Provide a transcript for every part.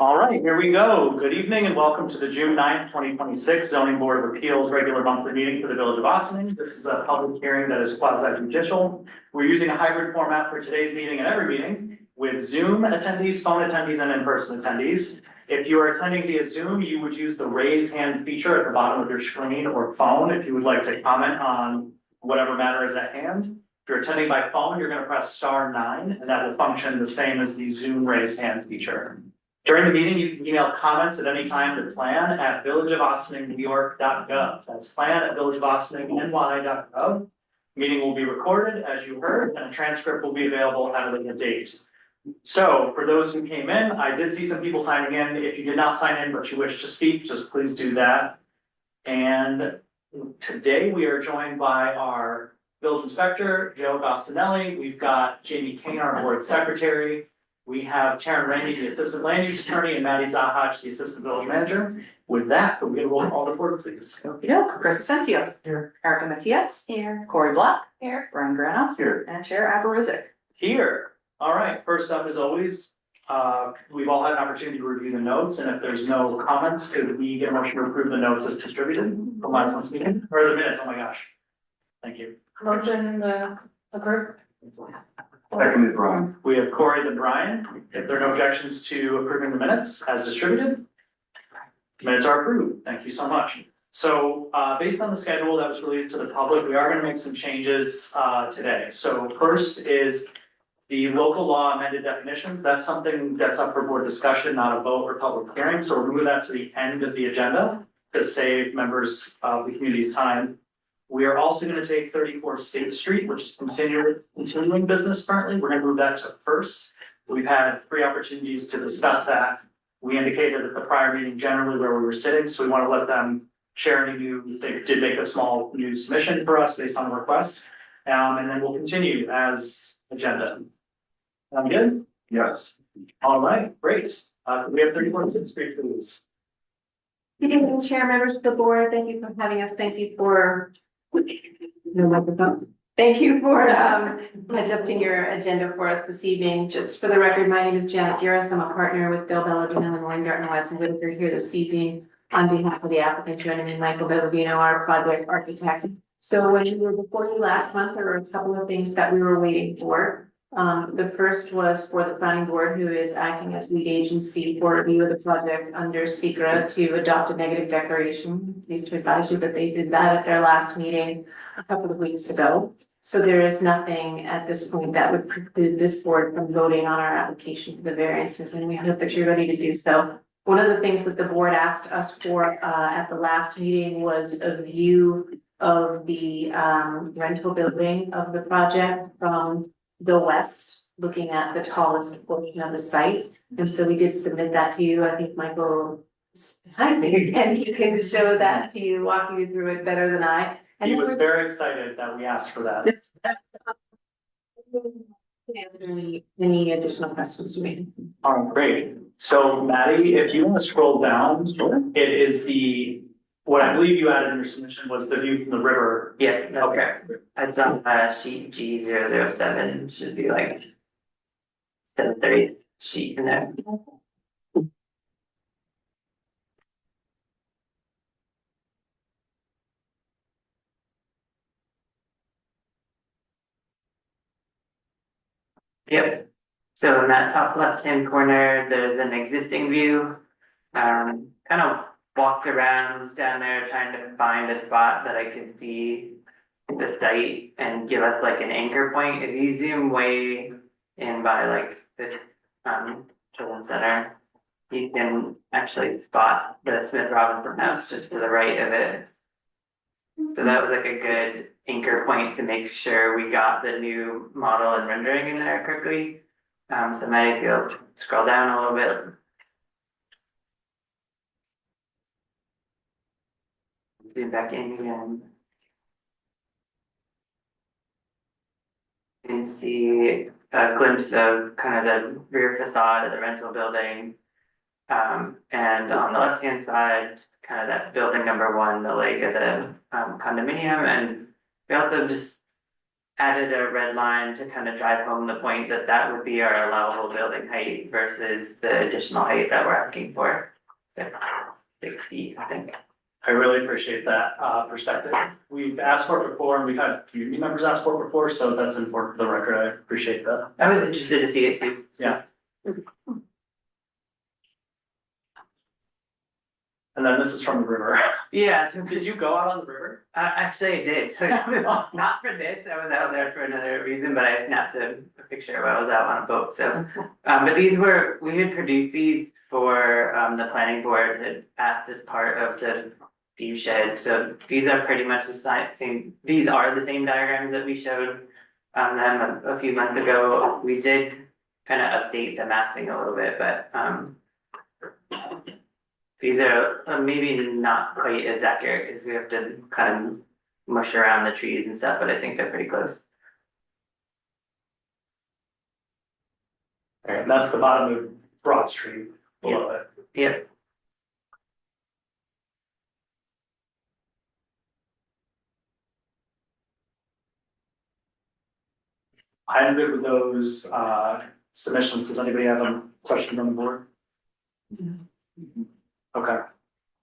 All right, here we go. Good evening and welcome to the June 9th, 2026 Zoning Board of Appeals regular monthly meeting for the Village of Ossining. This is a public hearing that is quasi judicial. We're using a hybrid format for today's meeting and every meeting with Zoom attendees, phone attendees, and in-person attendees. If you are attending via Zoom, you would use the raise hand feature at the bottom of your screen or phone if you would like to comment on whatever matter is at hand. If you're attending by phone, you're going to press *9 and that will function the same as the Zoom raise hand feature. During the meeting, you can email comments at any time to plan@villageofossiningnewyork.gov. That's plan@villageofossiningnY.gov. Meeting will be recorded, as you heard, and a transcript will be available at a later date. So for those who came in, I did see some people signing in. If you did not sign in but you wish to speak, just please do that. And today we are joined by our village inspector, Joe Gostinelli. We've got Jamie Kane, our board secretary. We have Taryn Rainey, the assistant land use attorney, and Maddie Zahach, the assistant village manager. With that, can we get a roll call report, please? Chris Asensio. Here. Erica Matias. Here. Corey Block. Here. Brian Granoff. Here. And Chair Aberizic. Here. All right, first up, as always, we've all had an opportunity to review the notes, and if there's no comments, could we get a motion to approve the notes as distributed from last month's meeting? Or the minutes, oh my gosh. Thank you. Motion approved. Seconded, Brian. We have Corey and Brian. If there are no objections to approving the minutes as distributed, minutes are approved. Thank you so much. So based on the schedule that was released to the public, we are going to make some changes today. So first is the local law amended definitions. That's something that's up for board discussion, not a vote or public hearing. So we'll move that to the end of the agenda to save members of the community's time. We are also going to take 34 State Street, which is continuing business currently. We're going to move that to first. We've had 3 opportunities to discuss that. We indicated at the prior meeting generally where we were sitting, so we want to let them share any new. They did make a small new submission for us based on the request, and then we'll continue as agenda. I'm good? Yes. All right, great. We have 34 State Street, please. Good evening, Chair, members of the board. Thank you for having us. Thank you for adjusting your agenda for us this evening. Just for the record, my name is Janet Garris. I'm a partner with Bill Belladino and Weingarten West and Whitaker here this evening on behalf of the applicant, joining me, Michael Belladino, our project architect. So when we were before you last month, there were a couple of things that we were waiting for. The first was for the planning board, who is acting as lead agency for review of the project under SECRA, to adopt a negative declaration. Pleased to advise you that they did that at their last meeting a couple of weeks ago. So there is nothing at this point that would preclude this board from voting on our application for the variances, and we hope that you're ready to do so. One of the things that the board asked us for at the last meeting was a view of the rental building of the project from the west, looking at the tallest portion of the site. And so we did submit that to you. I think Michael is behind me and he can show that to you, walk you through it better than I. And he was very excited that we asked for that. Answer any additional questions you may. All right, great. So Maddie, if you want to scroll down, it is what I believe you added in your submission was the view from the river. Yeah, Okay. it's on sheet G007, should be like 730 sheet in there. Yep, so in that top left-hand corner, there's an existing view. Kind of walked around down there trying to find a spot that I could see the site and give us like an anchor point. If you zoom way in by like the children's center, you can actually spot the Smith Robinson house just to the right of it. So that was like a good anchor point to make sure we got the new model and rendering in there quickly. So Maddie, if you'll scroll down a little bit. Zoom back in again. You can see a glimpse of kind of the rear facade of the rental building. And on the left-hand side, kind of that building number 1, the leg of the condominium. And we also just added a red line to kind of drive home the point that that would be our allowable building height versus the additional height that we're asking for. 6 feet, I think. I really appreciate that, perspective. We've asked for it before and we've had community members ask for it before, so that's important for the record. I appreciate that. I was interested to see it too. Yeah. And then this is from the river. Yeah, so Did you go out on the river? actually I did. Not for this, I was out there for another reason, but I snapped a picture while I was out on a boat, so. But we had produced these for, the planning board had asked as part of the view shed, so these are pretty much the same, these are the same diagrams that we showed. Them a few months ago. We did kind of update the massing a little bit, but, these are maybe not quite as accurate because we have to kind of mush around the trees and stuff, but I think they're pretty close. Alright, that's the bottom of Broad Street below it. Yep. I'm good with those submissions. Does anybody have a question from the board? Okay.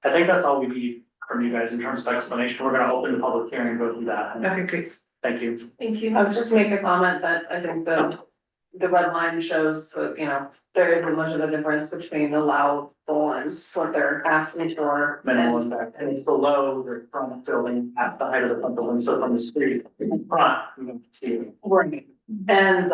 I think that's all we need from you guys in terms of explanation. We're gonna open the public hearing, go through that. Okay, great. Thank you. Thank you. I would just make the comment that I think the red line shows that, there is a much of a difference between allowable and what they're asking for. Minimal impact, and it's below the front building at the height of the front building, so from the street in front, you can see it. Right. And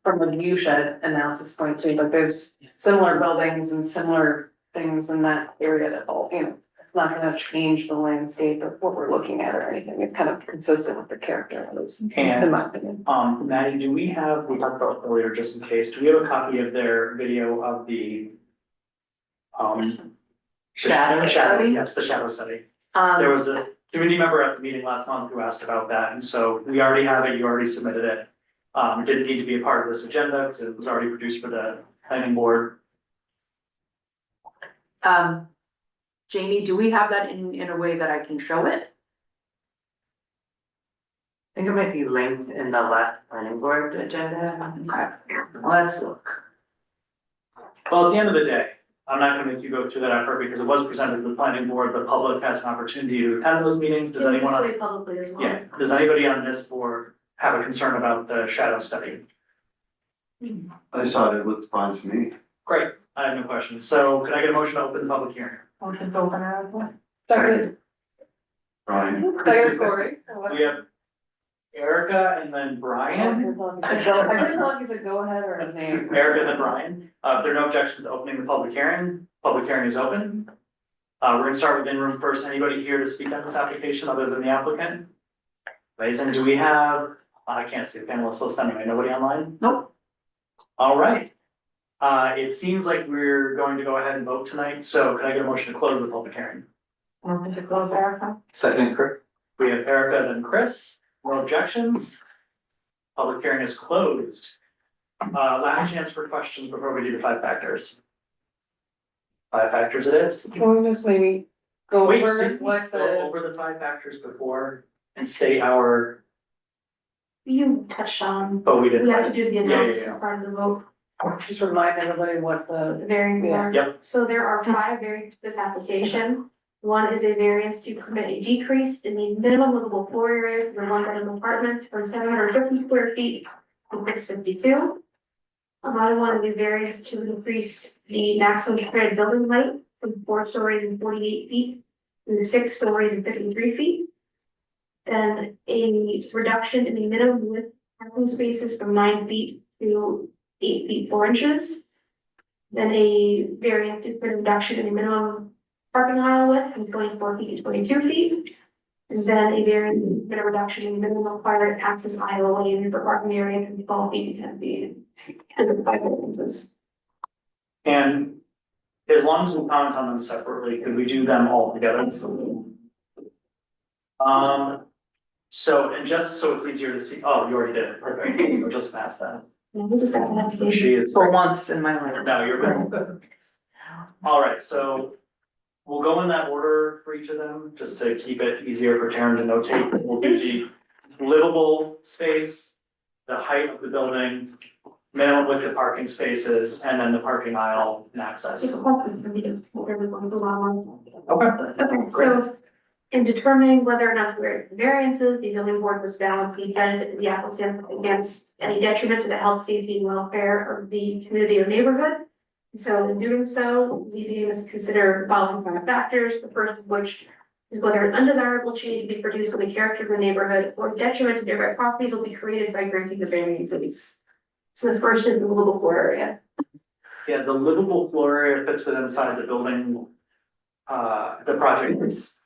from the view shed analysis point too, but there's similar buildings and similar things in that area that all, it's not gonna change the landscape of what we're looking at or anything. It's kind of consistent with the character of those, in And my opinion. Maddie, we talked about earlier, just in case, do we have a copy of their video of the Shadow study? Yes, the shadow study. There was a community member at the meeting last month who asked about that, and so we already have it, you already submitted it. It didn't need to be a part of this agenda because it was already produced for the planning board. Jamie, do we have that in a way that I can show it? I think it might be linked in the last planning board agenda. Okay, let's look. Well, at the end of the day, I'm not gonna make you go through that effort because it was presented to the planning board, the public has an opportunity to attend those meetings. Does anyone? Publicly as well. Yeah, does anybody on this board have a concern about the shadow study? I saw it, it looked fine to me. Great, I have no questions. So could I get a motion to open the public hearing? Motion to open our. Second, Brian, second Corey. We have Erica and then Brian. I didn't know if he said go ahead or his name. Erica and then Brian. If there are no objections to opening the public hearing is open. We're gonna start with in-room first. Anybody here to speak on this application other than the applicant? Amazing. Do we have, I can't see the panelist list anyway. Nobody online? Nope. All right. It seems like we're going to go ahead and vote tonight, so can I get a motion to close the public hearing? Motion to close, Erica. second, Chris. We have Erica, then Chris, no objections. Public hearing is closed. Last chance for questions before we do the 5 factors. 5 factors it is. Can we just maybe go Wait, over did we what go the, over the 5 factors before and state our, You touched on, oh, we didn't. we have to do the Yeah, analysis yeah. part of the vote, just remind everybody what the the, variance Yeah. are. Yep. So there are 5 variants to this application. One is a variance to permit a decrease in the minimum livable floor area for 1-bedroom apartments from 750 square feet to 652. Another one is a variance to increase the maximum permitted building height from 4 stories and 48 feet to 6 stories and 53 feet. Then a reduction in the minimum width parking spaces from 9 feet to 8 feet 4 inches. Then a variance for reduction in the minimum parking aisle width from 24 feet to 22 feet. And then a variance for a reduction in the minimum required access aisle lane for parking area from 12 feet to 10 feet. And the 5 variances. And as long as we comment on them separately, could we do them all together? So, and just so it's easier to see, oh, you already did it, perfect, we're just past that. Now, this is that application. She is, For once in my life. no, you're good. All right, so we'll go in that order for each of them, just to keep it easier for Taryn to notate. We'll do the livable space, the height of the building, minimum width of parking spaces, and then the parking aisle and access. It's a question for me to, where we're going to allow on. Okay. Okay, so in determining whether or not to grant variances, the zoning board must balance the benefit of the applicant against any detriment to the health, safety, and welfare of the community or neighborhood. So in doing so, ZBA must consider the following five factors, the first of which is whether an undesirable change will be produced in the character of the neighborhood or detriment to nearby properties will be created by granting the variances. So the first is the livable floor area. Yeah, the livable floor area fits within inside the building. The project is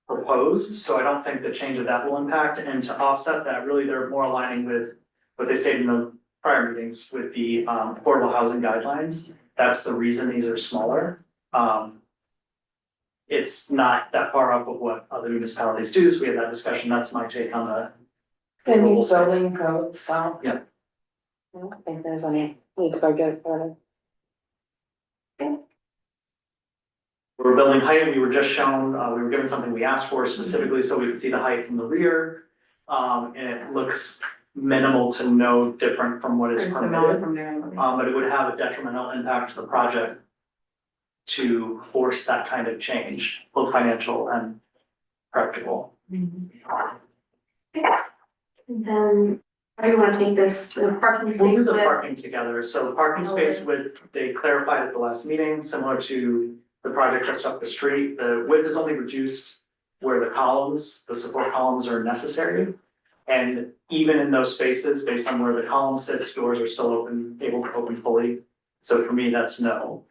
proposed, so I don't think the change of that will impact, and to offset that, really, they're more aligning with what they stated in the prior meetings with the affordable housing guidelines. That's the reason these are smaller. It's not that far off of what other municipalities do, so we had that discussion. That's my take on the. And livable meets space. building code, so. Yeah. I don't think there's any need to go get it further. We're building height, we were just shown, we were given something we asked for specifically so we could see the height from the rear. And it looks minimal to no different from what is Pretty similar permitted. from there. But it would have a detrimental impact to the project to force that kind of change, both financial and practical. And then, how do you want to take this, the parking We'll space do the with? parking together, so the parking space width, they clarified at the last meeting, similar to the project just up the street, the width is only reduced where the columns, the support columns are necessary. And even in those spaces, based on where the column sits, doors are still open, able to open fully. So for me, that's no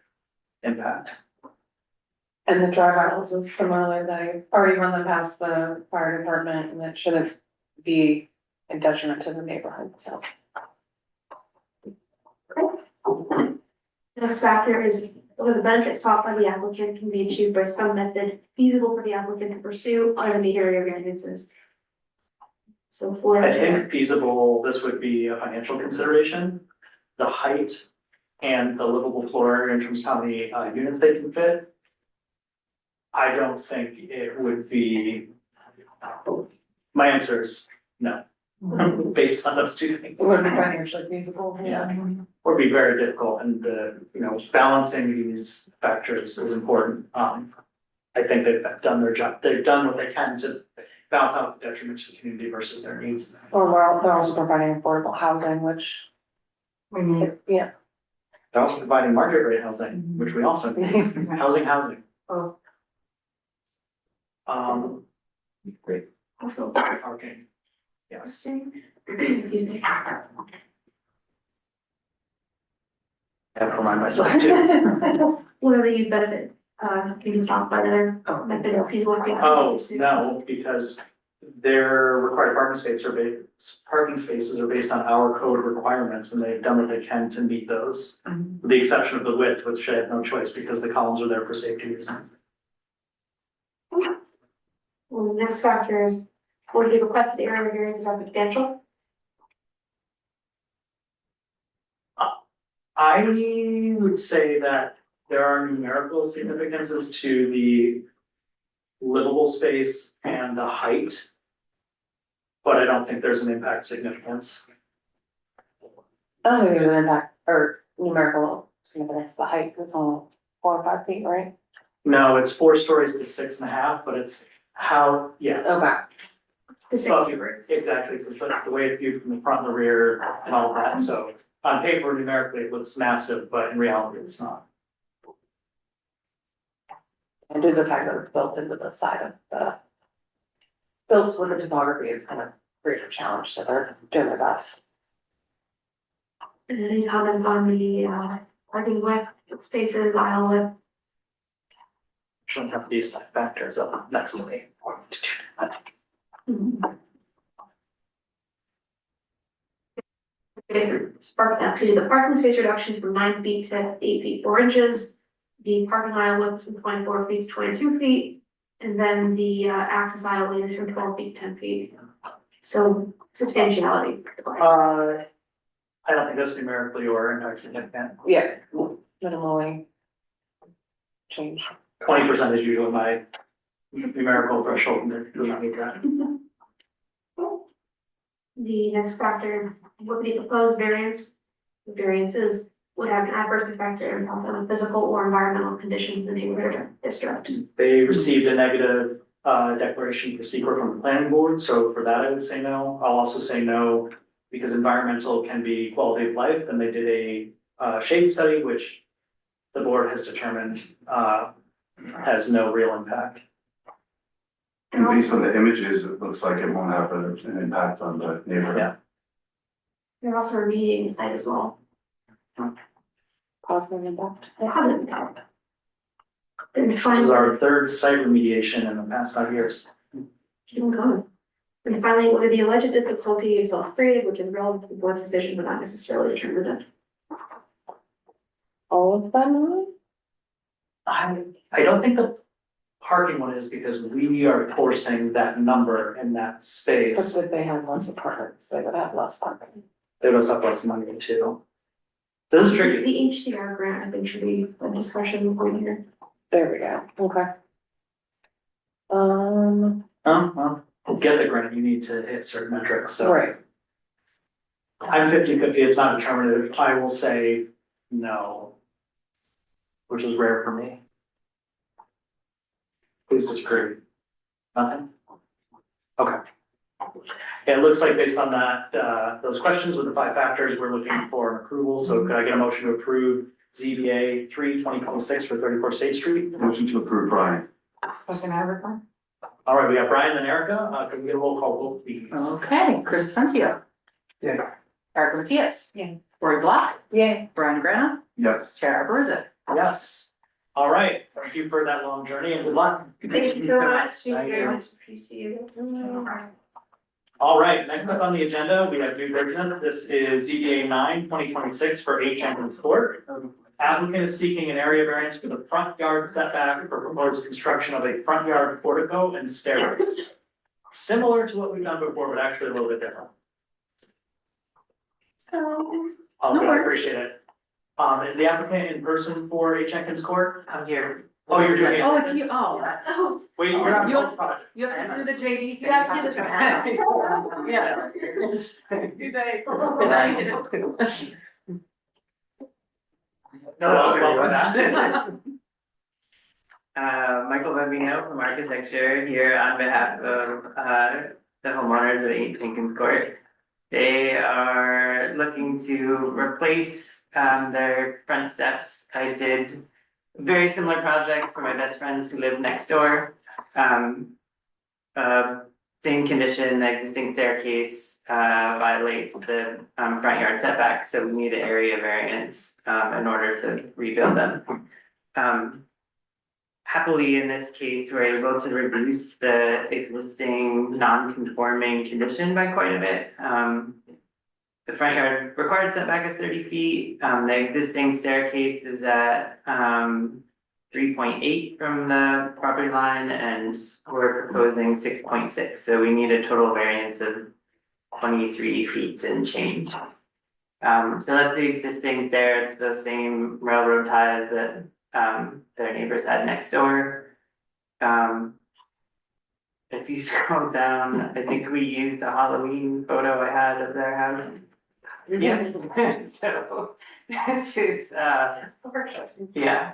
impact. And the drive aisles is similarly, they already run them past the fire department and it shouldn't be a detriment to the neighborhood, so. Next factor is whether the benefit sought by the applicant can be achieved by some method feasible for the applicant to pursue under the area variances. So for. I think feasible, this would be a financial consideration, the height and the livable floor area in terms of how many units they can fit. I don't think it would be, my answer is no, based on those two things. It would be financially feasible. Yeah. Or be very difficult, and balancing these factors is important. I think they've done their job, they've done what they can to balance out the detriment to the community versus their needs. Or they're also providing affordable housing, which. Yeah. They're also providing market rate housing, which we also need, housing. Oh. Great, Also, parking, yes. excuse me. I have to remind myself too. Whether you benefit, can be sought by the Oh. method or feasible. for the Oh, applicant to pursue. no, because their required parking spaces are based on our code requirements, and they've done what they can to meet those. With the exception of the width, which I have no choice because the columns are there for safety reasons. Well, the next factor is whether the requested area variances are substantial. I would say that there are numerical significances to the livable space and the height. But I don't think there's an impact significance. I don't think there's an impact or numerical significance, the height, it's only 4 or 5 feet, right? No, it's 4 stories to 6.5, but it's how, yeah. Okay. The six Well, stories. exactly, because the way it's viewed from the front and the rear and all of that, so on paper numerically it looks massive, but in reality it's not. And due to the fact that it's built into the side of the. Built with the topography, it's kind of creates a challenge, so they're doing their best. And then any comments on the parking width, spaces, aisle width? Shouldn't have these factors up next to me. The parking space reductions from 9 feet to 8 feet 4 inches. The parking aisle width from 24 feet to 22 feet. And then the access aisle length from 12 feet to 10 feet. So substantiality. I don't think that's numerically or impact significant. Yeah, minimally. Change. 20% is usually my numerical threshold, and there does not need that. The next factor, would the proposed variances would have an adverse effect or impact on the physical or environmental conditions in the neighborhood or district. They received a negative declaration for secret from the planning board, so for that I would say no. I'll also say no because environmental can be quality of life, and they did a shade study, which the board has determined has no real impact. And based on the images, it looks like it won't have an impact on the neighborhood. Yeah. They're also remediating the site as well. Positive impact. It has an impact. And This finally, is our third site remediation in the past 5 years. keep on going. And finally, whether the alleged difficulty is self-created, which is relevant to the board's decision, but not necessarily determinative. All of them? I don't think the parking one is because we are forcing that number in that Because space. if they had less apartments, they would have less parking. They must have less money too. This is tricky. The HCR grant, I think, should be a discussion point here. There we go, okay. Well, to get the grant, you need to hit certain metrics, so. Right, I'm 50-50. It's not determinative. I will say no. Which is rare for me. Please disagree. Nothing? Okay. It looks like based on that, those questions with the 5 factors, we're looking for an approval. So could I get a motion to approve ZBA 3/2026 for 34 State Street? Motion to approve, Brian. second Everclear? All right, we got Brian and Erica. Can we get a roll call vote, please? Okay, Chris Asensio. Yeah. Erica Matias. Yeah. Cory Black. Yay. Brian Grana. Yes. Tara Bruzza. Yes. All right. Thank you for that long journey and good luck. Thank you so much. Thank you very much. Appreciate it. All right, next up on the agenda, we have new business. This is ZBA 9/2026 for 8 Jenkins Court. Applicant is seeking an area variance for the front yard setback for proposed construction of a front yard portico and stairways. Similar to what we've done before, but actually a little bit different. So, Oh, No good, I worries. appreciate it. Is the applicant in person for 8 Jenkins Court? I'm here. Oh, you're doing it. oh, it's you, oh, Oh, Wait, you're not. You'll- you have to do the JD. you have to do this one. Yeah. Good day. Good night. Welcome back. Michael Bambino from Architecture here on behalf of the homeowners at 8 Jenkins Court. They are looking to replace their front steps. I did a very similar project for my best friends who live next door. Same condition, the existing staircase violates the front yard setback, so we need an area variance in order to rebuild them. Happily, in this case, we're able to reduce the existing non-conforming condition by quite a bit. The front yard required setback is 30 feet. The existing staircase is at 3.8 from the property line, and we're proposing 6.6. So we need a total variance of 23 feet and change. So that's the existing stair. It's the same railroad ties that their neighbors had next door. If you scroll down, I think we used a Halloween photo I had of their house. Yeah, so this is, yeah,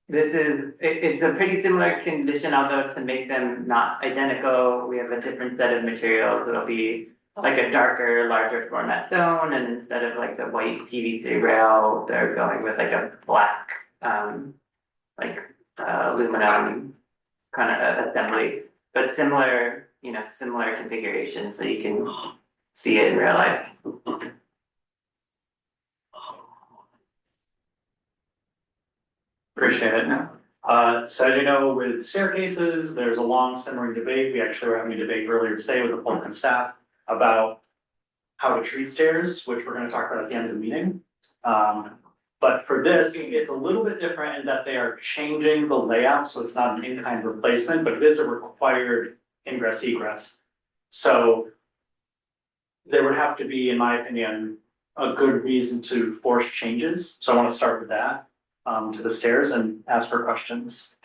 it's a pretty similar condition, although to make them not identical, we have a different set of materials. It'll be like a darker, larger format stone, and instead of like the white PVC rail, they're going with like a black, aluminum kind of assembly, but similar, similar configuration, so you can see it in real life. Appreciate it. So as you know, with staircases, there's a long simmering debate. We actually were having a debate earlier today with the Fulton staff about how to treat stairs, which we're gonna talk about at the end of the meeting. But for this, it's a little bit different in that they are changing the layout, so it's not an in-kind replacement, but it is a required ingress egress. So there would have to be, in my opinion, a good reason to force changes. So I want to start with that, to the stairs and ask for questions.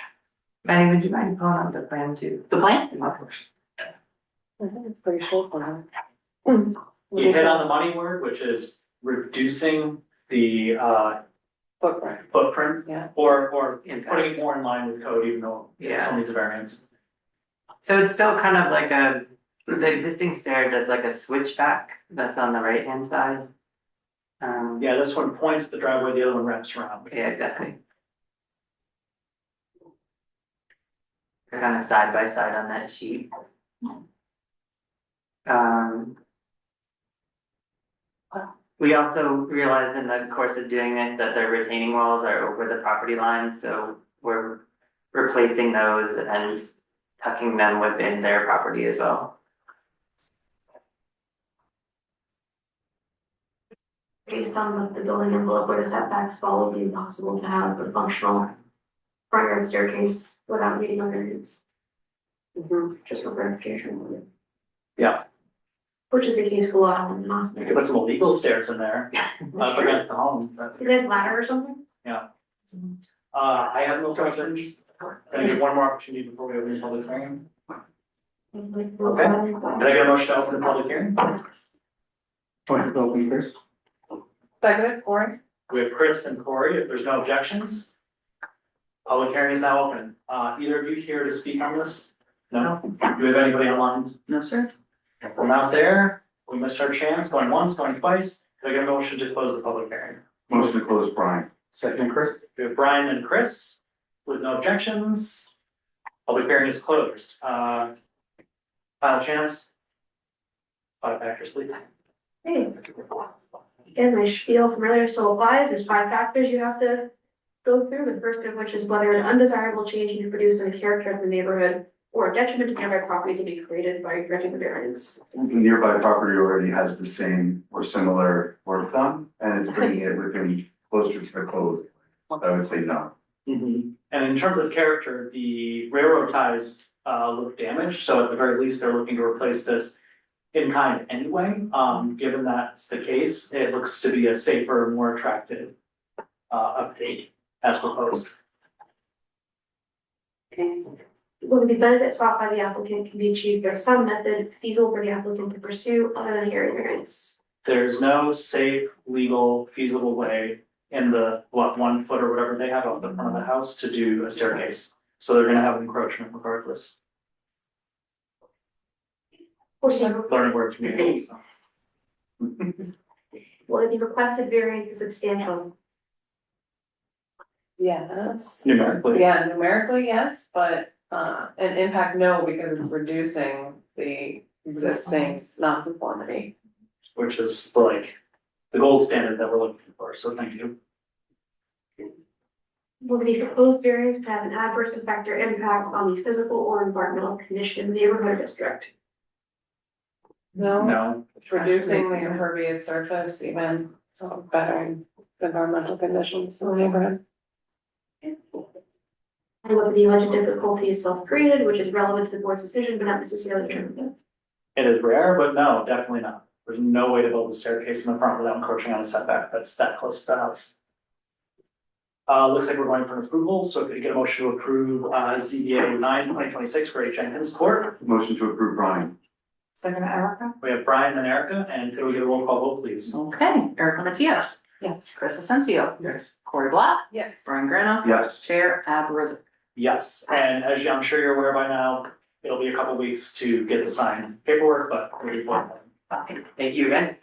Manny, would you mind pulling up the plan too? The plan? I think it's pretty short for her. You hit on the money word, which is reducing the Footprint, footprint. Yeah. Or Impact. putting it more in line with code, even though it still Yeah. needs a variance. So it's still kind of like the existing stair does like a switchback that's on the right hand side. Yeah, this one points at the driveway, the other one wraps around. Yeah, exactly. They're kind of side by side on that sheet. Um. We also realized in the course of doing this that the retaining walls are over the property line, so we're replacing those and tucking them within their property as well. Based on the building envelope where the setbacks fall, it would be impossible to have a functional front yard staircase without meeting our variance. Just for verification. Yeah. Which is the case for a lot of them in You Austin. could put some illegal stairs in there, up against the home. Is this ladder or something? I have no questions. Can I get one more opportunity before we open the public hearing? Okay. Can I get a motion to open the public hearing? Motion to open, Chris. second, Cory? We have Chris and Corey, if there's no objections. Public hearing is now open. Either of you here to speak on this? No? Do we have anybody online? No, sir. If we're not there, we missed our chance, going once, going twice. Can I get a motion to close the public hearing? Motion to close, Brian. Second, Chris. We have Brian and Chris with no objections. Public hearing is closed. Final chance. 5 factors, please. Hey. Again, my spiel from earlier still applies. There's 5 factors you have to go through. The first of which is whether an undesirable change can be produced in the character of the neighborhood or a detriment to nearby properties will be created by granting the variance. The nearby property already has the same or similar work done, and it's bringing it within closer to the code. I would say no. And in terms of character, the railroad ties look damaged, so at the very least, they're looking to replace this in kind anyway. Given that's the case, it looks to be a safer, more attractive update as proposed. Whether the benefit sought by the applicant can be achieved by some method feasible for the applicant to pursue other than area variance. There's no safe, legal, feasible way in the, 1 foot or whatever they have up the front of the house to do a staircase. So they're gonna have encroachment regardless. Learning words from you. So. Whether the requested variance is substantial. Yes. Numerically. Yeah, numerically, yes, but, an impact, no, because it's reducing the existing non-conformity. Which is like the gold standard that we're looking for, so thank you. Whether the proposed variance would have an adverse effect or impact on the physical or environmental condition in the neighborhood or district. No, No, it's reducing the impervious surface even, so bettering the environmental conditions in the neighborhood. And whether the alleged difficulty is self-created, which is relevant to the board's decision, but not necessarily determinative. it is rare, but no, definitely not. There's no way to build a staircase in the front without encroaching on a setback that's that close to the house. Looks like we're going for an approval, so if we get a motion to approve, ZBA 9/2026 for Jenkins Court. Motion to approve, Brian. Second, Erica? We have Brian and Erica, and could we get a roll call vote, please? Okay, Erica Matias. Yes. Chris Asensio. Yes. Corey Black. Yes. Brian Grano. Yes. Chair Aberrizak. Yes, and as I'm sure you're aware by now, it'll be a couple weeks to get the signed paperwork, but we'll be fine. Thank you again.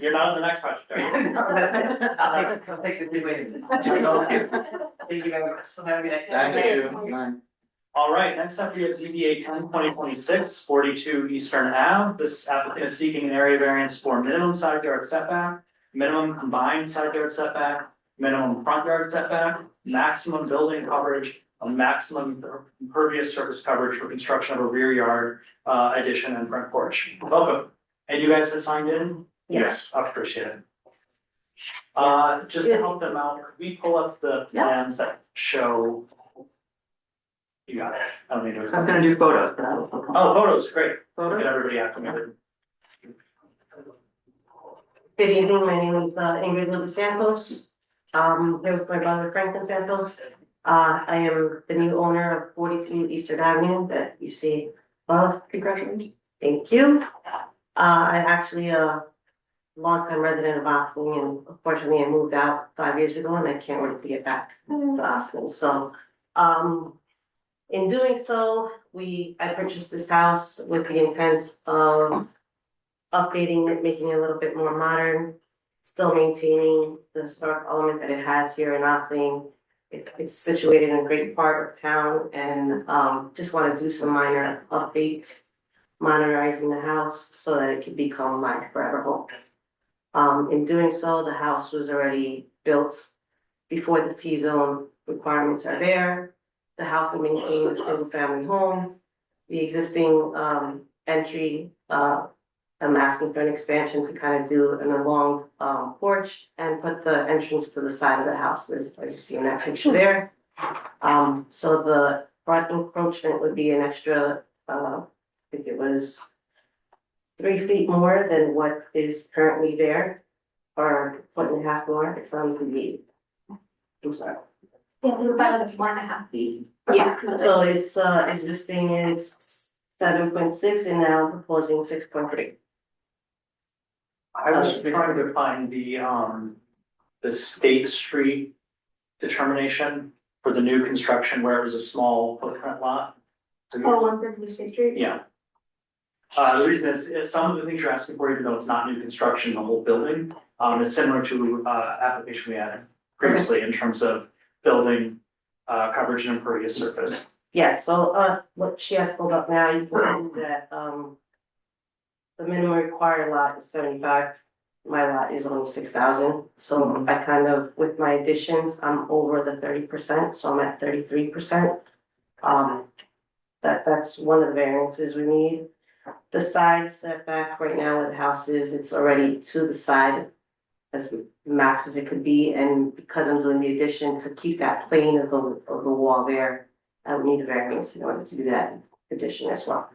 You're not on the next project, are you? I'll take the 2 minutes. Thank you very much. Have a good night. Thank you. All right, next up, we have ZBA 10/2026, 42 Eastern Ave. This applicant is seeking an area variance for minimum side yard setback, minimum combined side yard setback, minimum front yard setback, maximum building coverage, a maximum impervious surface coverage for construction of a rear yard addition and front porch. Welcome. And you guys have signed in? Yes. I appreciate it. Just to help them out, could we pull up the Yeah. plans that show. You got it. I don't need to. I was gonna do photos, but I was. Oh, photos, great. Photos? Get everybody acclimated. Good evening, my name is Ingrid Lily Santos. Here with my brother Franklin Santos. I am the new owner of 42 Eastern Avenue that you see above. Congratulations. Thank you. I'm actually a longtime resident of Ossining, and unfortunately I moved out 5 years ago and I can't wait to get back to Ossining. So, in doing so, I purchased this house with the intent of updating it, making it a little bit more modern, still maintaining the historic element that it has here in Ossining. It's situated in a great part of town and just want to do some minor updates, modernizing the house so that it can become my forever home. In doing so, the house was already built before the T-zone requirements are there. The house will maintain a single family home. The existing entry, I'm asking for an expansion to kind of do an along porch and put the entrance to the side of the house, as you see in that picture there. So the front encroachment would be an extra, I think it was 3 feet more than what is currently there, or 1.5 more. It's on the, I'm sorry. Yeah, so about 1.5 feet. Yeah, so it's existing is 7.6 and now proposing 6.3. I was trying to find the State Street determination for the new construction where it was a small footprint lot. Oh, 130 State Street? Yeah. The reason is some of the things you're asking for, even though it's not new construction, the whole building, is similar to, application we had previously in terms of building, coverage and impervious surface. Yeah, so what she has pulled up now, you can see that the minimum required lot is 75. My lot is only 6,000, so I kind of, with my additions, I'm over the 30%, so I'm at 33%. That's one of the variances we need. The side setback right now where the house is, it's already to the side as max as it could be, and because I'm doing the addition to keep that plane of the wall there, I would need a variance in order to do that addition as well.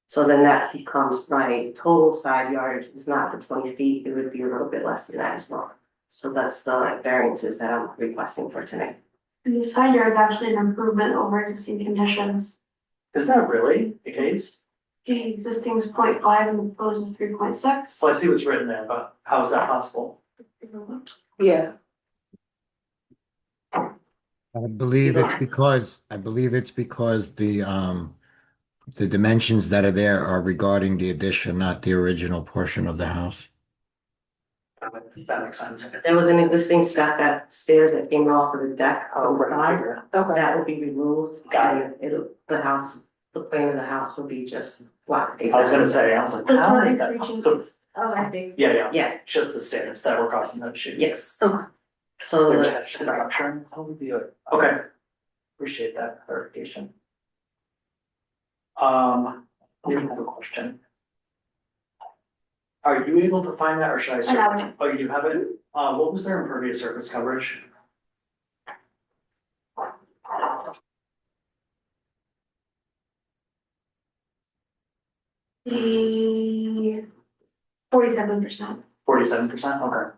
So then that becomes my total side yard is not the 20 feet, it would be a little bit less than that as well. So that's the variances that I'm requesting for tonight. And the side yard is actually an improvement over existing conditions. Is that really the case? The existing is 0.5 and the proposed is 3.6. Well, I see what's written there, but how is that possible? Yeah. I believe it's because the dimensions that are there are regarding the addition, not the original portion of the house. That makes sense. There was an existing that stairs that came off of the deck on the side, Okay. that will be removed. Got And the plane of the house will be just flat. I was gonna say, I was like, The how front is that reaching- possible? Oh, I see. Yeah, Yeah, just the stairs that were causing that issue. yes. Okay. So They're the- attached to the structure. Okay, appreciate that clarification. We have a question. Are you able to find that, or should I I search? have it. Oh, you do have it? What was their impervious surface coverage? The 47%. 47%, okay.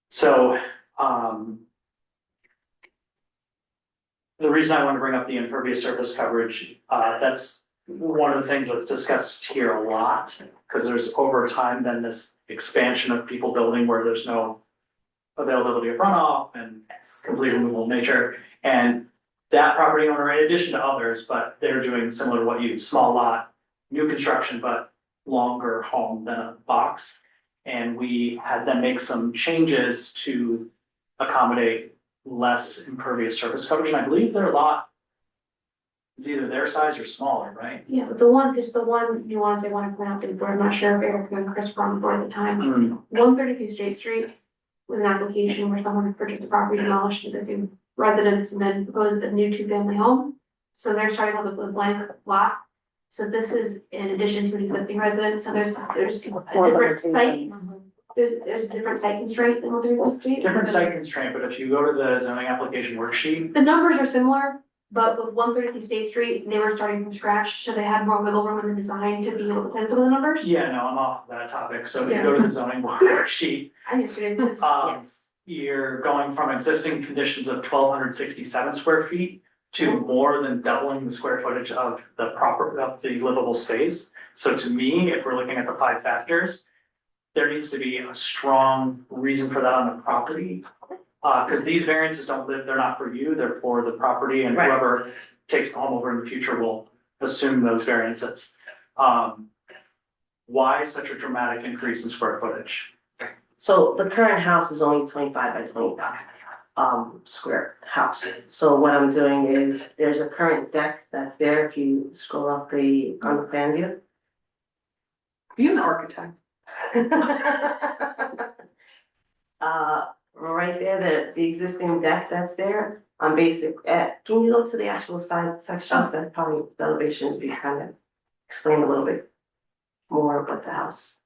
So, the reason I want to bring up the impervious surface coverage, that's one of the things that's discussed here a lot, because there's over time been this expansion of people building where there's no availability of runoff and complete removal of nature. And that property owner, in addition to others, but they're doing similar to what you, small lot, new construction, but longer home than a box. And we had them make some changes to accommodate less impervious surface coverage, and I believe their lot is either their size or smaller, right? Yeah, but just the one nuance I want to point out to the board, I'm not sure if Eric and Chris were on board at the time. 132 State Street was an application where someone purchased a property, demolished existing residence, and then proposed a new 2-family home. So they're starting with a blank lot. So this is in addition to an existing residence, so there's a different site. There's a different site constraint than 132 Street. Different site constraint, but if you go to the zoning application worksheet, The numbers are similar, but with 132 State Street, they were starting from scratch, so they had more wiggle room in the design to be able to pencil the numbers. yeah, no, I'm off that topic, so if you go to the zoning worksheet, I just didn't. you're going from existing conditions of 1,267 square feet to more than doubling the square footage of the livable space. So to me, if we're looking at the 5 factors, there needs to be a strong reason for that on the property. Because these variances they're not for you, they're for the property, and Right. whoever takes the home over in the future will assume those variances. Why such a dramatic increase in square footage? So the current house is only 25 by 25 square house. So what I'm doing is, there's a current deck that's there, if you scroll up on the plan view. He's an architect. Right there, the existing deck that's there, can you go to the actual side sections, that probably the elevations, we kind of explain a little bit more about the house.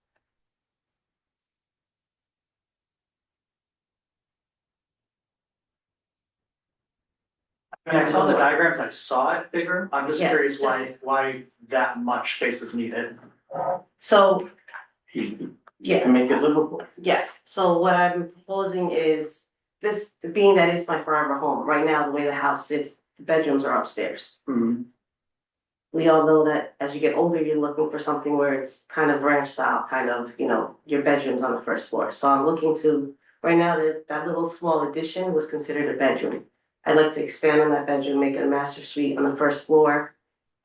I mean, I saw the diagrams, I saw it bigger, I'm just Yeah, curious just- why that much space is needed. So, To yeah, make it livable. yes, so what I'm proposing is, this, being that it's my forever home, right now, the way the house sits, the bedrooms are upstairs. We all know that as you get older, you're looking for something where it's kind of ranch style, kind of, your bedroom's on the first floor. So I'm looking to, right now, that little small addition was considered a bedroom. I'd like to expand on that bedroom, make it a master suite on the first floor,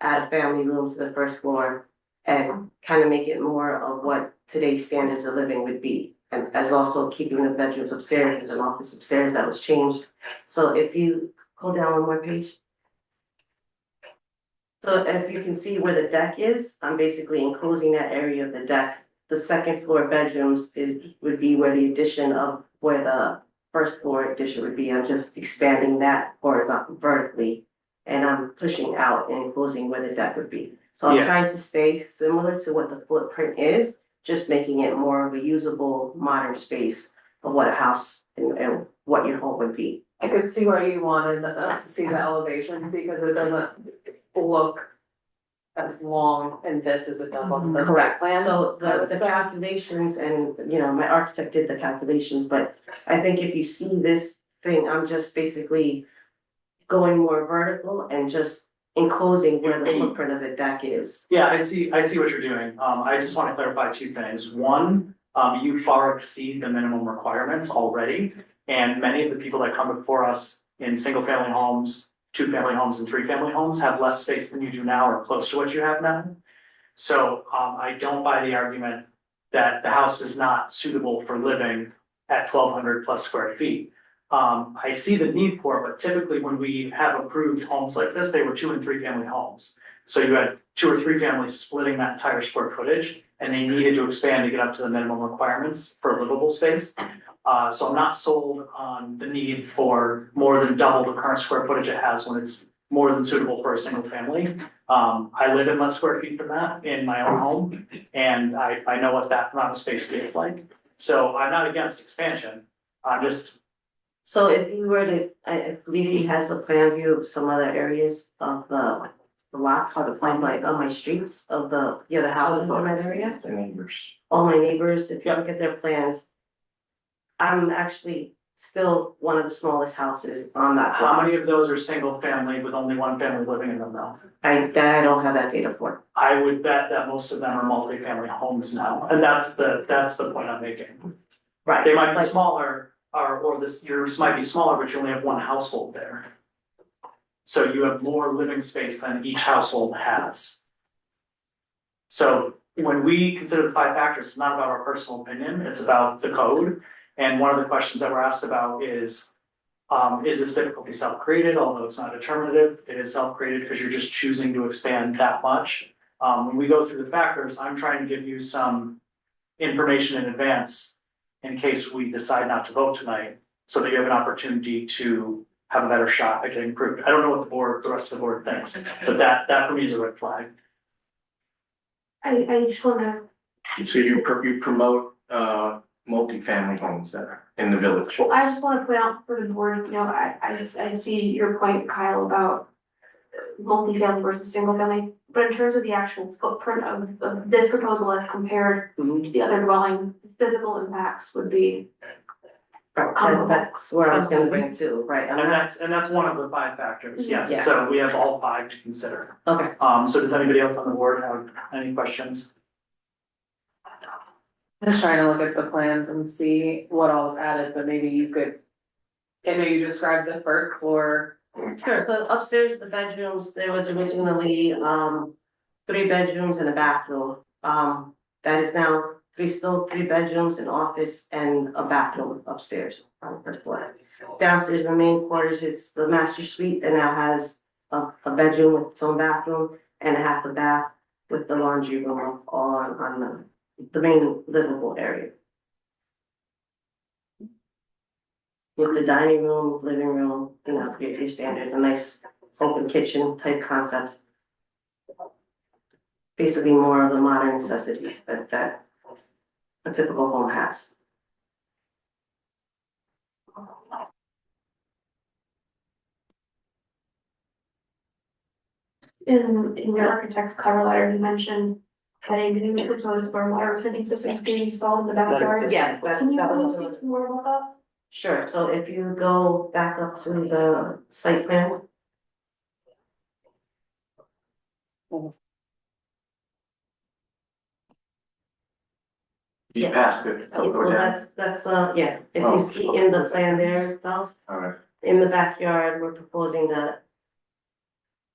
add a family room to the first floor, and kind of make it more of what today's standards of living would be. And as also keeping the bedrooms upstairs, there's an office upstairs that was changed. So if you go down one more page. So if you can see where the deck is, I'm basically enclosing that area of the deck. The second floor bedrooms would be where the addition of where the first floor addition would be. I'm just expanding that vertically. And I'm pushing out and enclosing where the deck would be. So I'm Yeah. trying to stay similar to what the footprint is, just making it more of a usable modern space of what a house and what your home would be. I could see why you wanted us to see the elevations, because it doesn't look as long in this as it does on the site Correct, plan. so I would the say. calculations and, my architect did the calculations, but I think if you see this thing, I'm just basically going more vertical and just enclosing where the footprint of the deck is. Yeah, I see what you're doing. I just want to clarify 2 things. One, you far exceed the minimum requirements already. And many of the people that come before us in single family homes, 2-family homes and 3-family homes have less space than you do now or close to what you have now. So, I don't buy the argument that the house is not suitable for living at 1,200 plus square feet. I see the need for it, but typically when we have approved homes like this, they were 2 and 3-family homes. So you had 2 or 3 families splitting that entire square footage, and they needed to expand to get up to the minimum requirements for livable space. So I'm not sold on the need for more than double the current square footage it has when it's more than suitable for a single family. I live in less square feet than that in my own home, and I know what that amount of space feels like. So I'm not against expansion, I'm just. So if you were to, I believe he has a plan view of some other areas of the lots, on my streets of the houses in that area. The neighbors. All my neighbors, if you look at their plans, I'm actually still one of the smallest houses on that How block. many of those are single family with only 1 family living in them now? I don't have that data for. I would bet that most of them are multifamily homes now, and that's the point I'm making. Right. They might be But- smaller, yours might be smaller, but you only have 1 household there. So you have more living space than each household has. So when we consider the 5 factors, it's not about our personal opinion, it's about the code. And one of the questions that we're asked about is this difficulty self-created? Although it's not determinative, it is self-created because you're just choosing to expand that much. When we go through the factors, I'm trying to give you some information in advance in case we decide not to vote tonight, so that you have an opportunity to have a better shot at getting approved. I don't know what the rest of the board thinks, but that for me is a red flag. I just wanna, So you promote multifamily homes that are in the village? I just wanna point out for the board, I see your point, Kyle, about multifamily versus single family. But in terms of the actual footprint of this proposal as compared to the other dwelling, physical impacts would be That's where I was gonna bring to, right, I'm And not, that's one of the 5 factors, yes, Yeah. so we have all 5 to consider. okay. So does anybody else on the board have any questions? I'm just trying to look at the plans and see what all was added, but maybe you could. I know you described the first floor. Sure, so upstairs, the bedrooms, there was originally, 3 bedrooms and a bathroom. That is now still 3 bedrooms, an office and a bathroom upstairs on the first floor. Downstairs, in the main quarters, it's the master suite that now has a bedroom with its own bathroom and a half a bath with the laundry room on the main livable area. With the dining room, living room, you know, your standard, a nice open kitchen type concept. Basically more of the modern necessities that a typical home has. In your architect's cover letter, you mentioned that a new proposed stormwater retention system is being installed in the backyard. Yeah, Can you that please was. speak some more about that? Sure, so if you go back up to the site plan. You passed it. Don't go Well, down. that's, yeah, if you see in the plan there itself, Alright, in the backyard, we're proposing that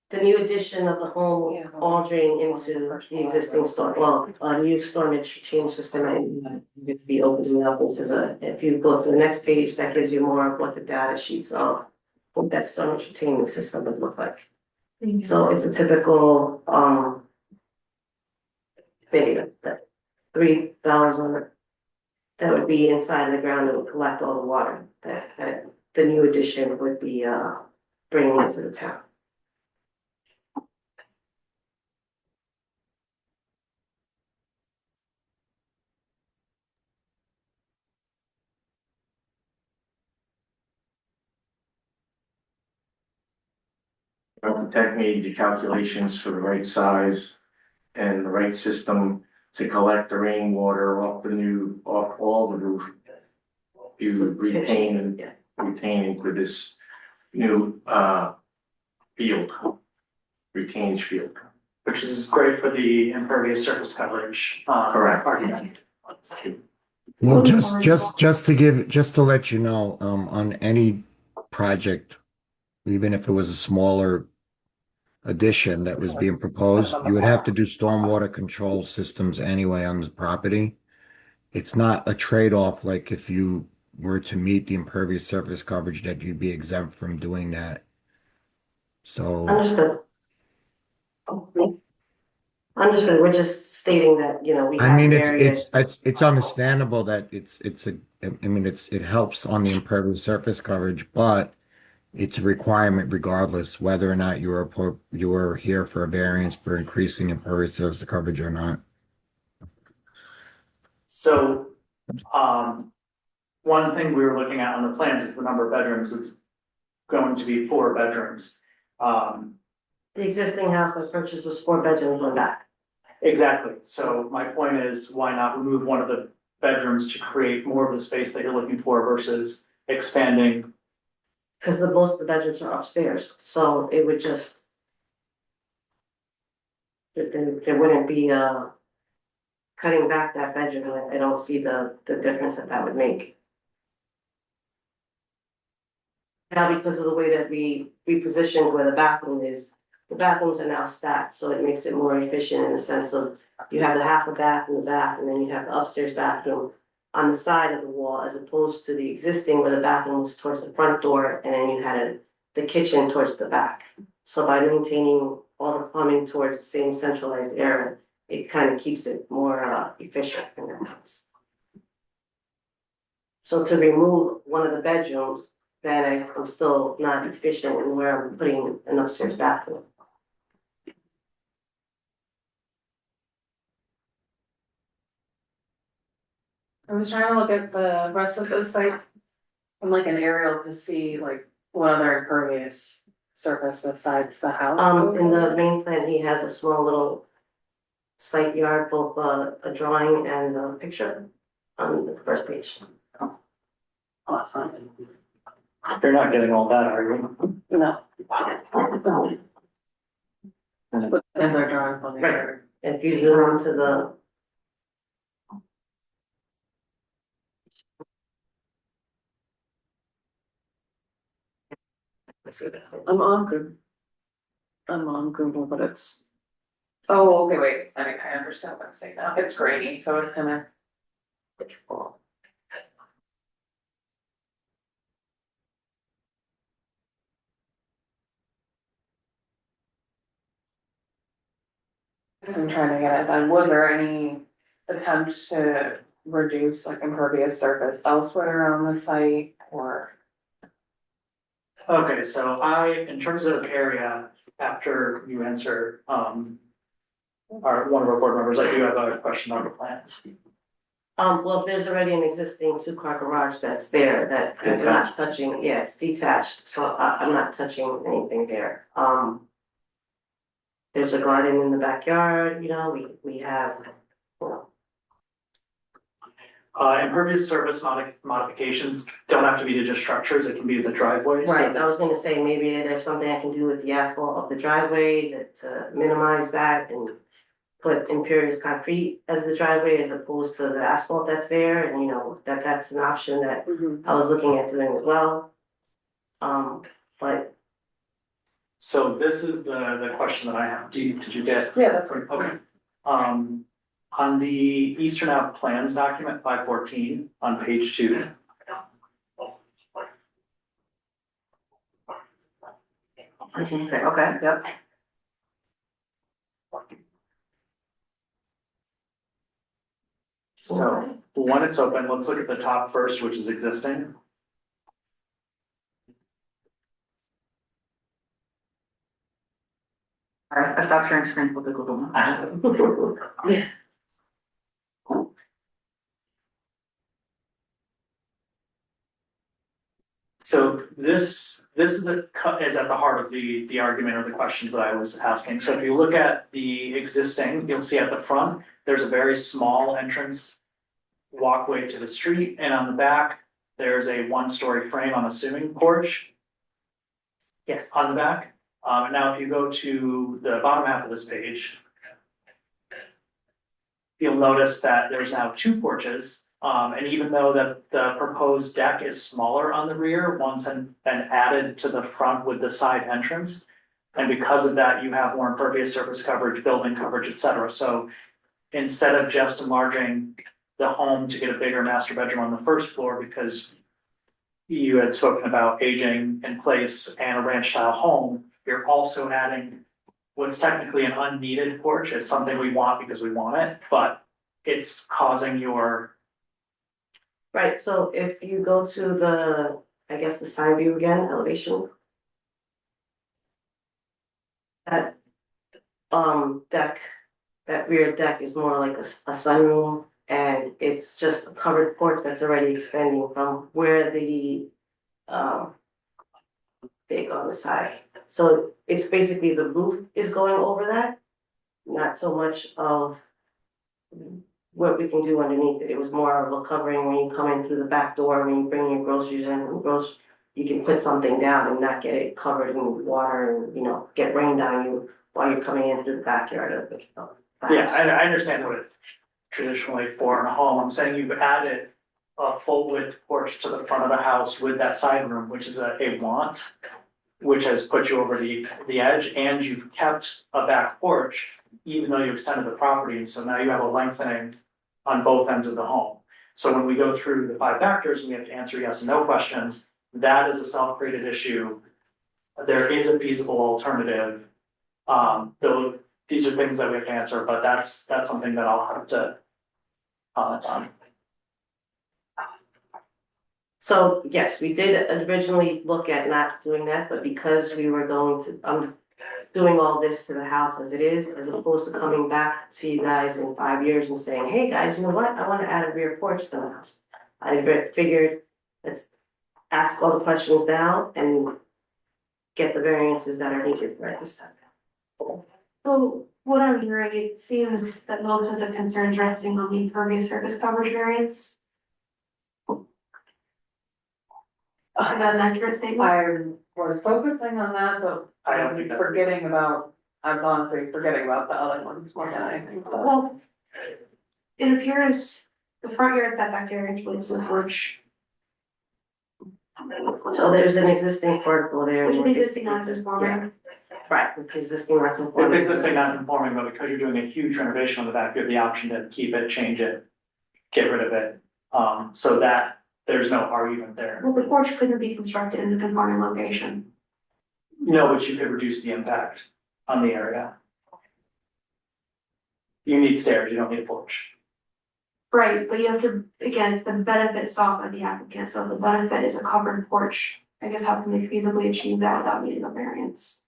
the new addition of the home all drain into the existing storm, well, a new storage change system and would be opening up into if you go to the next page, that gives you more of what the data sheets of what that storage retaining system would look like. So it's a typical, thing that 3,000 that would be inside of the ground that would collect all the water that the new addition would be, bringing into the town. architect made the calculations for the right size and the right system to collect the rainwater off all the roof. You retain into this new, field, retained field. Which is great for the impervious surface coverage. Correct. Argument. Well, just to let you know, on any project, even if it was a smaller addition that was being proposed, you would have to do stormwater control systems anyway on the property. It's not a trade-off like if you were to meet the impervious surface coverage that you'd be exempt from doing that. So, Understood. Understood, we're just stating that, you know, we I have mean, areas. it's understandable that it helps on the impervious surface coverage, but it's a requirement regardless whether or not you're here for a variance for increasing impervious surface coverage or not. So, one thing we were looking at on the plans is the number of bedrooms. It's going to be 4 bedrooms. The existing house I purchased was 4 bedrooms, 1 bath. Exactly. So my point is, why not remove one of the bedrooms to create more of the space that you're looking for versus expanding? Because most of the bedrooms are upstairs, so it would just. There wouldn't be cutting back that bedroom, I don't see the difference that would make. Now, because of the way that we repositioned where the bathroom is, the bathrooms are now stacked, so it makes it more efficient in the sense of you have the half a bath in the bath, and then you have the upstairs bathroom on the side of the wall, as opposed to the existing where the bathroom was towards the front door, and then you had the kitchen towards the back. So by maintaining all the plumbing towards the same centralized area, it kind of keeps it more efficient in that sense. So to remove one of the bedrooms, then I'm still not efficient in where I'm putting an upstairs bathroom. I was trying to look at the rest of the site. I'm like an aerial to see like what other impervious surface besides the house. In the main plan, he has a small little site yard, both a drawing and a picture on the first page. Oh, last time. You're not getting all that, are you? No. But then they're drawing on the Right. other. If you zoom into the. I'm on Google. I'm on Google, but it's. Oh, okay, wait, I mean, I understand what I'm saying now, it's grainy, so it's gonna. I'm trying to get at, was there any attempt to reduce like impervious surface elsewhere on the site or? Okay, so in terms of area, after you answer, one of our board members, I do have a question on the plans. Well, if there's already an existing two-car garage that's there, that I'm not touching, yeah, it's detached, so I'm not touching anything there. There's a garden in the backyard, you know, we have, you know, Impervious surface modifications don't have to be to just structures, it can be the driveway. so- right, I was gonna say, maybe there's something I can do with the asphalt of the driveway to minimize that and put impervious concrete as the driveway as opposed to the asphalt that's there, and you know, that's an option that I was looking at doing as well. But So this is the question that I have, did you get? Yeah, that's. Okay, on the Eastern Ave Plans document 514 on page 2. Okay, yep. So when it's open, let's look at the top first, which is existing. Alright, I stopped sharing screen with the Google. So this is is at the heart of the argument or the questions that I was asking. So if you look at the existing, you'll see at the front, there's a very small entrance walkway to the street, and on the back, there's a one-story frame, I'm assuming, porch yes, on the back. Now if you go to the bottom half of this page, you'll notice that there's now 2 porches. And even though the proposed deck is smaller on the rear, one's been added to the front with the side entrance. And because of that, you have more impervious surface coverage, building coverage, et cetera. So instead of just enlarging the home to get a bigger master bedroom on the first floor, because you had spoken about aging in place and a ranch style home, you're also adding what's technically an unneeded porch. It's something we want because we want it, but it's causing your. right, so if you go to the, I guess the side view again, elevation. That, deck, that rear deck is more like a sunroom, and it's just a covered porch that's already extending from where the, big on the side. So it's basically the roof is going over that, not so much of what we can do underneath it. It was more of a covering when you come in through the back door, when you bring your groceries in, you can put something down and not get it covered in water and, you know, get rained on you while you're coming in through the backyard of the house. Yeah, I understand what it's traditionally for in a home. I'm saying you've added a full width porch to the front of the house with that side room, which is a want, which has put you over the edge, and you've kept a back porch, even though you extended the property, and so now you have a lengthening on both ends of the home. So when we go through the 5 factors, and we have to answer yes and no questions, that is a self-created issue. There is a feasible alternative. Though these are things that we have to answer, but that's something that I'll have to comment on. So yes, we did originally look at not doing that, but because we were going to, doing all this to the house as it is, as opposed to coming back to you guys in 5 years and saying, hey guys, you know what, I wanna add a rear porch to the house. I figured, let's ask all the questions now and get the variances that are needed right this time. So what I'm hearing, it seems that most of the concerns resting on the impervious surface coverage variance. Is that an accurate statement? I was focusing on that, but I don't think that's- forgetting about, I was honestly forgetting about the other ones more than anything, so. Well, it appears the front yard setback area includes the porch. So there's an existing vertical there. Which is existing non-conforming. Right, with the existing If non-conforming. it's existing non-conforming, but because you're doing a huge renovation on the back, you have the option to keep it, change it, get rid of it. So that, there's no argument there. Well, the porch couldn't be constructed in a conforming location. No, but you could reduce the impact on the area. You need stairs, you don't need a porch. Right, but you have to, again, it's the benefit sought by the applicant, so if the benefit is a covered porch. I guess how can they feasibly achieve that without needing a variance?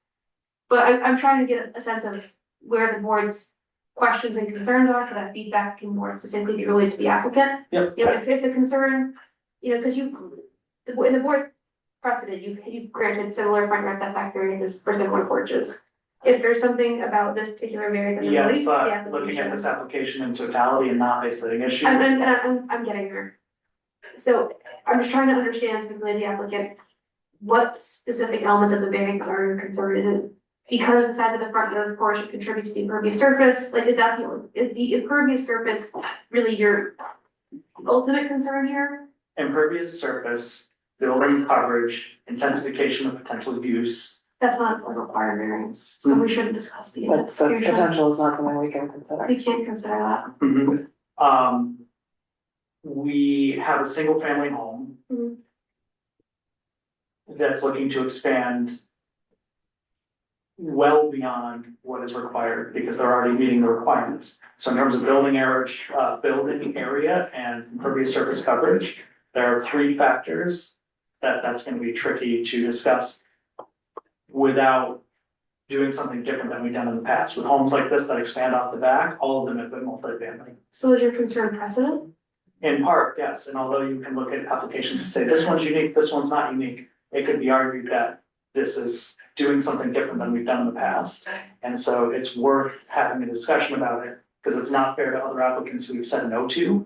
But I'm trying to get a sense of where the board's questions and concerns are, so that feedback can more succinctly be relayed to the applicant. Yep. You know, if the concern, you know, because in the board precedent, you've granted similar front yard setback variances for similar porches. If there's something about this particular variance that Yes, relates to the but application. looking at this application in totality and not isolating issues. I'm getting there. So I'm just trying to understand specifically the applicant, what specific elements of the variance are your concern? Is it because the size of the front yard porch contributes to the impervious surface? Like, is the impervious surface really your ultimate concern here? Impervious surface, building coverage, intensification of potential use. That's not a required variance, so we shouldn't discuss the. But the intensification. potential is not something we can consider. We can't consider that. We have a single family home. Mhm. That's looking to expand. Well beyond what is required, because they're already meeting the requirements. So in terms of building area and impervious surface coverage, there are three factors that's gonna be tricky to discuss. Without doing something different than we've done in the past. With homes like this that expand off the back, all of them have been multifamily. So is your concern precedent? In part, yes, and although you can look at applications and say, this one's unique, this one's not unique, it could be argued that this is doing something different than we've done in the past. And so it's worth having a discussion about it, because it's not fair to other applicants who we've said no to.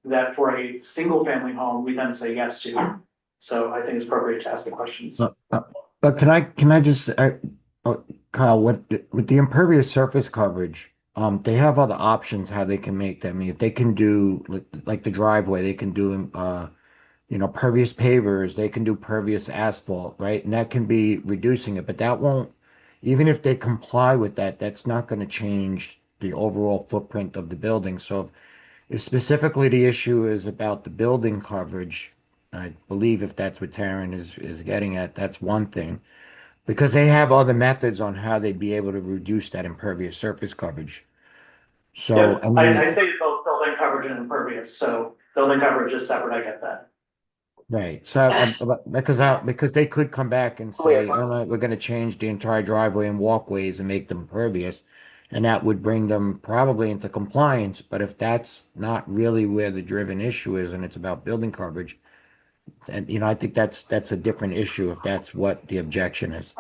That for a single family home, we then say yes to. So I think it's appropriate to ask the questions. But can I just, Kyle, with the impervious surface coverage, they have other options how they can make that. I mean, if they can do like the driveway, they can do, pervious pavers, they can do pervious asphalt, right? And that can be reducing it, but that won't, even if they comply with that, that's not going to change the overall footprint of the building. So if specifically the issue is about the building coverage, I believe if that's what Taryn is getting at, that's one thing. Because they have other methods on how they'd be able to reduce that impervious surface coverage. So, Yeah, I mean, I say both building coverage and impervious, so building coverage is separate, I get that. right. So, because they could come back and say, all right, we're going to change the entire driveway and walkways and make them impervious. And that would bring them probably into compliance. But if that's not really where the driven issue is and it's about building coverage, and I think that's a different issue if that's what the objection is.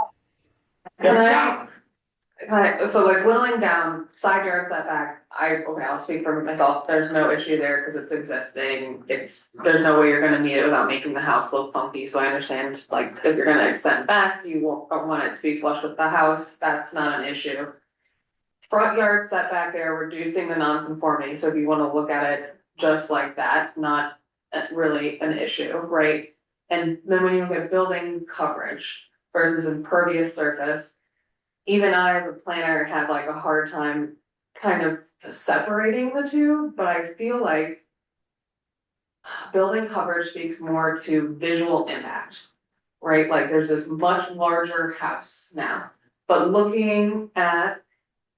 So like willing down side yard setback, I'll speak for myself, there's no issue there because it's existing. There's no way you're gonna meet it without making the house look funky, so I understand, like, if you're gonna extend back, you don't want it to be flush with the house, that's not an issue. Front yard setback there, reducing the non-conformity, so if you wanna look at it just like that, not really an issue, right? And then when you look at building coverage versus impervious surface, even I, as a planner, had like a hard time kind of separating the two, but I feel like building coverage speaks more to visual impact, right? Like there's this much larger house now, but looking at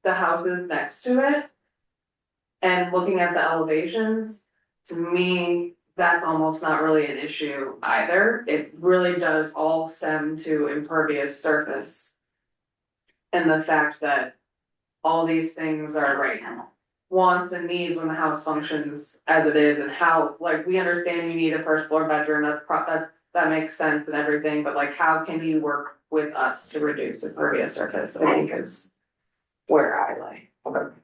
the houses next to it and looking at the elevations, to me, that's almost not really an issue either. It really does all stem to impervious surface. And the fact that all these things are right wants and needs when the house functions as it is, and how, like, we understand you need a first floor bedroom, that makes sense and everything, but like, how can you work with us to reduce impervious surface, I think is where I lay. Okay.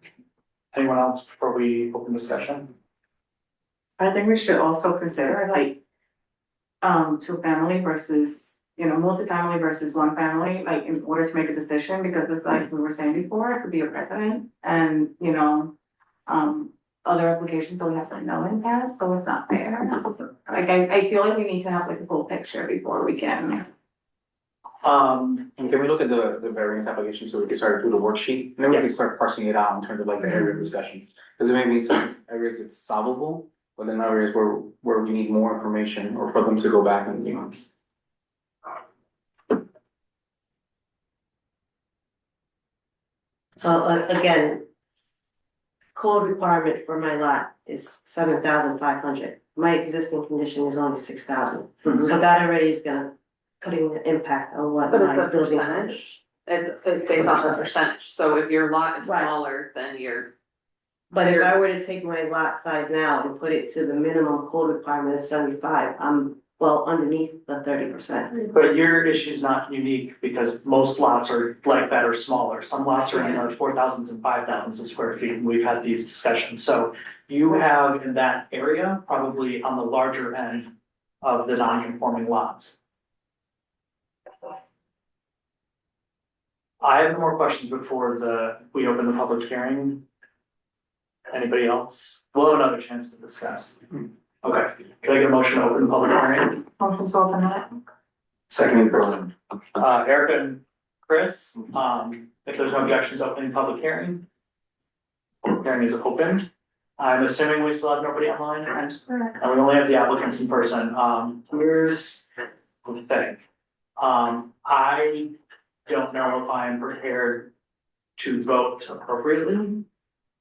Anyone else before we open discussion? I think we should also consider, like, two family versus, multifamily versus one family, like in order to make a decision, because it's like we were saying before, it could be a precedent and, other applications only have some no impasse, so it's not fair. Like, I feel like we need to have like a full picture before we can. And can we look at the variance application so we can start with the worksheet? And then we can start parsing it out in terms of like the area of discussion. Because there may be some areas it's solvable, but then areas where we need more information or for them to go back and, So again, code requirement for my lot is 7,500. My existing condition is only 6,000. So that already is gonna putting an impact on what But it's my a building. percentage. It's based off a percentage, so if your lot is Right. smaller, then you're. But if I were to take my lot size now and put it to the minimum code requirement of 75, I'm well underneath the 30%. But your issue is not unique because most lots are like that or smaller. Some lots are in the 4,000s and 5,000s of square feet, and we've had these discussions. So you have in that area, probably on the larger end of the non-conforming lots. I have no more questions before we open the public hearing. Anybody else? We'll have another chance to discuss. Okay, can I get a motion to open the public hearing? Motion to open that. second person. Erica and Chris, if there's no objections, opening public hearing. Hearing is open. I'm assuming we still have nobody online, and we only have the applicants in person. Here's the thing. I don't know if I'm prepared to vote appropriately.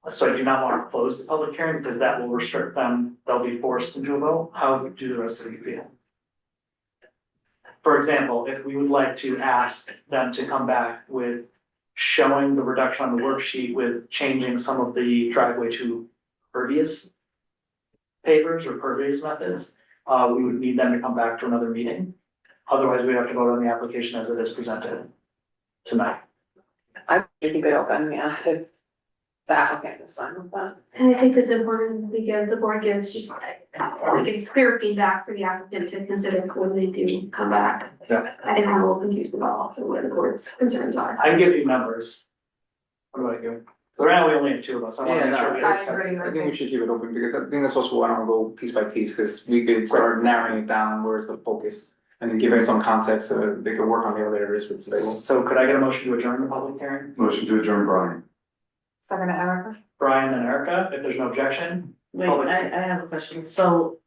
So I do not want to close the public hearing because that will restrict them. They'll be forced into a vote. How do the rest of you feel? For example, if we would like to ask them to come back with showing the reduction on the worksheet with changing some of the driveway to pervious pavers or pervious methods, we would need them to come back to another meeting. Otherwise, we have to vote on the application as it is presented tonight. I keep it open, yeah, if the applicant is fine with that. And I think it's important the board gives just like clear feedback for the applicant to consider when they do come back. Yeah. I think I'm a little confused about also where the board's concerns are. I can give you numbers. What about you? But right now, we only have two of us. I want to make sure. I think we should keep it open because I think that's also why I don't go piece by piece, because we could start narrowing it down, where's the focus? And then giving some context so they could work on the other areas with stable. So could I get a motion to adjourn the public hearing? Motion to adjourn, Brian. Second to Erica. Brian and Erica, if there's no objection. Wait, I have a question. So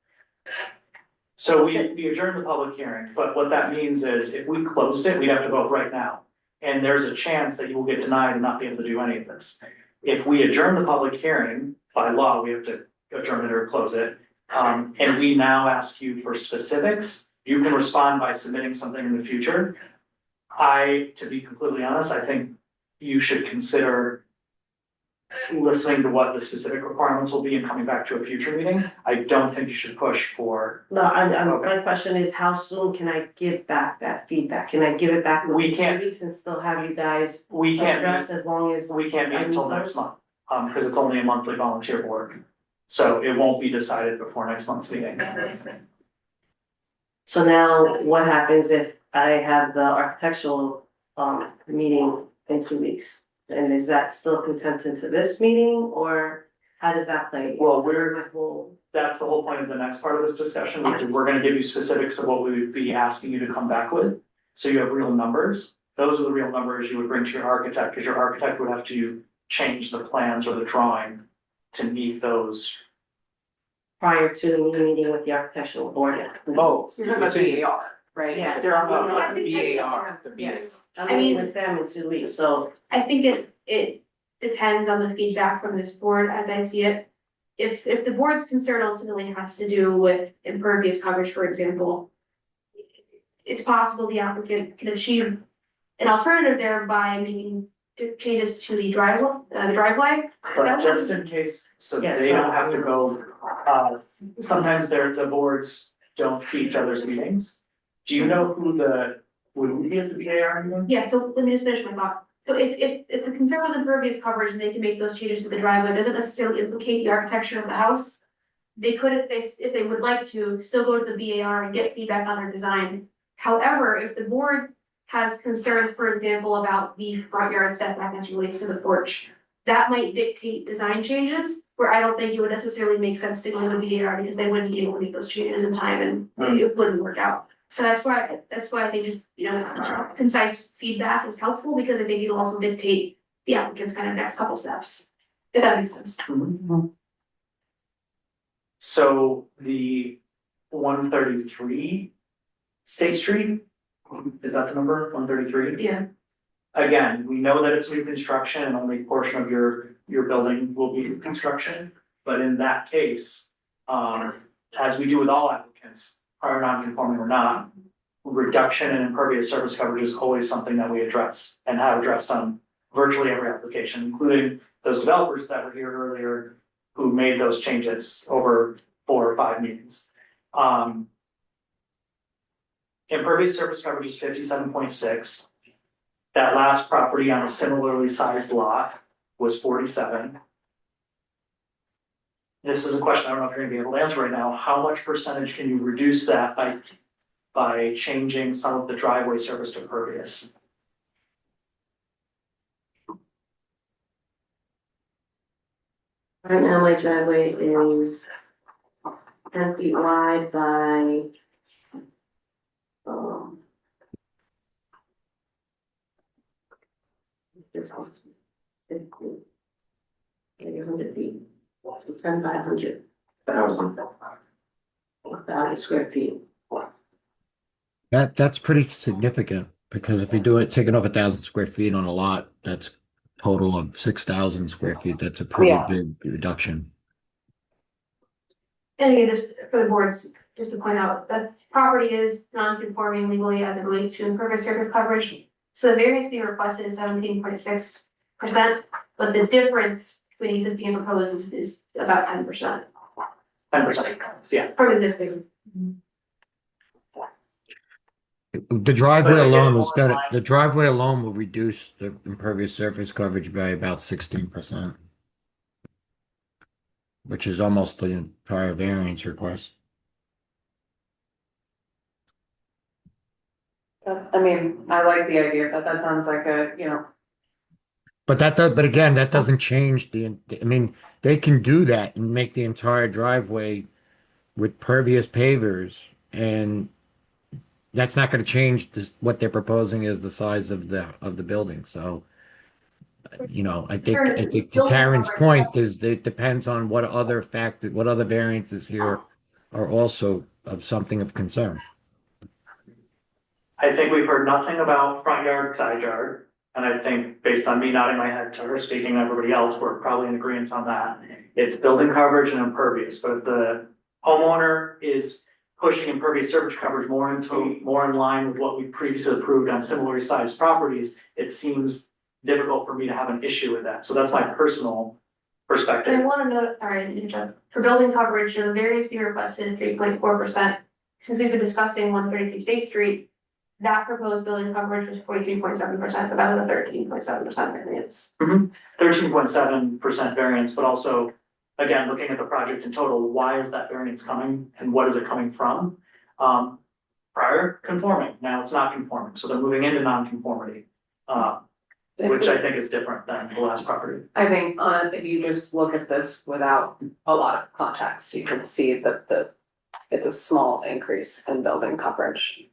So we adjourned the public hearing, but what that means is if we closed it, we'd have to vote right now. And there's a chance that you will get denied and not be able to do any of this. If we adjourn the public hearing, by law, we have to adjourn it or close it. And we now ask you for specifics, you can respond by submitting something in the future. To be completely honest, I think you should consider listening to what the specific requirements will be and coming back to a future meeting. I don't think you should push for. no, my question is, how soon can I give back that feedback? Can I give it back We in can't- 2 weeks and still have you guys We can't, address as long as? we can't meet until next month, because it's only a monthly volunteer board. So it won't be decided before next month's meeting. So now what happens if I have the architectural meeting in 2 weeks? And is that still contingent to this meeting, or how does that play? Well, that's the whole point of the next part of this discussion, which is we're gonna give you specifics of what we would be asking you to come back with. So you have real numbers. Those are the real numbers you would bring to your architect, because your architect would have to change the plans or the drawing to meet those. Prior to me meeting with the architectural board. Oh, You're talking about BAR, right? Yeah. They're on Yeah. the BAR, the BAR. Yes, I'm I mean- meeting with them in 2 weeks, so I think it depends on the feedback from this board as I see it. If the board's concern ultimately has to do with impervious coverage, for example, it's possible the applicant can achieve an alternative there by making changes to the driveway. But just in case, so Yes. they don't have to go, sometimes the boards don't see each other's meetings. Do you know who would we be at the BAR anymore? Yeah, so let me just finish my thought. So if the concern was impervious coverage and they can make those changes to the driveway, it doesn't necessarily implicate the architecture of the house. they could, if they would like to, still go to the BAR and get feedback on their design. However, if the board has concerns, for example, about the front yard setback as relates to the porch, that might dictate design changes, where I don't think it would necessarily make sense to go to the BAR because they wouldn't be able to make those changes in time and it wouldn't work out. So that's why I think just, concise feedback is helpful, because I think it'll also dictate the applicant's kind of next couple steps, if that makes sense. So the 133 State Street, is that the number, 133? Yeah. Again, we know that it's new construction and only a portion of your building will be new construction. But in that case, as we do with all applicants, prior non-conforming or not, reduction in impervious surface coverage is always something that we address and have addressed on virtually every application, including those developers that were here earlier who made those changes over 4 or 5 meetings. Impervious surface coverage is 57.6. That last property on a similarly sized lot was 47. This is a question I don't know if you're gonna be able to answer right now. How much percentage can you reduce that by changing some of the driveway surface to impervious? Right now, my driveway is 10 feet wide by maybe 100 feet, 10 by 100. 1,000 square feet. That's pretty significant, because if you do it, taking off 1,000 square feet on a lot, that's total of 6,000 square feet. That's a pretty Yeah. big reduction. And again, just for the boards, just to point out, that property is non-conforming legally as it relates to impervious surface coverage. So the variance being requested is 17.6%, but the difference between existing and proposed is about 10%. 10%, yeah. From existing. The driveway But again, alone is more gonna, line- the driveway alone will reduce the impervious surface coverage by about 16%. Which is almost the entire variance request. I mean, I like the idea, but that sounds like But again, that doesn't change I mean, they can do that and make the entire driveway with pervious pavers, and that's not gonna change what they're proposing is the size of the building, so. I think to Taryn's point is that it depends on what other variances here are also of something of concern. I think we've heard nothing about front yard, side yard. And I think based on me nodding my head to her speaking and everybody else, we're probably in agreement on that. It's building coverage and impervious, but if the homeowner is pushing impervious surface coverage more in line with what we previously approved on similarly sized properties, it seems difficult for me to have an issue with that. So that's my personal And I perspective. want to note, sorry, to interrupt. For building coverage, the variance being requested is 3.4%. Since we've been discussing 133 State Street, that proposed building coverage was 43.7%, so about a 13.7% variance. 13.7% variance, but also, again, looking at the project in total, why is that variance coming and what is it coming from? Prior conforming, now it's not conforming, so they're moving into non-conformity. Which I think is different than the last property. I think if you just look at this without a lot of context, you can see that it's a small increase in building coverage.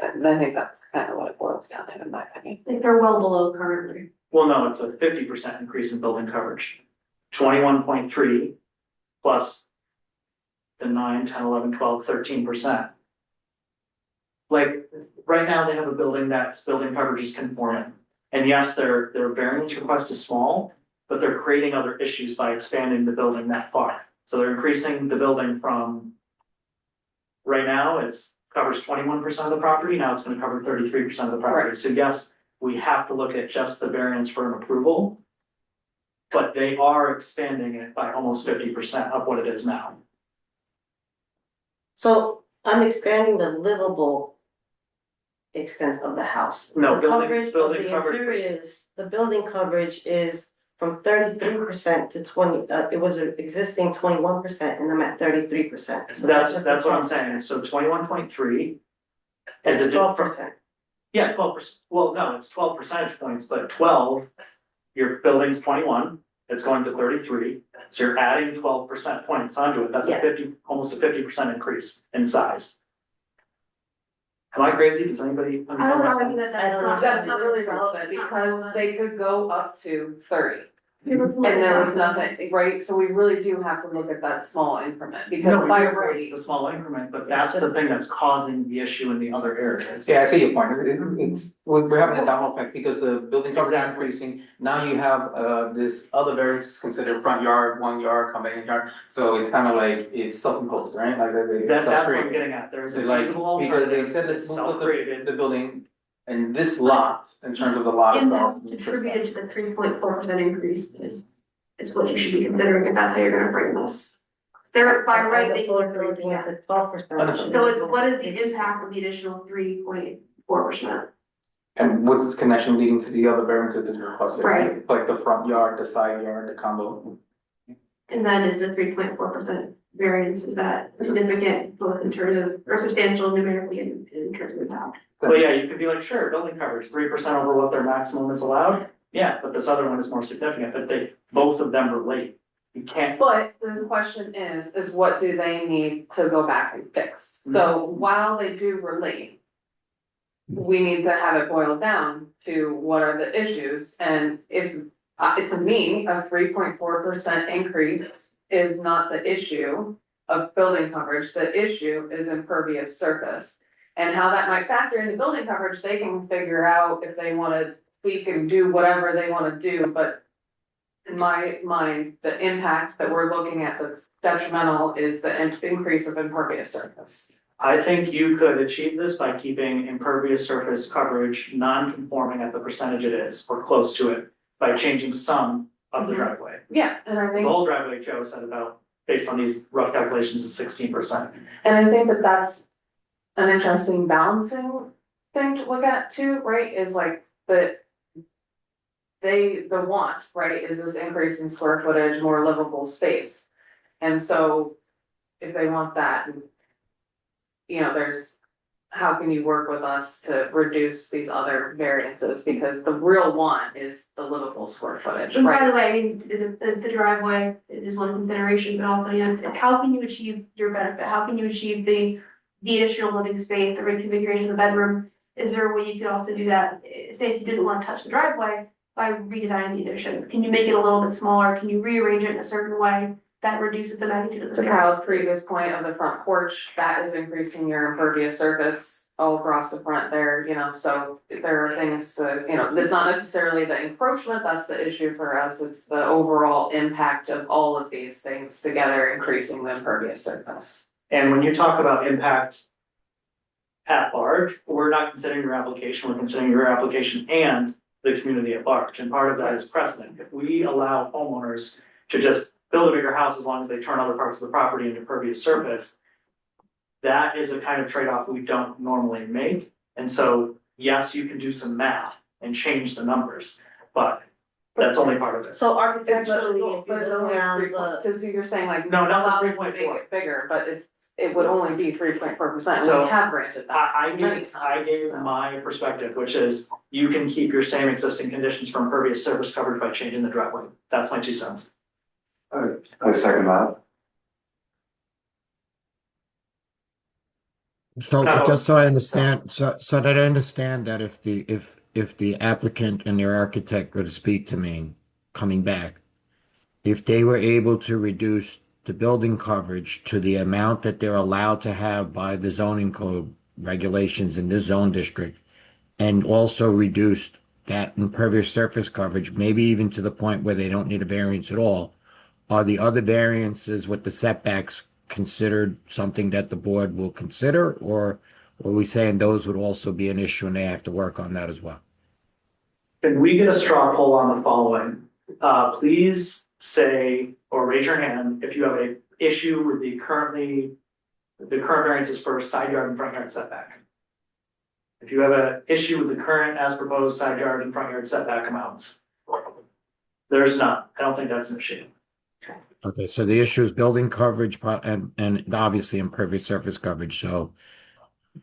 And I think that's kind of what it boils down to, in my opinion. I think they're well below currently. Well, no, it's a 50% increase in building coverage. 21.3 plus the 9, 10, 11, 12, 13%. Like, right now they have a building that's building coverage is conforming. And yes, their variance request is small, but they're creating other issues by expanding the building that far. So they're increasing the building from, right now, it's covers 21% of the property, now it's gonna cover 33% of the property. Right. So yes, we have to look at just the variance for an approval. But they are expanding it by almost 50% of what it is now. So I'm expanding the livable extent of the house. No, The building- coverage of building the coverage. impervious, the building coverage is from 33% to 20, it was an existing 21% and I'm at 33%. So that's what I'm saying, so 21.3. That's Is it- 12%. Yeah, 12%, well, no, it's 12 percentage points, but 12, your building's 21, it's going to 33, so you're adding 12% points onto it, that's a Yeah. 50, almost a 50% increase in size. Am I crazy? Does anybody? I don't know, I think that that's not. That's not really relevant because they could go up to 30. And there was nothing, right, so we really do have to look at that small increment, because No, by you're right, right, the small increment, but that's the thing that's causing the issue in the other areas. Yeah, I see your point. We're having a domino effect because the building coverage is increasing. Now you have, this other variance considered front yard, 1 yard, combined yard. So it's kind of like, it's self-imposed, right? Like That's what I'm self-created. getting at, there's a So like, feasible because they alternative, said it's let's move self-created. the building and this lot, in terms of the lot itself. Impact attributed to the 3.4% increase is what you should be considering if that's how you're gonna frame this. They're by right, As they. opposed to looking at the 12%. So what is the impact of the additional 3.4%? And what's its connection leading to the other variances that you requested? Right. Like the front yard, the side yard, the combo. And then is the 3.4% variance, is that significant both in terms of, or substantial numerically in terms of impact? Well, yeah, you could be like, sure, building coverage, 3% over what their maximum is allowed, yeah, but this other one is more significant, but both of them relate. You can't, but the question is what do they need to go back and fix? So while they do relate, we need to have it boiled down to what are the issues, and if, to me, a 3.4% increase is not the issue of building coverage, the issue is impervious surface. And how that might factor into building coverage, they can figure out if they wanna, we can do whatever they wanna do, but in my mind, the impact that we're looking at that's detrimental is the increase of impervious surface. I think you could achieve this by keeping impervious surface coverage non-conforming at the percentage it is, or close to it, by changing some of the driveway. Yeah, and I The think, whole driveway, Joe said about, based on these rough calculations, is 16%. and I think that that's an interesting balancing thing to look at too, right, is like the want, right, is this increase in square footage, more livable space. And so if they want that, there's, how can you work with us to reduce these other variances? Because the real want is the livable square footage, And by right? the way, I mean, the driveway is one consideration, but also, it's how can you achieve your benefit? How can you achieve the additional living space, the reconfiguration of the bedrooms? Is there a way you could also do that? Say if you didn't want to touch the driveway by redesigning the addition, can you make it a little bit smaller? Can you rearrange it in a certain way that reduces the magnitude of the To scale? Kyle's previous point of the front porch, that is increasing your impervious surface all across the front there, so there are things to, it's not necessarily the encroachment, that's the issue for us, it's the overall impact of all of these things together increasing the impervious surface. And when you talk about impact at large, we're not considering your application, we're considering your application and the community at large, and part of that is precedent. If we allow homeowners to just build a bigger house as long as they turn other parts of the property into impervious surface, that is a kind of trade-off we don't normally make. And so, yes, you can do some math and change the numbers, but that's only part of it. So architecturally, if you But it's look only around the, because you're saying like. No, not the allow them to 3.4. Make it bigger, but it would only be 3.4%, So, we have granted that. I gave my perspective, which is you can keep your same existing conditions for impervious surface coverage by changing the driveway. That's my 2 cents. I second that. So No. just so I understand, so that I understand that if the applicant and their architect were to speak to me coming back, if they were able to reduce the building coverage to the amount that they're allowed to have by the zoning code regulations in this zone district, and also reduced that impervious surface coverage, maybe even to the point where they don't need a variance at all, are the other variances with the setbacks considered something that the board will consider, or are we saying those would also be an issue and they have to work on that as well? Can we get a straw poll on the following? Please say, or raise your hand if you have an issue with the current variances for side yard and front yard setback. If you have an issue with the current as proposed side yard and front yard setback amounts. There's not, I don't think that's an issue. Okay, so the issue is building coverage and obviously impervious surface coverage, so.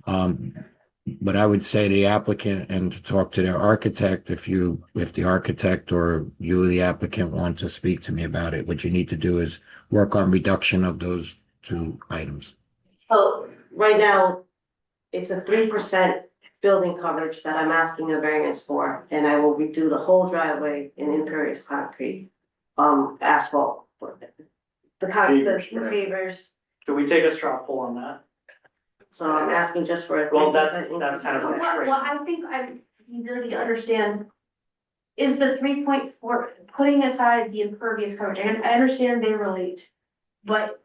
But I would say to the applicant and to talk to their architect, if the architect or you, the applicant, want to speak to me about it, what you need to do is work on reduction of those two items. So right now, it's a 3% building coverage that I'm asking a variance for, and I will redo the whole driveway in impervious concrete, asphalt. The pavers, Can we take a straw poll on that? so I'm asking just for a 3%. Well, that's kind of Well, an extra. I think you really need to understand, is the 3.4, putting aside the impervious coverage, and I understand they relate, but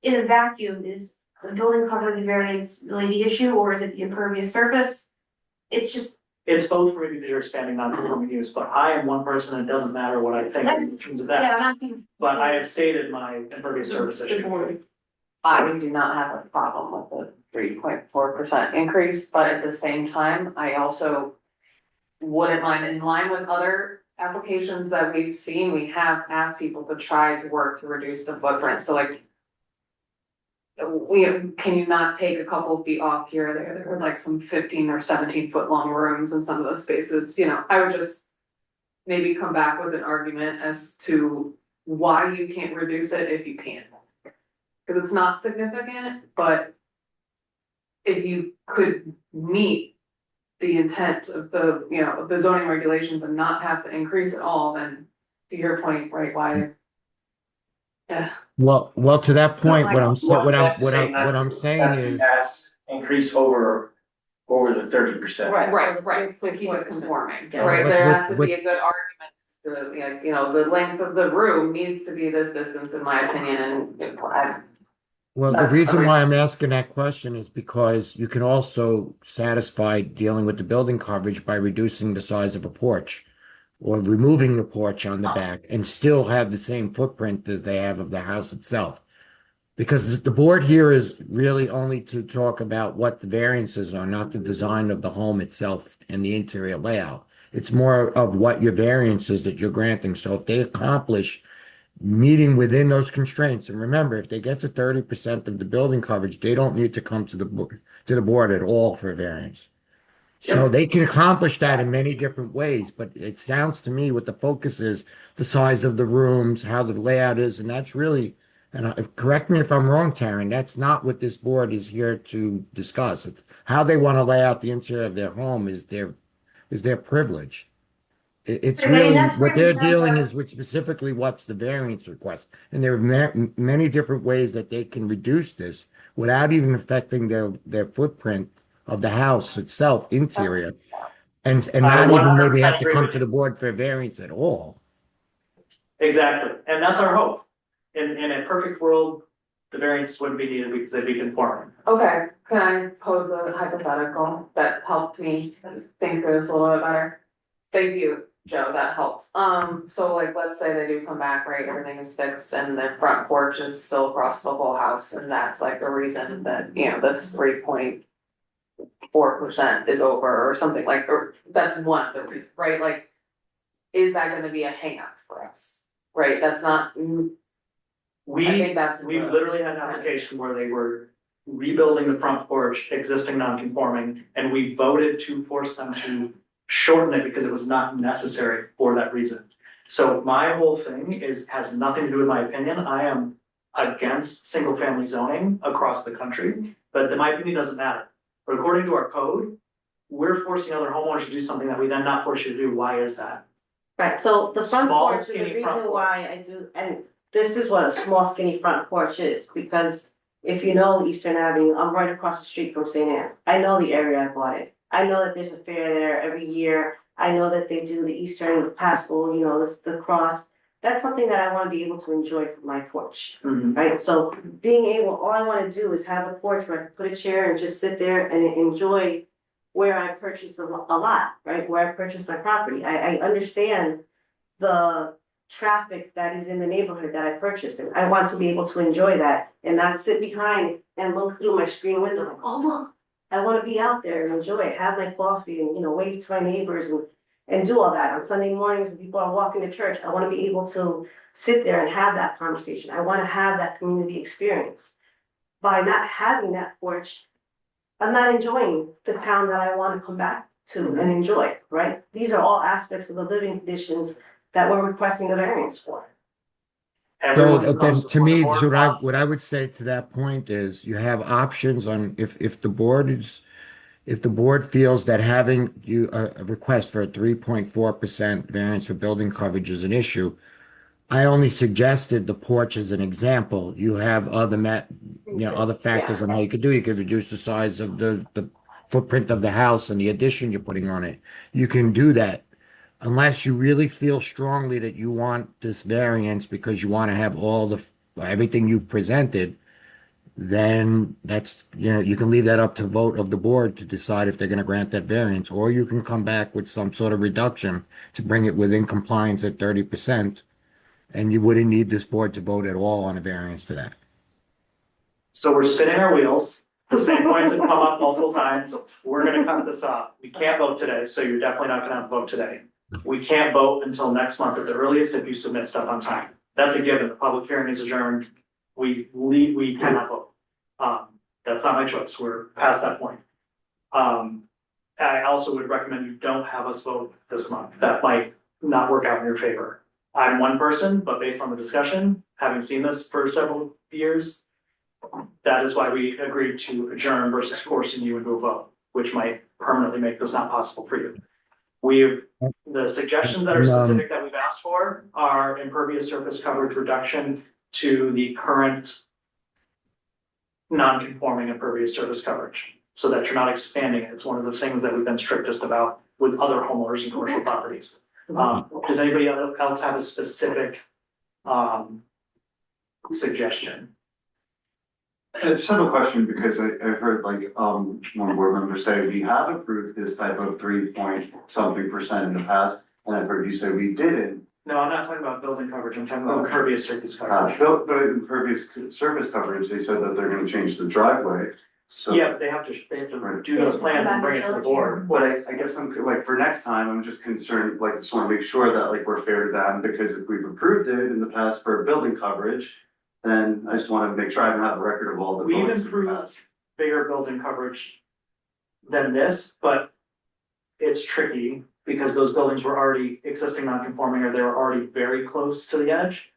in a vacuum, is the building coverage variance really the issue, or is it the impervious surface? It's just, It's both for me because you're expanding non-conforming use, but I am one person, it doesn't matter what I think in terms of yeah, that. I'm asking. But I have stated my impervious surface The issue. board, I do not have a problem with the 3.4% increase, but at the same time, I also wouldn't mind, in line with other applications that we've seen, we have asked people to try to work to reduce the footprint, so like can you not take a couple of feet off here or there? There were like some 15 or 17 foot long rooms in some of those spaces, you know, I would just maybe come back with an argument as to why you can't reduce it if you can. Cause it's not significant, but if you could meet the intent of the, you know, the zoning regulations and not have to increase at all, then to your point, right, why? Yeah. Well, to that point, what I'm saying That's is, ask increase over the 30%. Right, to keep it conforming, Yeah. right, But there what- has to be a good argument to, like, you know, the length of the room needs to be this distance, in my opinion, and well, the That's reason okay. why I'm asking that question is because you can also satisfy dealing with the building coverage by reducing the size of a porch or removing the porch on the back and still have the same footprint as they have of the house itself. Because the board here is really only to talk about what the variances are, not the design of the home itself and the interior layout. It's more of what your variances that you're granting. So if they accomplish meeting within those constraints, and remember, if they get to 30% of the building coverage, they don't need to come to the board at all for a variance. So they can accomplish that in many different ways, but it sounds to me what the focus is, the size of the rooms, how the layout is, and that's really, correct me if I'm wrong, Taryn, that's not what this board is here to discuss. It's how they want to lay out the interior of their home is their privilege. It's I mean, really, that's what where they're we have dealing our- is with specifically what's the variance request. And there are many different ways that they can reduce this without even affecting their footprint of the house itself, interior. And I not even 100% maybe have to agree come with to you. the board for a variance at all. Exactly, and that's our hope. In a perfect world, the variance wouldn't be needed because they'd be conforming. Okay, can I pose a hypothetical that helped me think through this a little bit better? Thank you, Joe, that helps. So like, let's say they do come back, right, everything is fixed and the front porch is still across the whole house, and that's like the reason that, you know, this 3.4% is over or something like, or that's one of the reasons, right, like, is that gonna be a hang up for us? Right, that's not, I think that's. We've literally had an application where they were rebuilding the front porch, existing non-conforming, and we voted to force them to shorten it because it was not necessary for that reason. So my whole thing has nothing to do with my opinion. I am against single-family zoning across the country, but my opinion doesn't matter. But according to our code, we're forcing other homeowners to do something that we then not force you to do. Why is that? Right, so the front Small, porch is the skinny front reason porch. why I do, and this is what a small skinny front porch is, because if you know Eastern Avenue, I'm right across the street from St. Anne's. I know the area, I bought it. I know that there's a fair there every year. I know that they do the Eastern Paschal, you know, the cross. That's something that I wanna be able to enjoy from my porch, right? So being able, all I wanna do is have a porch where I can put a chair and just sit there and enjoy where I purchased a lot, right, where I purchased my property. I understand the traffic that is in the neighborhood that I purchased, and I want to be able to enjoy that and not sit behind and look through my screen window like, oh, look, I wanna be out there and enjoy it, have my coffee and, you know, wave to my neighbors and do all that. On Sunday mornings, when people are walking to church, I wanna be able to sit there and have that conversation. I wanna have that community experience. By not having that porch, I'm not enjoying the town that I wanna come back to and enjoy, right? These are all aspects of the living conditions that we're requesting a variance for. Everyone So who comes then, to before the me, board so wants- what I would say to that point is, you have options on, if the board is, if the board feels that having you, a request for a 3.4% variance for building coverage is an issue, I only suggested the porch as an example. You have other factors on how you could do. You could reduce the size of the footprint of the house and the addition you're putting on it. You can do that. Unless you really feel strongly that you want this variance because you want to have everything you've presented, then you can leave that up to vote of the board to decide if they're going to grant that variance, or you can come back with some sort of reduction to bring it within compliance at 30%, and you wouldn't need this board to vote at all on a variance for that. So we're spinning our wheels. The same points have come up multiple times. We're gonna cut this off. We can't vote today, so you're definitely not gonna have a vote today. We can't vote until next month at the earliest if you submit stuff on time. That's a given. The public hearing is adjourned. We cannot vote. That's not my choice. We're past that point. I also would recommend you don't have us vote this month. That might not work out in your favor. I'm one person, but based on the discussion, having seen this for several years, that is why we agreed to adjourn versus forcing you into a vote, which might permanently make this not possible for you. The suggestions that are specific that we've asked for are impervious surface coverage reduction to the current non-conforming impervious surface coverage, so that you're not expanding it. It's one of the things that we've been strictest about with other homeowners and commercial properties. Does anybody else have a specific suggestion? I just have a question because I've heard one board member say, we have approved this type of 3 point something% in the past. And I've heard you say we didn't. No, I'm not talking about building coverage. I'm talking about impervious surface coverage. But impervious surface coverage, they said that they're gonna change the driveway. So. Yeah, but they have to do those plans and bring it to the board. But I guess I'm for next time, I'm just concerned, just wanna make sure that we're fair to them, because if we've approved it in the past for building coverage, then I just wanna make sure I don't have a record of all the. We've votes in the improved past. bigger building coverage than this, but it's tricky because those buildings were already existing non-conforming, or they were already very close to the edge.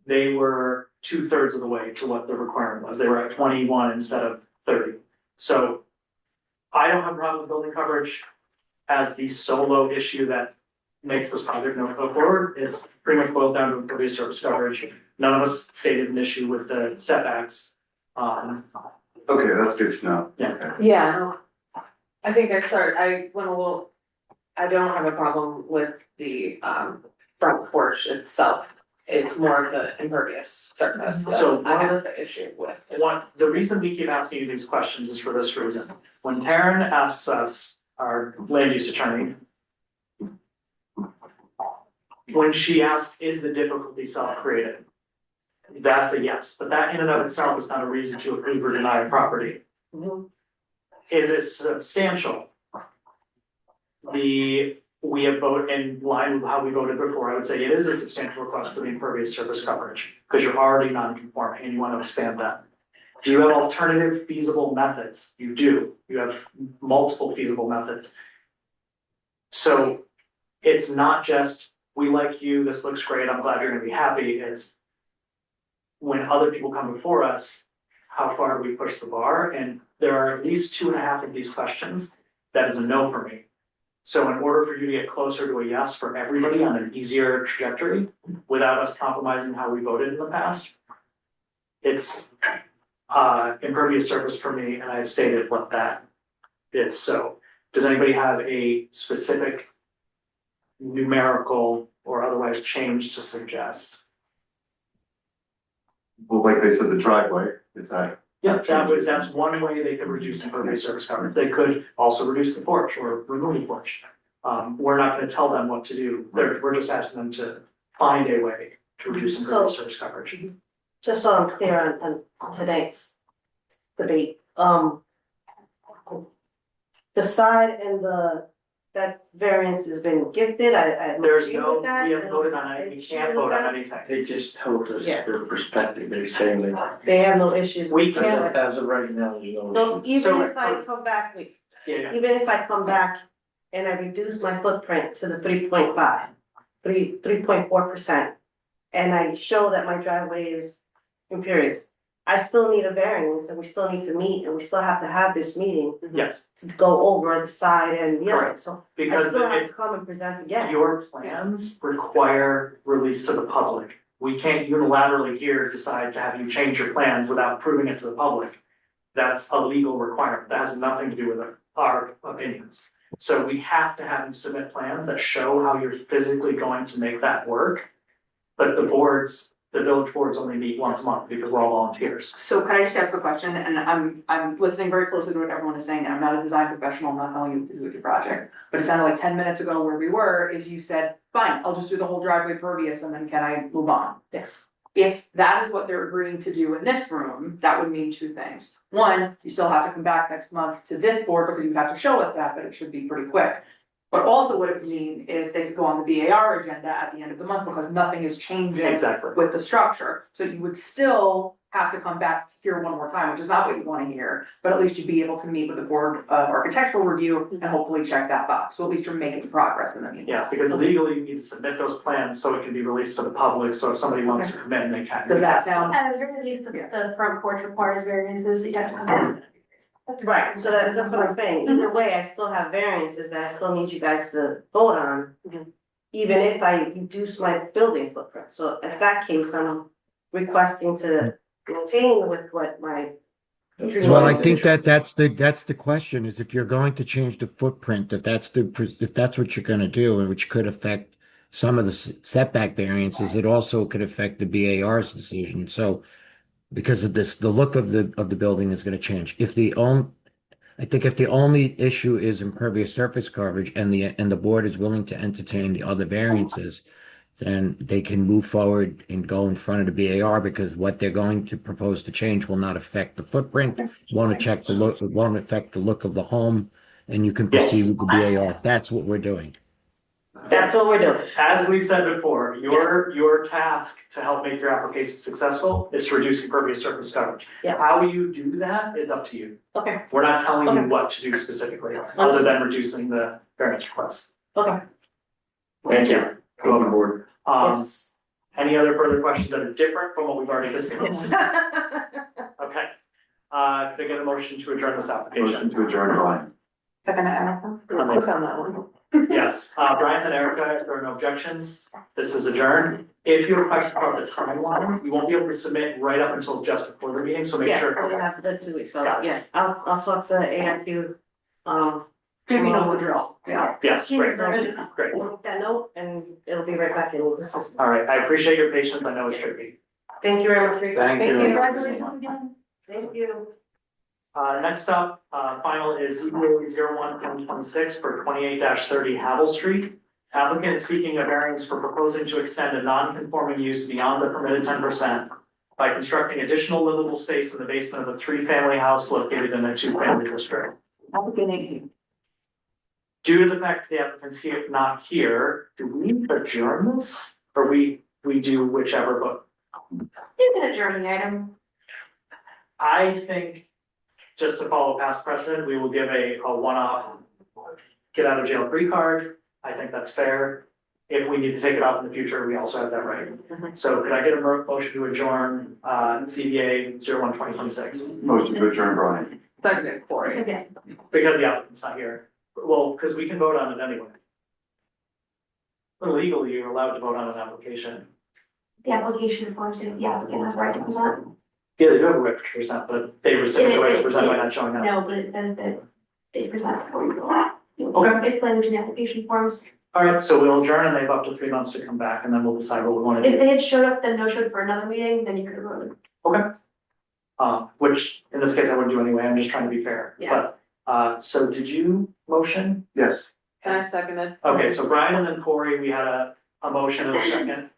They were 2/3 of the way to what the requirement was. They were at 21 instead of 30. So I don't have a problem with building coverage as the solo issue that makes this project no go forward. It's pretty much boiled down to impervious surface coverage. None of us stated an issue with the setbacks. Okay, that's good to know. Yeah. Yeah. I think I don't have a problem with the front porch itself. It's more of the impervious surface So that I have the issue with. The reason we keep asking you these questions is for this reason. When Taryn asks us, our land use attorney, when she asks, is the difficulty self-created? That's a yes, but that in and of itself is not a reason to approve or deny a property. It is substantial. We have voted in line with how we voted before. I would say it is a substantial request for the impervious surface coverage, because you're already non-conforming and you want to expand that. Do you have alternative feasible methods? You do. You have multiple feasible methods. So it's not just, we like you, this looks great, I'm glad you're gonna be happy. It's when other people come before us, how far do we push the bar? And there are at least 2.5 of these questions that is a no for me. So in order for you to get closer to a yes for everybody on an easier trajectory, without us compromising how we voted in the past, it's impervious surface for me, and I stated what that is. So does anybody have a specific numerical or otherwise change to suggest? Well, like they said, the driveway, if that. Yeah, that's one way they could reduce impervious surface coverage. They could also reduce the porch or remove the porch. We're not gonna tell them what to do. We're just asking them to find a way to reduce impervious surface coverage. Just so I'm clear on today's debate, the side and the that variance has been gifted, I'm There's okay no, with that. we haven't voted on anything, we can't vote on anything. They just told us Yeah. their perspective, they're saying that. They have no issues. We with can't- that. As of right now, there's no So issue. even if I come back, Yeah, even if I come back and I reduce my footprint to the 3.5, 3.4%, and I show that my driveway is imperious, I still need a variance and we still need to meet and we still have to have this meeting yes, to go over the side and, yeah, Correct. so I because still have it's, to come and present again. your plans require release to the public. We can't unilaterally here decide to have you change your plans without proving it to the public. That's a legal requirement, that has nothing to do with our opinions. So we have to have you submit plans that show how you're physically going to make that work. But the village boards only meet once a month because we're all volunteers. So can I just ask a question? And I'm listening very closely to what everyone is saying, and I'm not a design professional, I'm not telling you what to do with your project. But it sounded like 10 minutes ago where we were, is you said, fine, I'll just do the whole driveway pervious and then can I move on? Yes. If that is what they're agreeing to do in this room, that would mean two things. One, you still have to come back next month to this board because you have to show us that, but it should be pretty quick. But also what it would mean is they could go on the BAR agenda at the end of the month because nothing is changing Exactly. with the structure. So you would still have to come back here one more time, which is not what you want to hear, but at least you'd be able to meet with the board of architectural review and hopefully check that box. So at least you're making progress in the meantime. Yes, because legally you need to submit those plans so it can be released to the public, so if somebody wants to come in, they can. Does that sound? At the very least, the front porch requires variances, you have to come in. Right, so that's what I'm saying, either way, I still have variances that I still need you guys to vote on. Even if I reduce my building footprint, so in that case, I'm requesting to maintain with what my. Well, I think that's the question is if you're going to change the footprint, if that's what you're gonna do, and which could affect some of the setback variances, it also could affect the BAR's decision. So because of this, the look of the building is gonna change. I think if the only issue is impervious surface coverage and the board is willing to entertain the other variances, then they can move forward and go in front of the BAR because what they're going to propose to change will not affect the footprint, won't affect the look of the home, and you can proceed with the BAR. That's what we're doing. That's what we're doing. As we said before, your task to help make your application successful is to reduce impervious surface coverage. Yeah. How you do that is up to you. Okay, We're not telling you Okay. what to do specifically, other than reducing the variance request. okay. Thank you. Go on board. Yes. Any other further questions that are different from what we've already discussed? Okay. Can I get a motion to adjourn this Motion application? to adjourn, Brian. Second, Erica? Click on that one. Yes, Brian and Erica, if there are no objections, this is adjourned. If you have questions about the timeline, you won't be able to submit right up until just before the meeting, so make Yeah, sure. probably after the 2 weeks, so, Yeah. yeah, I'll talk to AIQ, Jamie knows the drill, yeah. Yes, great, I'll great. make that note and it'll be right back in the system. All right, I appreciate your patience, I know it's tricky. Thank you very much for your. Thank you. Congratulations again. Thank you. Next up, final is 01/2026 for 28-30 Havel Street. Applicant is seeking a variance for proposing to extend a non-conforming use beyond the permitted 10% by constructing additional livable space in the basement of a 3-family house located in a 2-family district. Due to the fact that the applicant's here, not here, do we adjourn this? Or we do whichever, but You can adjourn the item. I think, just to follow past precedent, we will give a one-off get out of jail free card. I think that's fair. If we need to take it off in the future, we also have that right. So could I get a motion to adjourn, CBA 01/2026? Motion to adjourn, Brian. Second, Corey. Okay. Because the applicant's not here. Well, because we can vote on it anyway. But legally, you're allowed to vote on an application. The application forms, the applicant has right to present. Yeah, they do have a right to present, but they rescind the right to present by not showing up. No, but it says that they present before you go. Okay. It's language in the application forms. All right, so we'll adjourn and they have up to 3 months to come back and then we'll decide what we want to If do. they had showed up, then no showed for another meeting, then you could have voted. Okay. Which in this case I wouldn't do anyway, I'm just trying to be fair. Yeah. But, so did you motion? Yes. Can I second it? Okay, so Brian and then Corey, we had a motion and a second.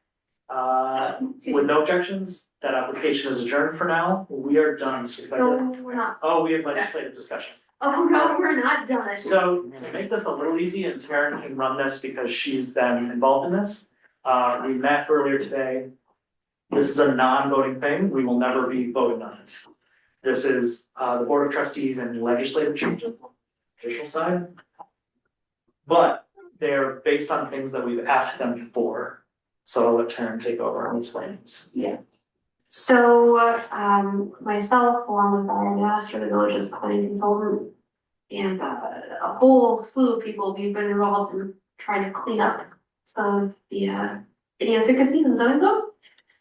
With no objections, that application is adjourned for now. We are done. So if I No, could- we're not. Oh, we have legislative discussion. Oh, no, we're not done. So to make this a little easy, and Taryn can run this because she's been involved in this, we met earlier today. This is a non-voting thing, we will never be voting on this. This is the Board of Trustees and legislative changes, official side. But they're based on things that we've asked them for. So I'll let Taryn take over and explain this. Yeah. So, myself, along with Brian Master, the village's planning consultant, and a whole slew of people, we've been involved in trying to clean up some of the idiosyncrasies in zoning code.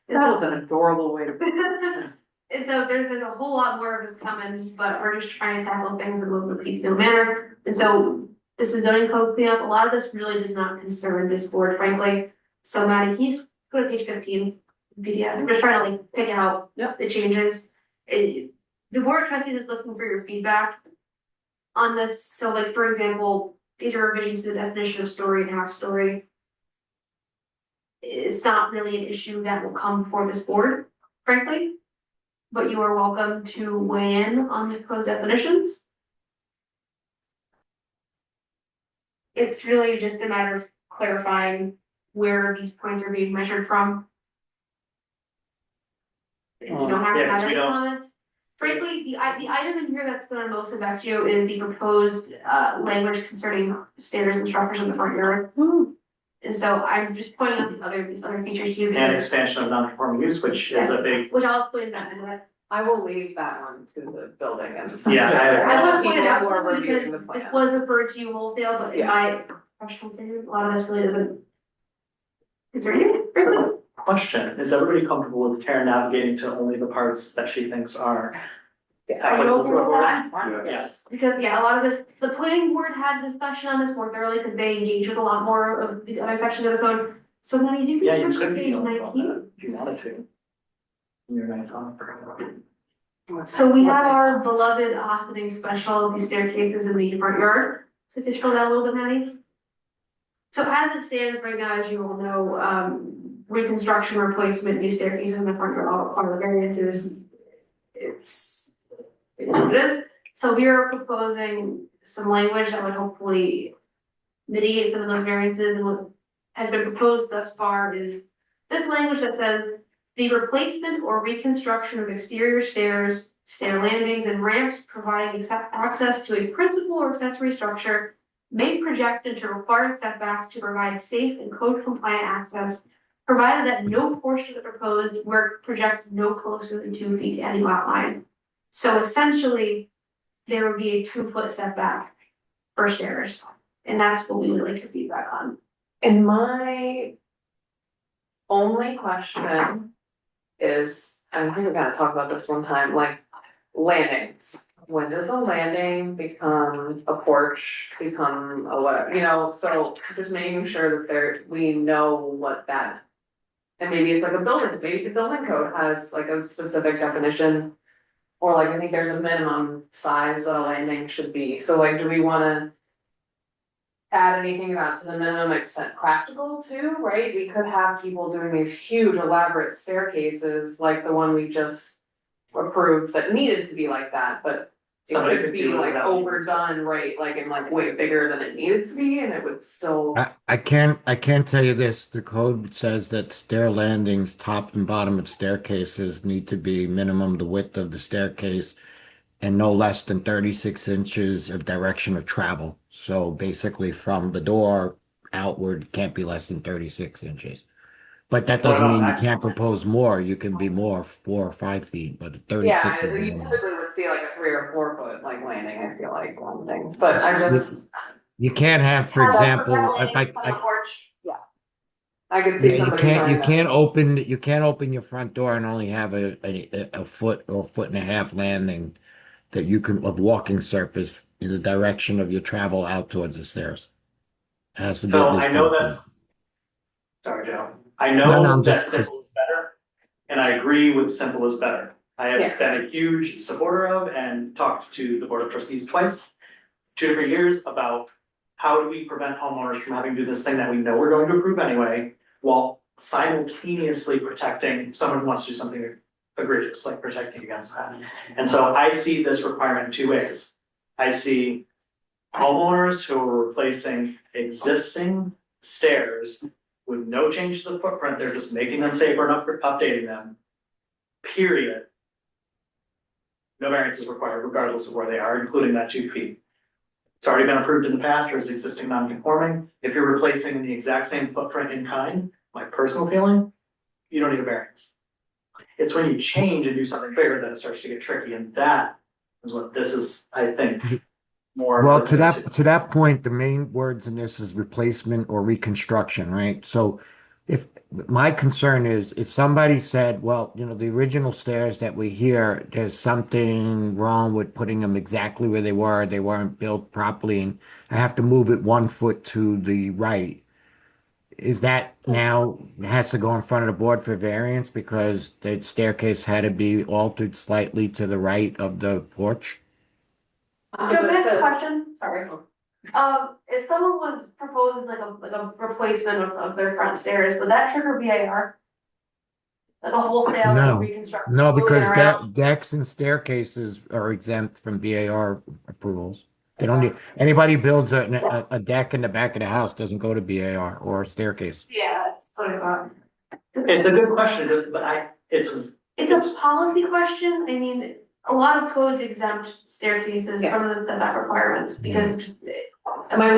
That was an adorable way to. And so there's a whole lot more of this coming, but we're just trying to tackle things in a little bit piecemeal manner. And so this is zoning code cleanup. A lot of this really does not concern this board, frankly. So Maddie, go to page 15. PDF. I'm just trying to like pick out the changes. The board of trustees is looking for your feedback on this. So like, for example, these are revisions to the definition of story and half story. It's not really an issue that will come before this board, frankly. But you are welcome to weigh in on the proposed definitions. It's really just a matter of clarifying where these points are being measured from. If you don't have to Yeah, 'cause have we any don't- comments. Frankly, the item in here that's gonna most affect you is the proposed language concerning stairs and structures in the front yard. And so I'm just pointing out these other features to you. And because- expansion of non-conforming use, which is a big, Which I'll explain that in a minute. I will leave that one to the building and. Yeah, I want to point it People out who are simply reviewing the because this plan. was referred to you wholesale, but in my professional opinion, a lot of this really doesn't concern you, frankly. question, is everybody comfortable with Taryn navigating to only the parts that she thinks are? Are you okay with that? Yeah. Yes. Because, yeah, a lot of this, the planning board had a discussion on this more thoroughly, because they engaged with a lot more of the other sections of the code. So then you Yeah, can you switch to could be page on that 19. if you wanted to. You're nice on. So we have our beloved Ossining special, these staircases in the front yard. So just scroll down a little bit, Maddie. So as it stands right now, as you all know, reconstruction, replacement, new staircases in the front yard, all part of the variances. It is what it is. So we are proposing some language that would hopefully mitigate some of those variances, and what has been proposed thus far is this language that says the replacement or reconstruction of exterior stairs, stair landings, and ramps providing access to a principal or accessory structure may project into required setbacks to provide safe and code compliant access, provided that no portion of the proposed work projects no closer than 2 feet to any lot line. So essentially, there would be a 2-foot setback for stairs, and that's what we would like your feedback on. And my only question is, I think we gotta talk about this one time, like landings. When does a landing become a porch, become a whatever, you know, so just making sure that we know what that. And maybe it's like a building, maybe the building code has like a specific definition. Or like, I think there's a minimum size that a landing should be, so like, do we wanna add anything about to the minimum extent practical too, right? We could have people doing these huge elaborate staircases, like the one we just approved that needed to be like that, but it Somebody could could be do it like without- overdone, right, like in like way bigger than it needed to be, and it would still. I can't tell you this. The code says that stair landings, top and bottom of staircases need to be minimum the width of the staircase and no less than 36 inches of direction of travel. So basically from the door outward, can't be less than 36 inches. But that doesn't mean you can't propose more. You can be more, 4 or 5 feet, but 36 Yeah, is the you minimum. typically would see like a 3 or 4 foot like landing, I feel like, on things, but I just. You can't have, for example, if On the I porch, yeah. I could see yeah, you somebody can't trying to. you can't open your front door and only have a foot or foot and a half landing that you can of walking surface in the direction of your travel out towards the stairs. It has to be So at I least know 3 feet. that's. Sorry, Joe. I No, know I'm that just- simple is better, and I agree with simple is better. I have Yes. been a huge supporter of and talked to the Board of Trustees twice, 2 different years, about how do we prevent homeowners from having to do this thing that we know we're going to approve anyway, while simultaneously protecting someone who wants to do something egregious, like protecting against that. And so I see this requirement in 2 ways. I see homeowners who are replacing existing stairs with no change to the footprint, they're just making them safer and updating them. Period. No variance is required regardless of where they are, including that 2 feet. It's already been approved in the past or is existing non-conforming. If you're replacing the exact same footprint in kind, my personal feeling, you don't need a variance. It's when you change and do something bigger that it starts to get tricky, and that is what this is, I think, more. Well, applicable to that point, the main words in this is replacement or reconstruction, right? So if my concern is if somebody said, well, you know, the original stairs that we hear, there's something wrong with putting them exactly where they weren't built properly, and I have to move it 1 foot to the right. Is that now has to go in front of the board for variance because the staircase had to be altered slightly to the right of the porch? Joe, can I ask a question? Sorry. If someone was proposing like a replacement of their front stairs, would that trigger BAR? Like a wholesale like No, reconstruction? no, moving because around? decks and staircases are exempt from BAR approvals. They don't need, anybody builds a deck in the back of the house doesn't go to BAR or a staircase. Yeah, that's what I thought. It's a good question, but It's a policy question. I mean, a lot of codes exempt staircases from the setback requirements because it just. My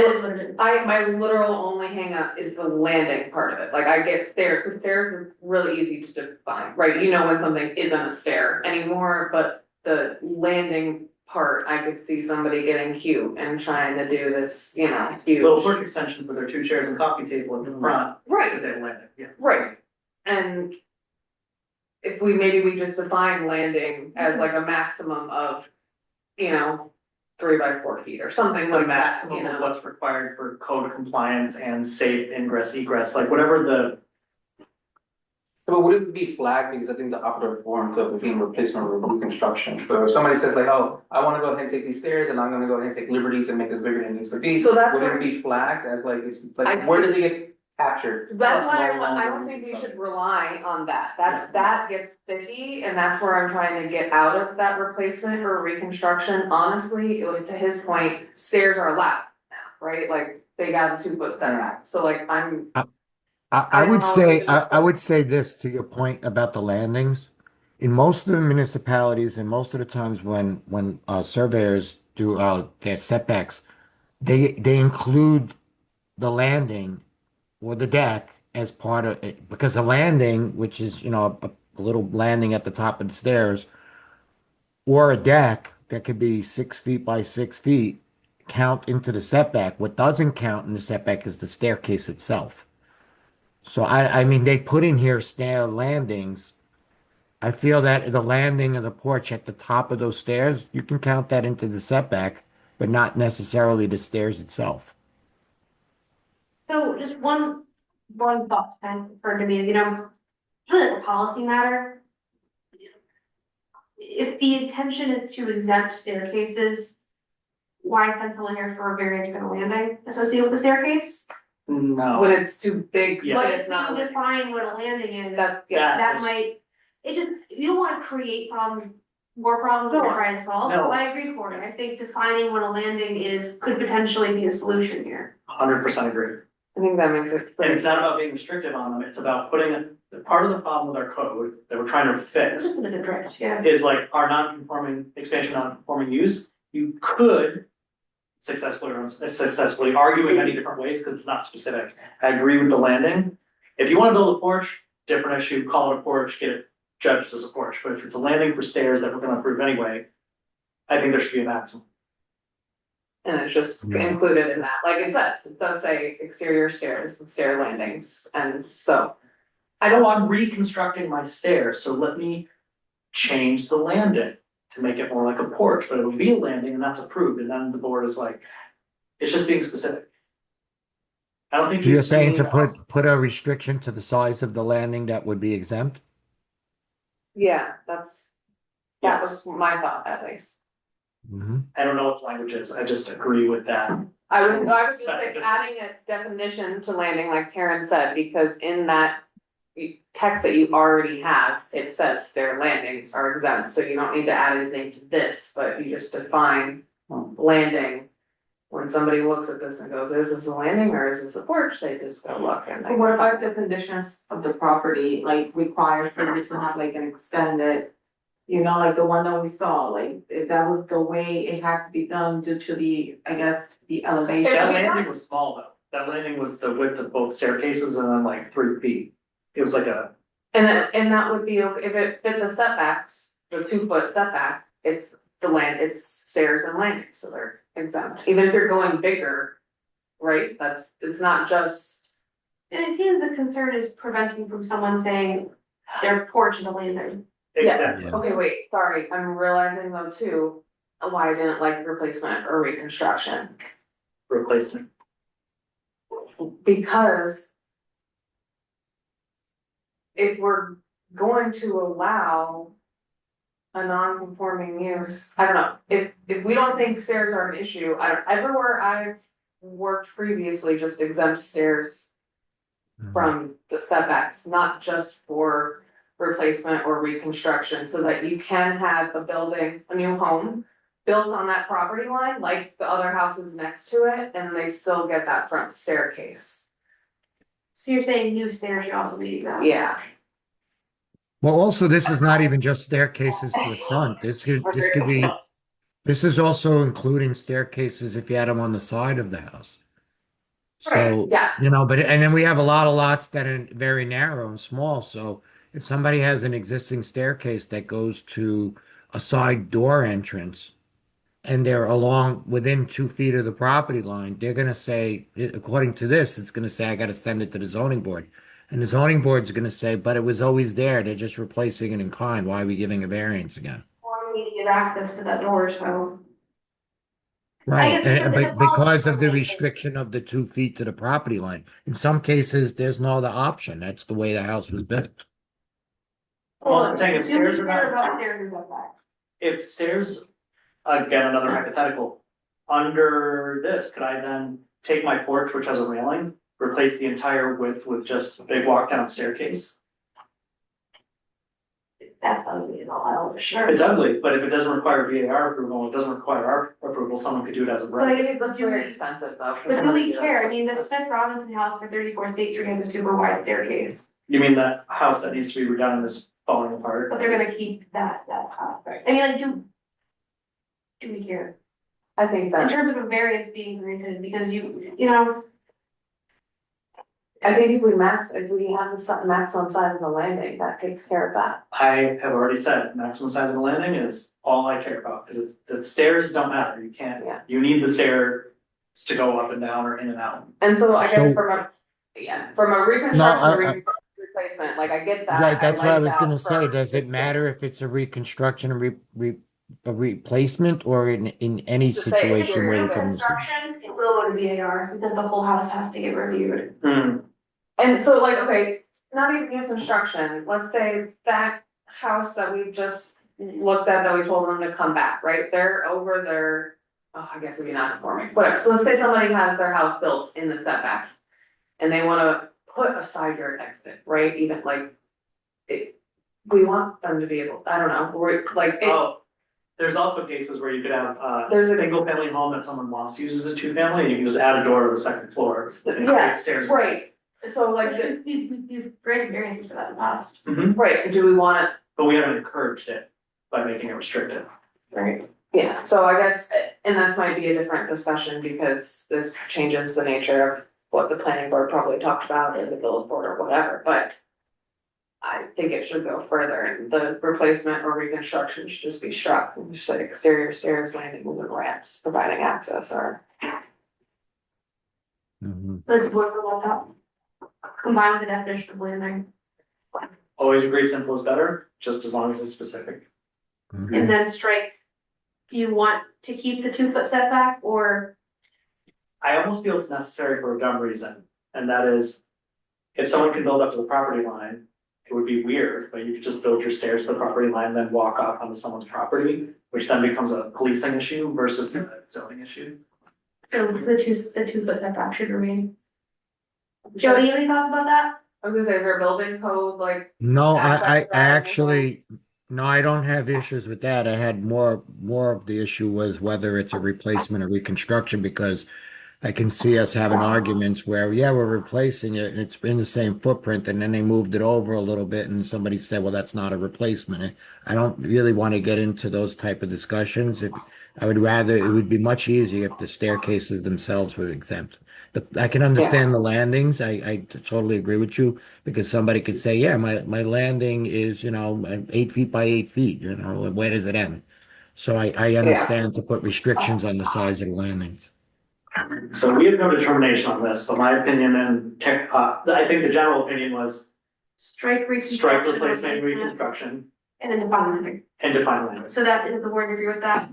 literal only hangup is the landing part of it, like I get stairs, because stairs are really easy to define, right? You know when something isn't a stair anymore, but the landing part, I could see somebody getting cute and trying to do this, you know, little huge. porch extension for their 2 chairs and coffee table in the front, Right, because they landed, yeah. right, and if maybe we just define landing as like a maximum of, you know, 3 by 4 feet or something The like that, maximum you of know? what's required for code compliance and safe ingress egress, like whatever the. But would it be flagged? Because I think the operative forms of being replacement or reconstruction. So if somebody says like, oh, I wanna go ahead and take these stairs and I'm gonna go ahead and take liberties and make this bigger than it needs to be. So that's Would where- it be flagged as like, it's like, where does it get captured? That's It's why no longer I don't think we reconstruction. should rely on that, that gets sticky, and that's where I'm trying to get out of that replacement or reconstruction, honestly, like to his point, stairs are allowed now, right? Like, they got a 2 foot setback, so like, I don't would know if say we just- I would say this to your point about the landings. In most of the municipalities and most of the times when surveyors do their setbacks, they include the landing or the deck as part of it because the landing, which is you know a little landing at the top of the stairs, or a deck that could be 6 feet by 6 feet, count into the setback. What doesn't count in the setback is the staircase itself. So I mean, they put in here stair landings. I feel that the landing of the porch at the top of those stairs, you can count that into the setback, but not necessarily the stairs itself. So just one thought that kind of occurred to me is, it's really like a policy matter. If the intention is to exempt staircases, why send someone here for a variance for the landing associated with the staircase? No. when it's too big, Yeah. but But it's if not. you define what a landing is, That's, that might, you don't wanna create more problems than we're trying to solve. No. I agree, Cory, I think defining what a landing is could potentially be a solution here. 100% agree. I think that makes it. And it's not about being restrictive on them, it's about putting part of the problem with our code that we're trying to It's fix just a bit of drift, yeah. is like our non-conforming, expansion non-conforming use. You could successfully argue in many different ways because it's not specific. I agree with the landing. If you want to build a porch, different issue, call it a porch, get it judged as a porch. But if it's a landing for stairs that we're gonna approve anyway, I think there should be a maximum. And it's just included in that, like it does say exterior stairs and stair landings, and so. I don't want reconstructing my stairs, so let me change the landing to make it more like a porch, but it would be a landing and that's approved, and then the board is like, it's just being specific. I don't think. So you're he's saying to seeing- put a restriction to the size of the landing that would be exempt? Yeah, that Yes. was my thought at least. I don't know what the language is, I just agree with that. I was just That's like just- adding a definition to landing, like Karen said, because in that. Text that you already have, it says stair landings are exempt, so you don't need to add anything to this, but you just define landing. When somebody looks at this and goes, is this a landing or is this a porch, they just go look and they. But what about the conditions of the property, like require for you to have like an extended, you know, like the one that we saw, like if that was the way it had to be done due to the, I guess, the elevation. That landing was small though. That landing was the width of both staircases and then like 3 feet. It was like a, And that would be, okay if it fit the setbacks, the 2 foot setback, it's it's stairs and landings, so they're exempt, even if you're going bigger. Right, it's not just, And it seems the concern is preventing from someone saying their porch is a landing. exactly. okay, wait, sorry, I'm realizing though too, why I didn't like replacement or reconstruction. Replacement. Because if we're going to allow a non-conforming use, I don't know, if we don't think stairs are an issue, everywhere I've worked previously just exempt stairs from the setbacks, not just for replacement or reconstruction, so that you can have a building, a new home built on that property line, like the other houses next to it, and they still get that front staircase. So you're saying new stairs should also be exempt? Yeah. Well, also, this is not even just staircases to the front. This could be, this is also including staircases if you had them on the side of the house. So, Right, yeah. you know, and then we have a lot of lots that are very narrow and small. So if somebody has an existing staircase that goes to a side door entrance and they're within 2 feet of the property line, they're gonna say, according to this, it's gonna say, I gotta send it to the zoning board. And the zoning board's gonna say, but it was always there. They're just replacing it in kind. Why are we giving a variance again? Or we need to get access to that door, so. Right, guess and because but because of the restriction of the 2 feet to the property line, in some cases, there's no other option. That's the way the house was built. Well, I'm saying if stairs are not, About stairs and setbacks. if stairs, again, another hypothetical. Under this, could I then take my porch, which has a railing, replace the entire width with just a big walk down staircase? That's ugly and all, for sure. It's ugly, but if it doesn't require VAR approval, it doesn't require our approval, someone could do it as a But I right. guess That's very expensive though. But do we care? I mean, the Smith Robinson house for 34 State Street has a super wide staircase, You mean that house that needs to be redone and is falling apart? but they're gonna keep that aspect. I mean, like, do we care? I think In that, terms of a variance being granted, because you know, I think if we have the maximum size of the landing, that takes care of that. I have already said, maximum size of a landing is all I care about, because the stairs don't matter, you can't, Yeah. you need the stairs to go up and down or in and out. And so I guess So- from a reconstruction No, or replacement, like I get that. Right, that's what I like was that gonna say. for Does it matter if it's a reconstruction and a replacement or in any Just say situation where exterior we can? construction, it will go to VAR because the whole house has to get reviewed. Hmm, And so like, okay, not even new construction, let's say that house that we just looked at, that we told them to come back, right? They're over their, oh, I guess it'd be not conforming, whatever. So let's say somebody has their house built in the setbacks. And they wanna put a side yard exit, right? Even like, we want them to be able, I don't know, we're like, oh, there's also cases where you could have There's a- single family home that someone wants to use as a 2-family, and you can just add a door to the second floor. and Yeah, create stairs. right, so like, We've granted variances for that in the past. Mhm. right, do we want it? But we haven't encouraged it by making it restricted. Right. Yeah, so I guess, and this might be a different discussion because this changes the nature of what the planning board probably talked about or the village board or whatever, but. I think it should go further and the replacement or reconstruction should just be struck, and just like exterior stairs, landing, moving ramps, providing access or. Mhm. Let's work with that. Combine with the definition of landing, Always agree simple is better, just as long as it's specific. Mhm. and then strike. Do you want to keep the 2 foot setback or? I almost feel it's necessary for a dumb reason, and that is, if someone can build up to the property line, it would be weird, but you could just build your stairs to the property line, then walk off onto someone's property, which then becomes a policing issue versus a zoning issue. So the 2 foot setback should remain. Joe, do you have any thoughts about that? I was gonna say, is there a building code like? No, I Aspect rather than actually, No, I don't have issues with that. I had more of the issue was whether it's a replacement or reconstruction because I can see us having arguments where, yeah, we're replacing it and it's in the same footprint, and then they moved it over a little bit and somebody said, well, that's not a replacement. I don't really want to get into those type of discussions. If I would rather, it would be much easier if the staircases themselves were exempt. I can understand the landings. I totally agree with you because somebody could say, yeah, my landing is, 8 feet by 8 feet, where does it end? So I Yeah. understand to put restrictions on the size of the landings. So we have no determination on this, but my opinion and I think the general opinion was Strike strike reconstruction. replacement, reconstruction, And then define landing. and define landing. So that, is the board agree with that?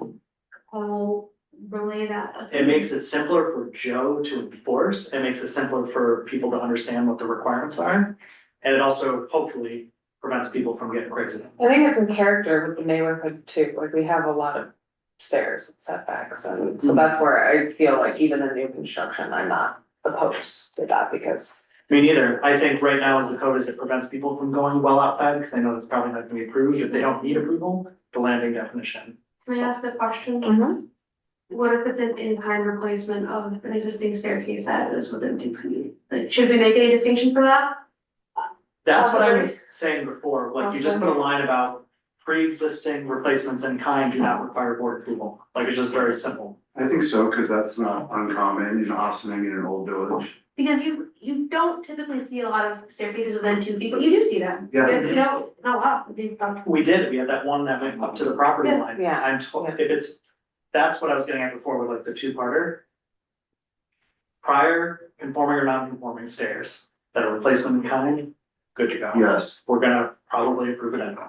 I'll relay that. It makes it simpler for Joe to enforce. It makes it simpler for people to understand what the requirements are. And it also hopefully prevents people from getting crazy. I think it's in character with the neighborhood too, like we have a lot of stairs and setbacks, and so that's where I feel like even in new construction, I'm not opposed to that because. Me neither. I think right now as the code is, it prevents people from going well outside because they know it's probably not gonna be approved. If they don't need approval, the landing definition. Can I ask a question? Mhm. What if it's an in-kind replacement of an existing staircase that is within 2 feet? Like, should we make any distinction for that? That's what I was saying before, like you just put a line about pre-existing replacements in kind do not require board approval. Like it's just very simple. I think so, because that's not uncommon in Ossining in an old village. Because you don't typically see a lot of staircases within 2 feet, but you do see them. Yeah. You know, not a lot, they've got. We did, we had that one that went up to the property Yeah. line. Yeah. I'm told, if it's, that's what I was getting at before with like the two-parter. Prior conforming or non-conforming stairs that are replacement in kind, good to go. Yes. We're gonna probably approve it anyway.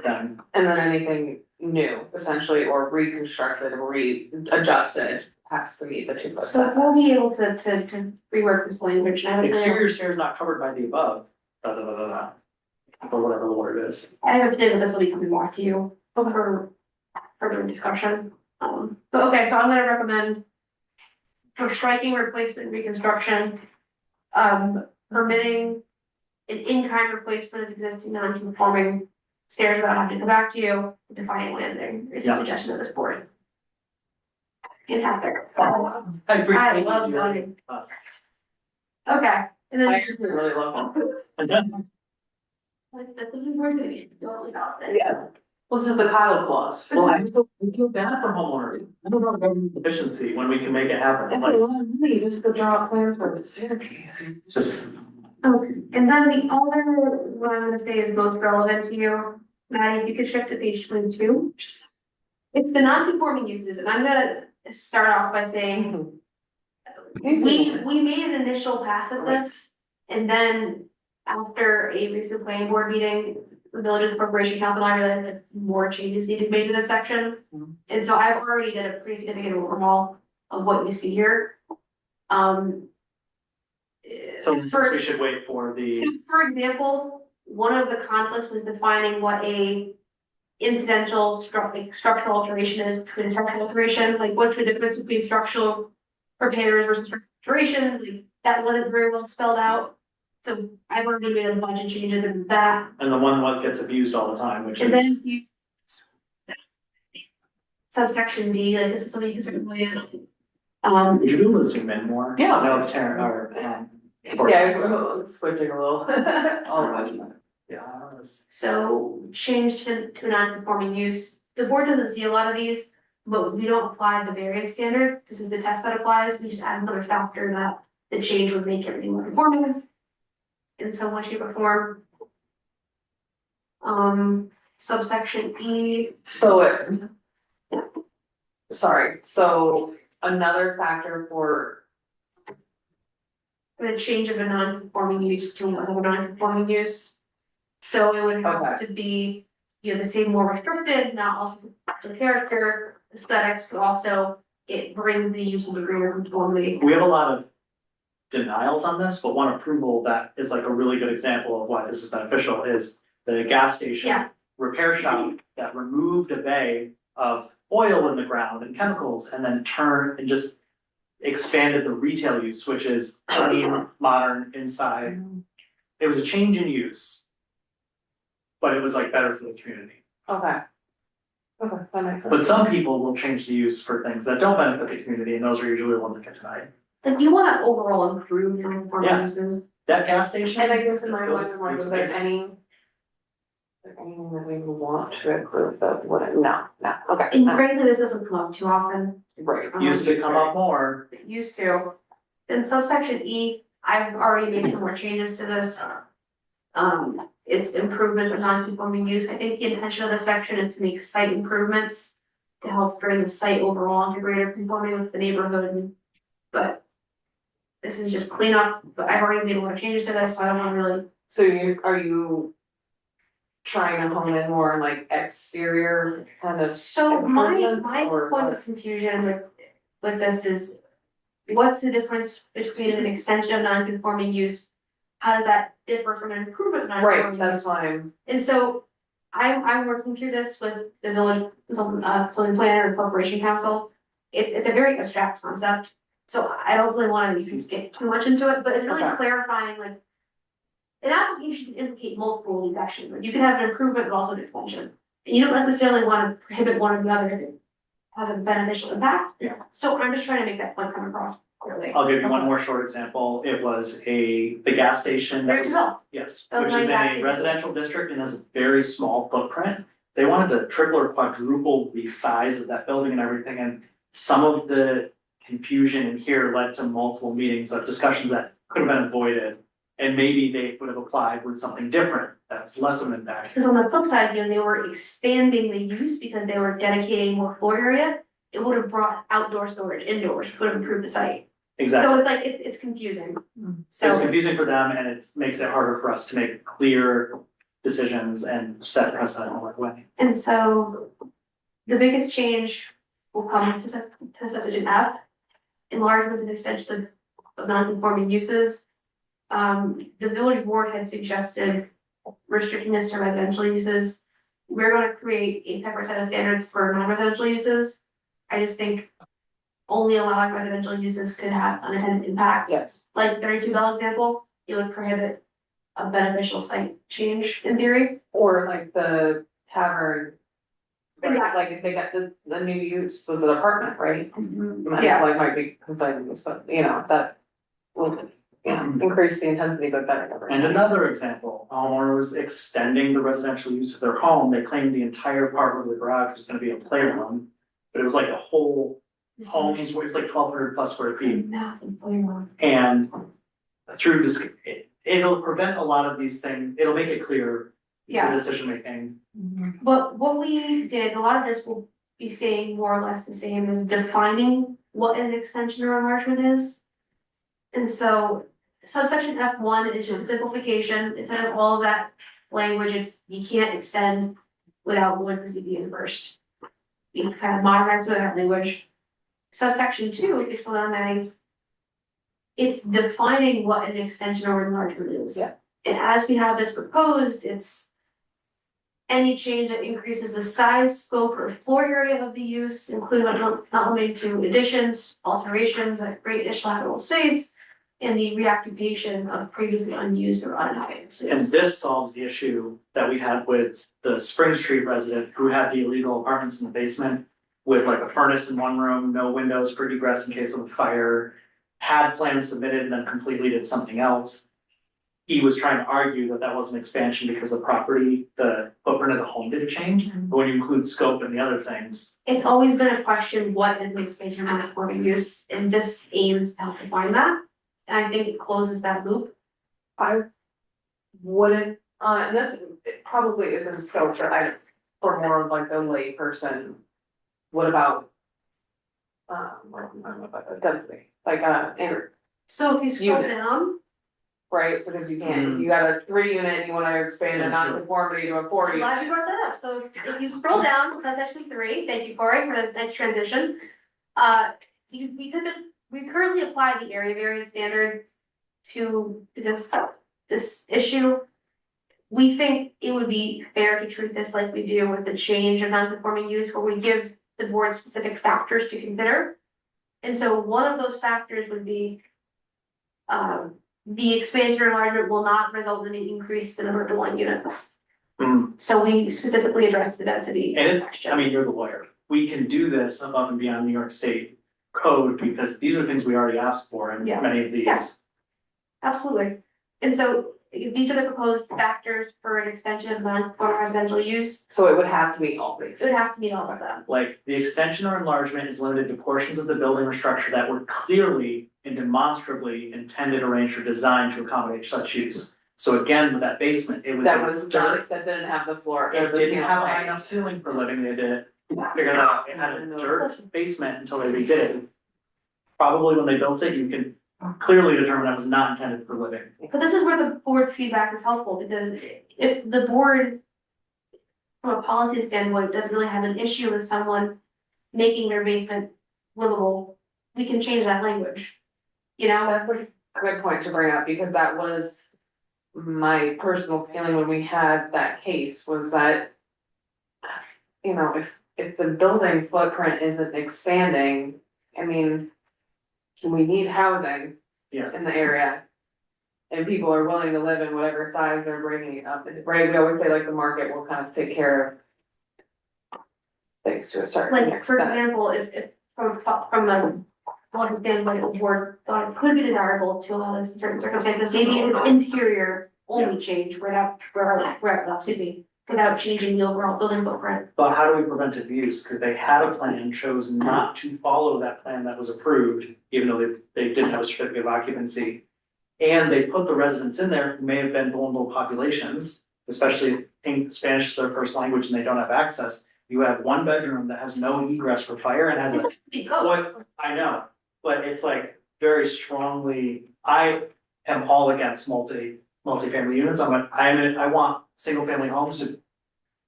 Then, And then anything new, essentially, or reconstructed, or readjusted, has to meet the 2 foot So setback. we'll be able to rework this language and I have a exterior stairs not covered by the above, da, da, da, da, da. Or whatever the word is. I have a feeling that this will be coming back to you for further discussion. But okay, so I'm gonna recommend for striking replacement and reconstruction, permitting an in-kind replacement of existing non-conforming stairs that have to come back to you, defining landing is a Yeah. suggestion of this board. Fantastic. I agree. I love landing. Us. Okay, and I then. actually really love them. And then, Like, the board's gonna be totally off then. Yeah. Well, this is the Kyle clause. well, I feel bad for homeowners. I don't know government efficiency when we can make it happen. And Like, a lot of money just to draw up plans for the staircase. just, Okay, and then the other one I'm gonna say is most relevant to you, Maddie, if you could shift to page 22. It's the non-conforming uses, and I'm gonna start off by saying, we made an initial pass at this, and then after a recent planning board meeting, the village corporation council and I realized that more changes needed to be made to this section. And so I've already did a pretty significant overhaul of what you see here. so For- we should wait for the, So, for example, one of the conflicts was defining what a incidental structural alteration is between a structural alteration, like what's the difference between structural repairs versus alterations, like that wasn't very well spelled out. So I've already made a bunch of changes in that, and the one what gets abused all the time, which and then is, you subsection D, like this is something you can certainly, would you be able to zoom in more? Yeah. No, Taryn, or. Yeah, it's squinting a little. Oh, Yeah, it's- so change to a non-conforming use. The board doesn't see a lot of these, but we don't apply the variance standard. This is the test that applies. We just add another factor that the change would make everything more conforming in some way, shape, or form. Subsection E, So sorry, so another factor for, the change of a non-conforming use to another non-conforming use. So it would have to be, the same more restricted, not also the character, aesthetics, but also it brings the use of a greater conformity. We have a lot of denials on this, but one approval that is like a really good example of why this is beneficial is the gas station. Yeah. Repair shop that removed a bay of oil in the ground and chemicals and then turned and just expanded the retail use, which is clean, modern inside. It was a change in use. but it was like better for the community. Okay. Okay, that makes sense. But some people will change the use for things that don't benefit the community, and those are usually the ones that get denied. If you wanna overall improve non-conforming Yeah. uses, That gas station. And I guess in my those- mind, I'm like, those was there spaces- anything that we would want to improve that would, no, okay. and frankly, this doesn't come up too often. Right. Used to come up more. It used to. In subsection E, I've already made some more changes to this. It's improvement of non-conforming use. I think the intention of the section is to make site improvements to help bring the site overall into greater conformity with the neighborhood. But this is just cleanup, but I've already made a lot of changes to this, so I don't wanna really. So are you trying to hone in more on like exterior kind of? So my improvements or point what? of confusion with this is, what's the difference between an extension of non-conforming use? How does that differ from an improvement of Right, non-conforming that's use? fine. And so I'm working through this with the village, zoning planner and corporation council. It's a very abstract concept, so I don't really wanna get too much into it, but it's really Okay. clarifying, like. An application can implicate multiple of these actions, like you can have an improvement but also an extension. And you don't necessarily wanna prohibit one or the other if it has a beneficial impact. Yeah. So I'm just trying to make that point come across clearly. I'll give you one more short example. It was the gas station. that There was- you go. Yes, That was which is in exactly- a residential district and has a very small footprint. They wanted to triple or quadruple the size of that building and everything, and some of the confusion in here led to multiple meetings of discussions that could have been avoided. And maybe they would have applied with something different that was less of an impact. Because on the flip side, you know, they were expanding the use because they were dedicating more floor area. It would have brought outdoor storage indoors, would have improved the site. Exactly. So it's like, it's confusing. It's So, confusing for them and it makes it harder for us to make clear decisions and set precedent in the right way. and so the biggest change will come to subdivision F. Enlargements and extensions of non-conforming uses. The village board had suggested restricting this to residential uses. We're gonna create a separate set of standards for non-residential uses. I just think only allowing residential uses could have unintended impacts. Yes. Like 32 Bell example, it would prohibit a beneficial site change in theory. Or like the tavern. Right, Exactly. like if they got the new use was an apartment, right? Yeah. Like might be conflicting this, but you know, that will, you know, increase the intensity, but better. And another example, a homeowner was extending the residential use of their home. They claimed the entire part of the garage was gonna be a playroom. But it was like a whole home, it was like 1,200 plus square feet. Massive playroom. And through this, it'll prevent a lot of these things, it'll make it clear, the Yeah. decision making. But what we did, a lot of this will be staying more or less the same as defining what an extension or enlargement is. And so subsection F1 is just a simplification, instead of all of that language, it's, you can't extend without going to ZBA first. We kind of modernize that language. Subsection 2 is preliminary. It's defining what an extension or enlargement is. Yeah. And as we have this proposed, it's any change that increases the size, scope, or floor area of the use, including but not limited to additions, alterations that create additional habitable space, and the reoccupation of previously unused or uninhabited And space. this solves the issue that we had with the Spring Street resident who had the illegal apartments in the basement. With like a furnace in one room, no windows for egress in case of a fire, had plans submitted and then completely did something else. He was trying to argue that that was an expansion because the property, the footprint of the home didn't change, but when you include scope and the other things. It's always been a question, what is an expansion or non-conforming use, and this aims to help define that. And I think it closes that loop. I wouldn't, and this it probably isn't scope, but for more of like the lay person. What about? Density, like, So if you scroll Units. down, right, so because you can't, you got a 3 unit, and you wanna expand a non-conformity to a 4 glad you unit. brought that up, so if you scroll down to section 3, thank you Corey for the nice transition. We currently apply the area variance standard to this issue. We think it would be fair to treat this like we do with the change of non-conforming use, where we give the board specific factors to consider. And so one of those factors would be the expansion or enlargement will not result in an increase in the number of dwelling units. So we specifically addressed the density. And it's, I mean, you're the lawyer, we can do this above and beyond New York State code, because these are things we already asked for in Yeah. many of these. Yeah. Absolutely. And so these are the proposed factors for an extension of non-conforming residential use. So it would have to meet all these. It would have to meet all of them. Like, the extension or enlargement is limited to portions of the building or structure that were clearly and demonstrably intended, arranged, or designed to accommodate such use. So again, with that basement, it was. That was dirt, that didn't have the floor. It didn't have a high enough ceiling for living, they did figure it out, it had a dirt basement until they redid it. Probably when they built it, you can clearly determine that was not intended for living. But this is where the board's feedback is helpful, because if the board, from a policy standpoint, doesn't really have an issue with someone making their basement livable, we can change that language. You know, That's a good point to bring up, because that was my personal feeling when we had that case, was that, you know, if the building footprint isn't expanding, I mean, we need housing Yeah. in the area. And people are willing to live in whatever size they're bringing it up, right? We always say like the market will kind of take care of things to a certain like, for extent. example, if from a policy standpoint, the board thought it could be desirable to allow this in certain circumstances, maybe an interior only change without changing the overall building footprint. But how do we prevent abuse? Because they had a plan, chose not to follow that plan that was approved, even though they didn't have a certificate of occupancy. And they put the residents in there who may have been vulnerable populations, especially if Spanish is their first language and they don't have access. You have one bedroom that has no egress for fire and has This a, is a big code. what, I know, but it's like very strongly, I am all against multifamily units. I want single family homes to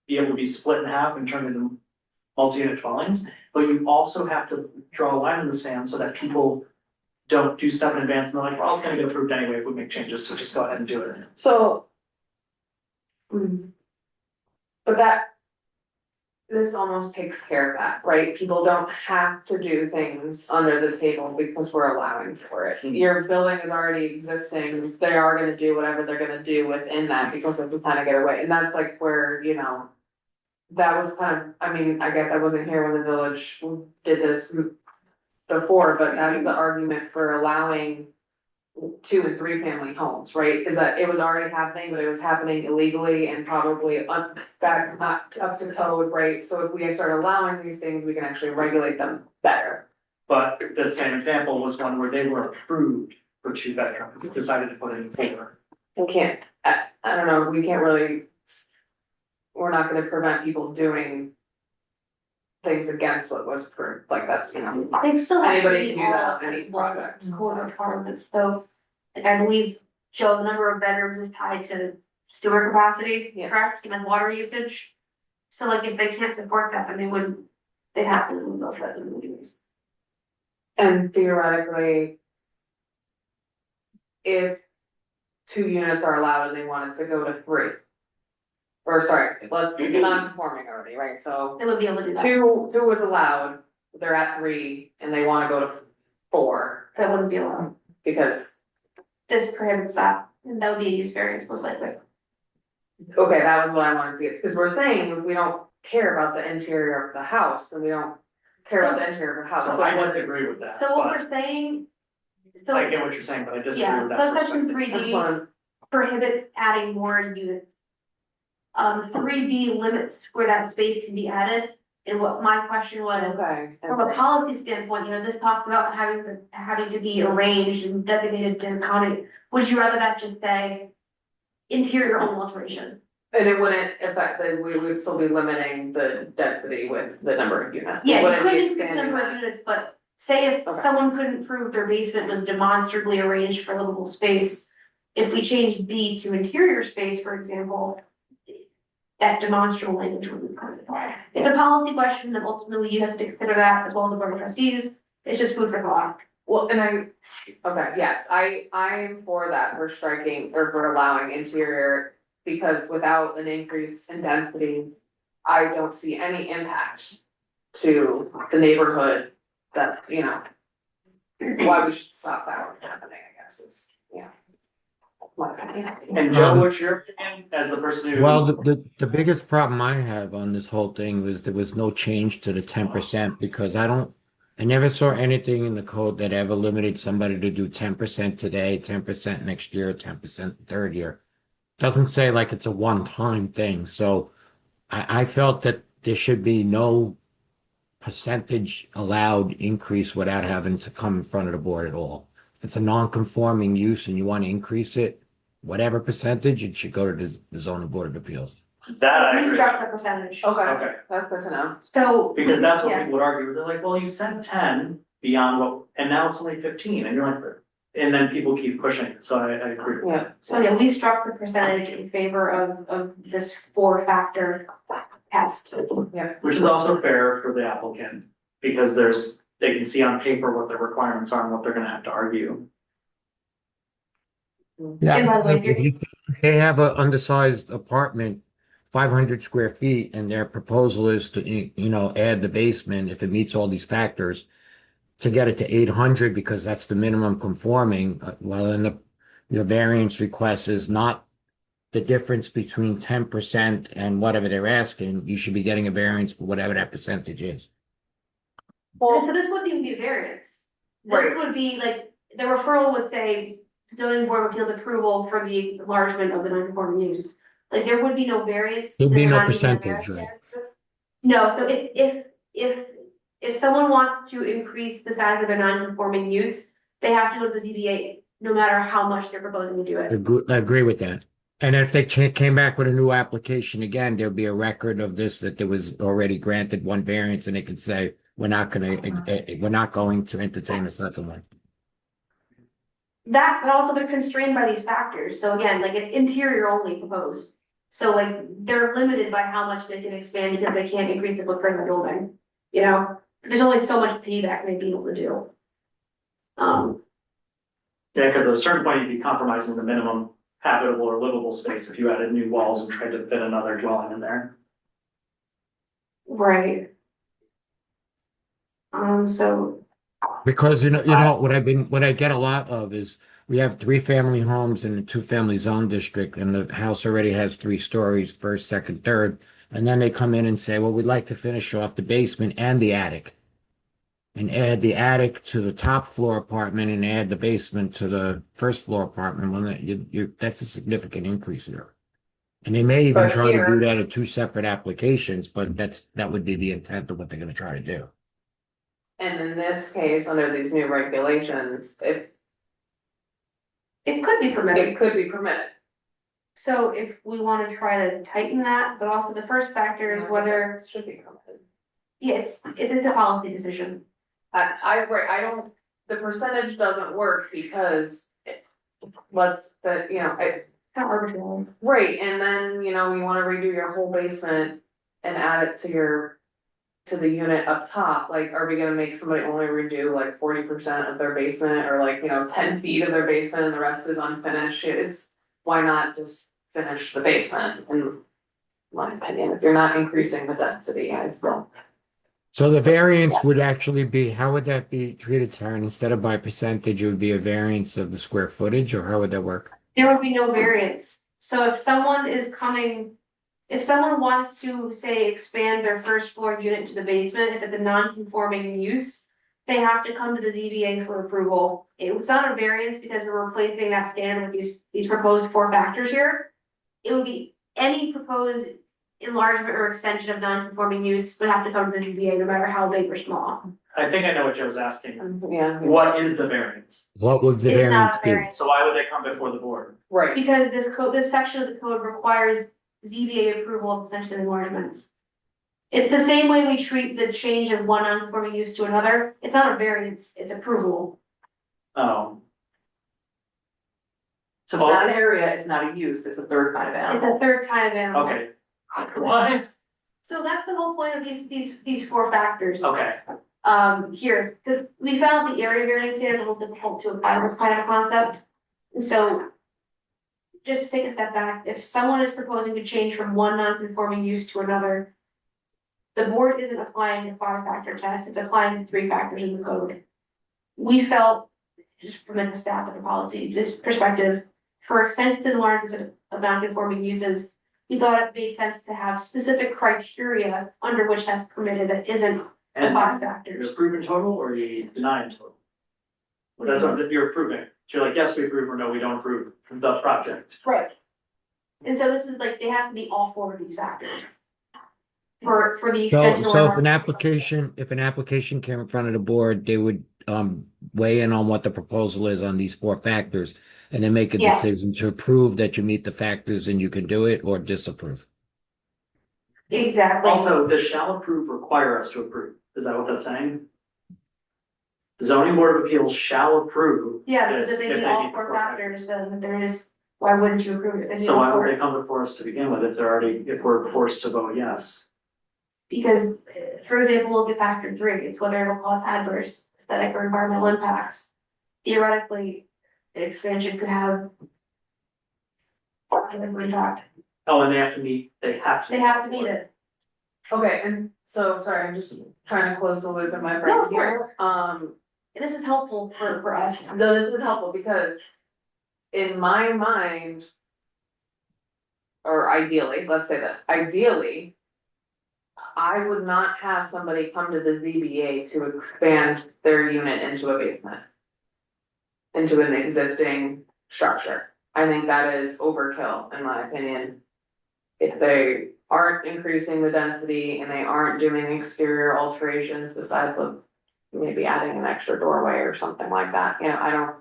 be able to be split in half and turned into multi-unit dwellings. But you also have to draw a line in the sand so that people don't do stuff in advance and they're like, well, it's gonna get approved anyway if we make changes, so just go ahead and do it. So. But this almost takes care of that, right? People don't have to do things under the table because we're allowing for it. Your building is already existing, they are gonna do whatever they're gonna do within that because they can kind of get away, and that's like where, you know. That was kind of, I mean, I guess I wasn't here when the village did this before, but that's the argument for allowing 2 and 3 family homes, right? Is that it was already happening, but it was happening illegally and probably not up to code, right? So if we start allowing these things, we can actually regulate them better. But the same example was one where they were approved for 2 bedrooms, decided to put in 4. We can't, I don't know, we can't really. We're not gonna prevent people doing things against what was approved, like that's, you know. They still have to Anybody meet can do that all on any the project. code requirements, so. Like, I believe, Joe, the number of bedrooms is tied to sewer capacity, Yeah. correct, and then water usage. So like, if they can't support that, then they'd have to move those bedrooms anyways. And theoretically. If 2 units are allowed and they wanted to go to 3. Or sorry, let's, non-conforming already, right, so They would be able to do that, 2 was allowed, they're at 3 and they wanna go to 4, that wouldn't be allowed, because, this prohibits that, and that would be a use variance most likely. okay, that was what I wanted to get, because we're saying if we don't care about the interior of the house, then we don't care about the interior of the house. So I disagree with that, So what but we're saying, I get what you're saying, but I disagree yeah, with so that. section perspective. I just 3D wanna- prohibits adding more units. 3B limits where that space can be added, and what my question was, Okay. from a policy standpoint, you know, this talks about having to be arranged and designated to accommodate. Would you rather that just say interior home alteration? And it wouldn't affect, that we would still be limiting the density with the number of units. It Yeah, you wouldn't be couldn't increase the expanding number of that. units, but say if Okay. someone couldn't prove their basement was demonstrably arranged for livable space. If we change B to interior space, for example, that demonstrable language would be part of it. It's a policy question, and ultimately you have to consider that as well as the board of trustees, it's just food for thought. Well, and okay, yes, I'm for that, for striking or for allowing interior, because without an increase in density, I don't see any impact to the neighborhood that, you know, why we should stop that from happening, I guess, is, yeah. my opinion. And Joe, what's your opinion as the person who? Well, the biggest problem I have on this whole thing was there was no change to the 10% because I never saw anything in the code that ever limited somebody to do 10% today, 10% next year, 10% third year. Doesn't say like it's a one-time thing. So I felt that there should be no percentage allowed increase without having to come in front of the board at all. If it's a non-conforming use and you want to increase it, whatever percentage, it should go to the zoning board of appeals. That I We agree. struck the percentage. Okay, Okay, that's good to know. So. because that's what Yeah. people would argue, they're like, well, you said 10 beyond what, and now it's only 15, and you're like, and then people keep pushing it, so I agree. Yeah. So yeah, we struck the percentage in favor of this 4-factor test. Which is also fair for the applicant, because they can see on paper what the requirements are and what they're gonna have to argue. Yeah, And by the way, like if they have an undersized apartment, 500 square feet, and their proposal is to, add the basement, if it meets all these factors, to get it to 800 because that's the minimum conforming, well, then your variance request is not the difference between 10% and whatever they're asking. You should be getting a variance for whatever that percentage is. And so this wouldn't even be a variance. This Right. would be like, the referral would say zoning board of appeals approval for the enlargement of the non-conforming use. Like, there would be no variance. There'd be There no would not even a percentage, variance right? there. No, so it's if someone wants to increase the size of their non-conforming use, they have to go to the ZBA, no matter how much they're proposing to do it. I agree with that. And if they came back with a new application again, there'll be a record of this, that there was already granted one variance, and they could say, we're not going to entertain a second one. That, but also they're constrained by these factors, so again, like, it's interior only proposed. So like, they're limited by how much they can expand because they can't increase the footprint of the building, you know? There's only so much payback they'd be able to do. Yeah, because at a certain point, you'd be compromising the minimum habitable or livable space if you added new walls and tried to fit another dwelling in there. Right. So, Because what I get a lot of is we have 3-family homes in a 2-family zone district, and the house already has 3 stories, first, second, third. And then they come in and say, well, we'd like to finish off the basement and the attic. And add the attic to the top floor apartment and add the basement to the first floor apartment. Well, that's a significant increase there. And they may even But try to do here- that in 2 separate applications, but that would be the intent of what they're gonna try to do. And in this case, under these new regulations, it could be permitted. it could be permitted. So if we wanna try to tighten that, but also the first factor is whether, It should be permitted. yeah, it's a policy decision. I don't, the percentage doesn't work because Kind of arbitrary. right, and then, you wanna redo your whole basement and add it to the unit up top, like, are we gonna make somebody only redo like 40% of their basement, or like, 10 feet of their basement and the rest is unfinished? Why not just finish the basement, in my opinion, if you're not increasing the density, I still. So the variance would actually be, how would that be treated, Taryn? Instead of by percentage, it would be a variance of the square footage, or how would that work? There would be no variance. So if someone wants to, say, expand their first floor unit to the basement, if it's a non-conforming use, they have to come to the ZBA for approval. It was not a variance because we're replacing that standard with these proposed 4 factors here. It would be any proposed enlargement or extension of non-conforming use would have to come to the ZBA, no matter how big or small. I think I know what Joe's asking. Yeah, What is the variance? What would the It's variance not a be? variance. So why would they come before the board? right, Because this section of the code requires ZBA approval of extension enlargements. It's the same way we treat the change of one non-conforming use to another. It's not a variance, it's approval. Oh, so it's not an area, it's not a use, it's a third kind of It's animal. a third kind of animal. okay. What? So that's the whole point of these 4 factors. Okay, Here, because we found the area variance standard a little difficult to apply this kind of concept. And so, just to take a step back, if someone is proposing to change from one non-conforming use to another, the board isn't applying the 5-factor test, it's applying the 3 factors in the code. We felt, just from the staff of the policy, this perspective, for extensions and enlargements of non-conforming uses, we thought it made sense to have specific criteria under which that's permitted that isn't the And five you're factors. approving total or you denying total? That's what you're approving. So you're like, yes, we approve, or no, we don't approve the project. Right. And so this is like, they have to meet all four of these factors. For the extension. So or if an application came in front of the board, they would weigh in on what the proposal is on these four factors and then make a Yes. decision to approve that you meet the factors and you can do it or disapprove. Exactly. Also, does shall approve require us to approve? Is that what that's saying? The zoning board of appeals shall approve. Yeah, this because if if they meet meet all the four four factors, then there is, why wouldn't you approve it? They meet So all why would four. they come before us to begin with if they're already, if we're forced to vote yes? Because, for example, look at factor three, it's whether it'll cause adverse aesthetic or environmental impacts. Theoretically, an expansion could have an impact, Oh, and they have to meet, they have to. they have to meet it. Okay, and so, sorry, I'm just trying to close the loop in my No, brain of course. here. And this is helpful for us. No, this is helpful because in my mind, or ideally, let's say this, ideally, I would not have somebody come to the ZBA to expand their unit into a basement, into an existing structure. I think that is overkill, in my opinion. If they aren't increasing the density and they aren't doing exterior alterations besides of maybe adding an extra doorway or something like that, you know, I don't.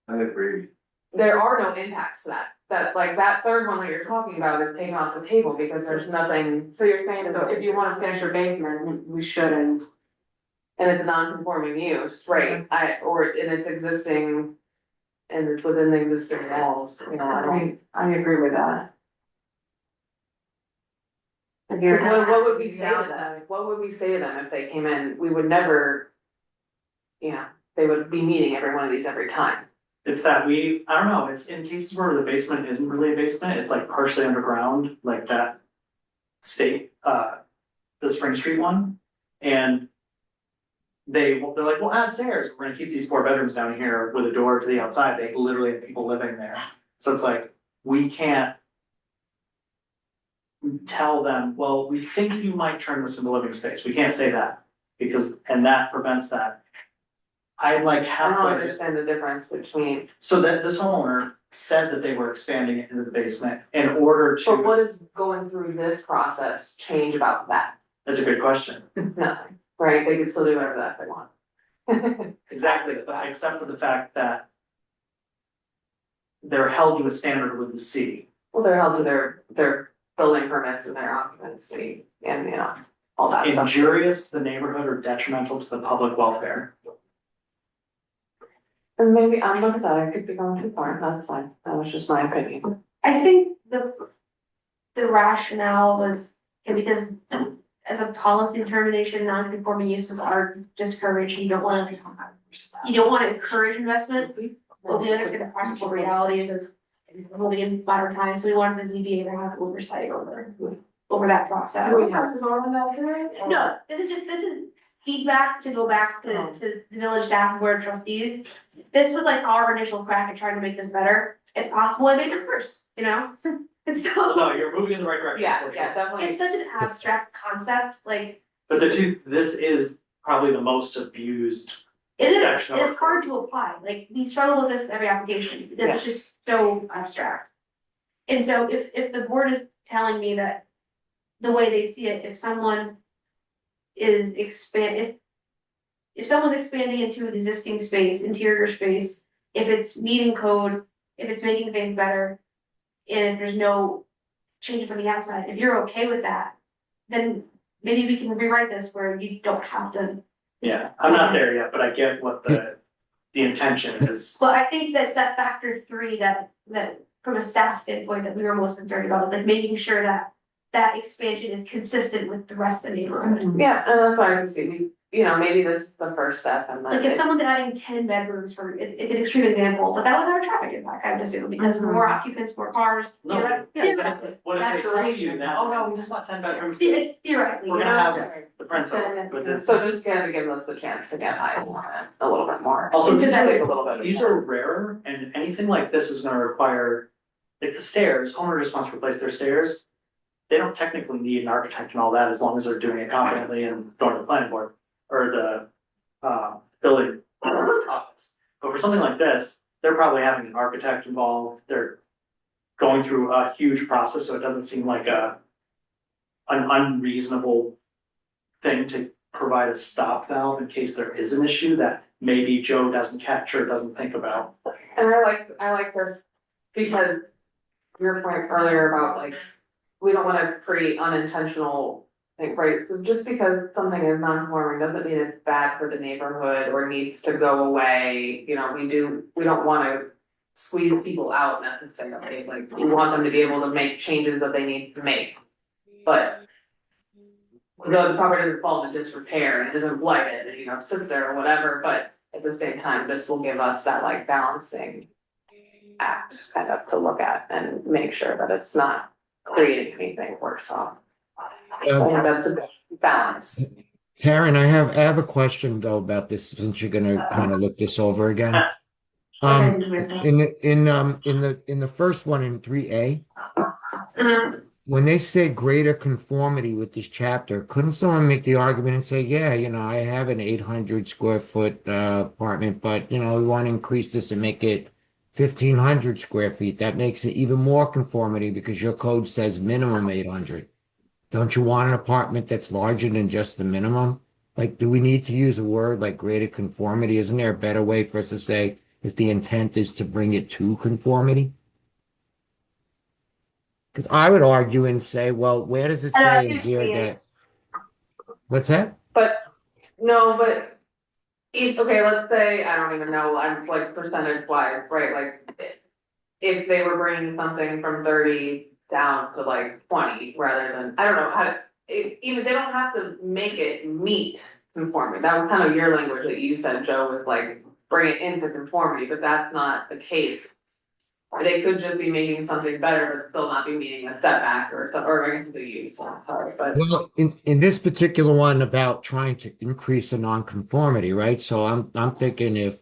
I agree. There are no impacts to that like that third one that you're talking about is taken off the table because there's nothing. So you're saying that if you wanna finish your basement, we shouldn't. And it's a non-conforming use, right, and it's existing. And it's within the existing walls, you know, I agree with that. what would we say to them, what would we say to them if they came in, we would never. You know, they would be meeting every one of these every time. It's that I don't know, it's in cases where the basement isn't really a basement, it's like partially underground, like that the Spring Street one. And they're like, well, add stairs, we're gonna keep these 4 bedrooms down here with a door to the outside, they literally have people living there. So it's like, we can't tell them, well, we think you might turn this into living space, we can't say that, and that prevents that. I like I don't halfway. understand the difference between, So that this homeowner said that they were expanding it into the basement in order to. but what does going through this process change about that? That's a good question. Nothing, right, they can still do whatever that they want. Exactly, but except for the fact that they're held to a standard with the city. Well, they're held to their building permits and their occupancy and, you know, all that stuff. Injurious to the neighborhood or detrimental to the public welfare. And maybe, I'm like I said, I could be going too far, that's fine, that was just my opinion. I think the rationale was, because as a policy determination, non-conforming uses are discouraged, you don't wanna encourage investment. But we understand the practical realities of living in modern times, so we wanted the ZBA to have oversight over that process. No, this is feedback to go back to the village staff and board of trustees. This was like our initial crack at trying to make this better. It's possible I made it worse, you know? And so, No, you're moving in the right direction. for sure. Definitely. it's such an abstract concept, like, But this is probably the most abused. it is, section of it's our hard to apply, like, we struggle with this with every application, because it's just so abstract. And so if the board is telling me that the way they see it, if someone is if someone's expanding into an existing space, interior space, if it's meeting code, if it's making things better, and if there's no change from the outside, if you're okay with that, then maybe we can rewrite this where you don't have to. Yeah, I'm not there yet, but I get what the intention is. But I think that's that factor three that from a staff standpoint that we were most concerned about, is like making sure that expansion is consistent with the rest of the neighborhood. Yeah, and that's why I can see, you know, maybe this is the first step and then. Like if someone's adding 10 bedrooms for, it's an extreme example, but that would have a traffic impact, I would assume, because more occupants, more cars. No, Theoretically, what if they tell you that, oh no, we just want 10 bedrooms? theoretically, We're you gonna know? have the Prince over with this. So just kind of give us the chance to get eyes on it a little bit more. Also, To these take a are, little bit. these are rare, and anything like this is gonna require, like the stairs, homeowner just wants to replace their stairs. They don't technically need an architect and all that, as long as they're doing it competently and going to the planning board, or building office. But for something like this, they're probably having an architect involved, they're going through a huge process, so it doesn't seem like an unreasonable thing to provide a stop valve in case there is an issue that maybe Joe doesn't catch or doesn't think about. And I like this because your point earlier about like, we don't wanna create unintentional thing, right? So just because something is non-conforming doesn't mean it's bad for the neighborhood or needs to go away, you know, we don't wanna squeeze people out necessarily, like, we want them to be able to make changes that they need to make. But though the property doesn't fall into disrepair and it isn't blighted, and, you know, sits there or whatever, but at the same time, this will give us that like balancing act kind of to look at and make sure that it's not creating anything worse off. So I think that's a good balance. Karen, I have a question though about this, since you're gonna kind of look this over again. In the first one in 3A, when they say greater conformity with this chapter, couldn't someone make the argument and say, yeah, you know, I have an 800 square foot apartment, but you know, we want to increase this and make it 1,500 square feet. That makes it even more conformity because your code says minimum 800. Don't you want an apartment that's larger than just the minimum? Like, do we need to use a word like greater conformity? Isn't there a better way for us to say if the intent is to bring it to conformity? Because I would argue and say, well, where does it say in here that? What's that? But, no, but, okay, let's say, I don't even know, I'm like percentage wise, right, like, if they were bringing something from 30 down to like 20 rather than, I don't know how to, even, they don't have to make it meet conformity. That was kind of your language that you said, Joe, was like, bring it into conformity, but that's not the case. They could just be making something better, but still not be meeting a setback or I guess the use, I'm sorry, but. Well, in this particular one about trying to increase the nonconformity, right? So I'm thinking if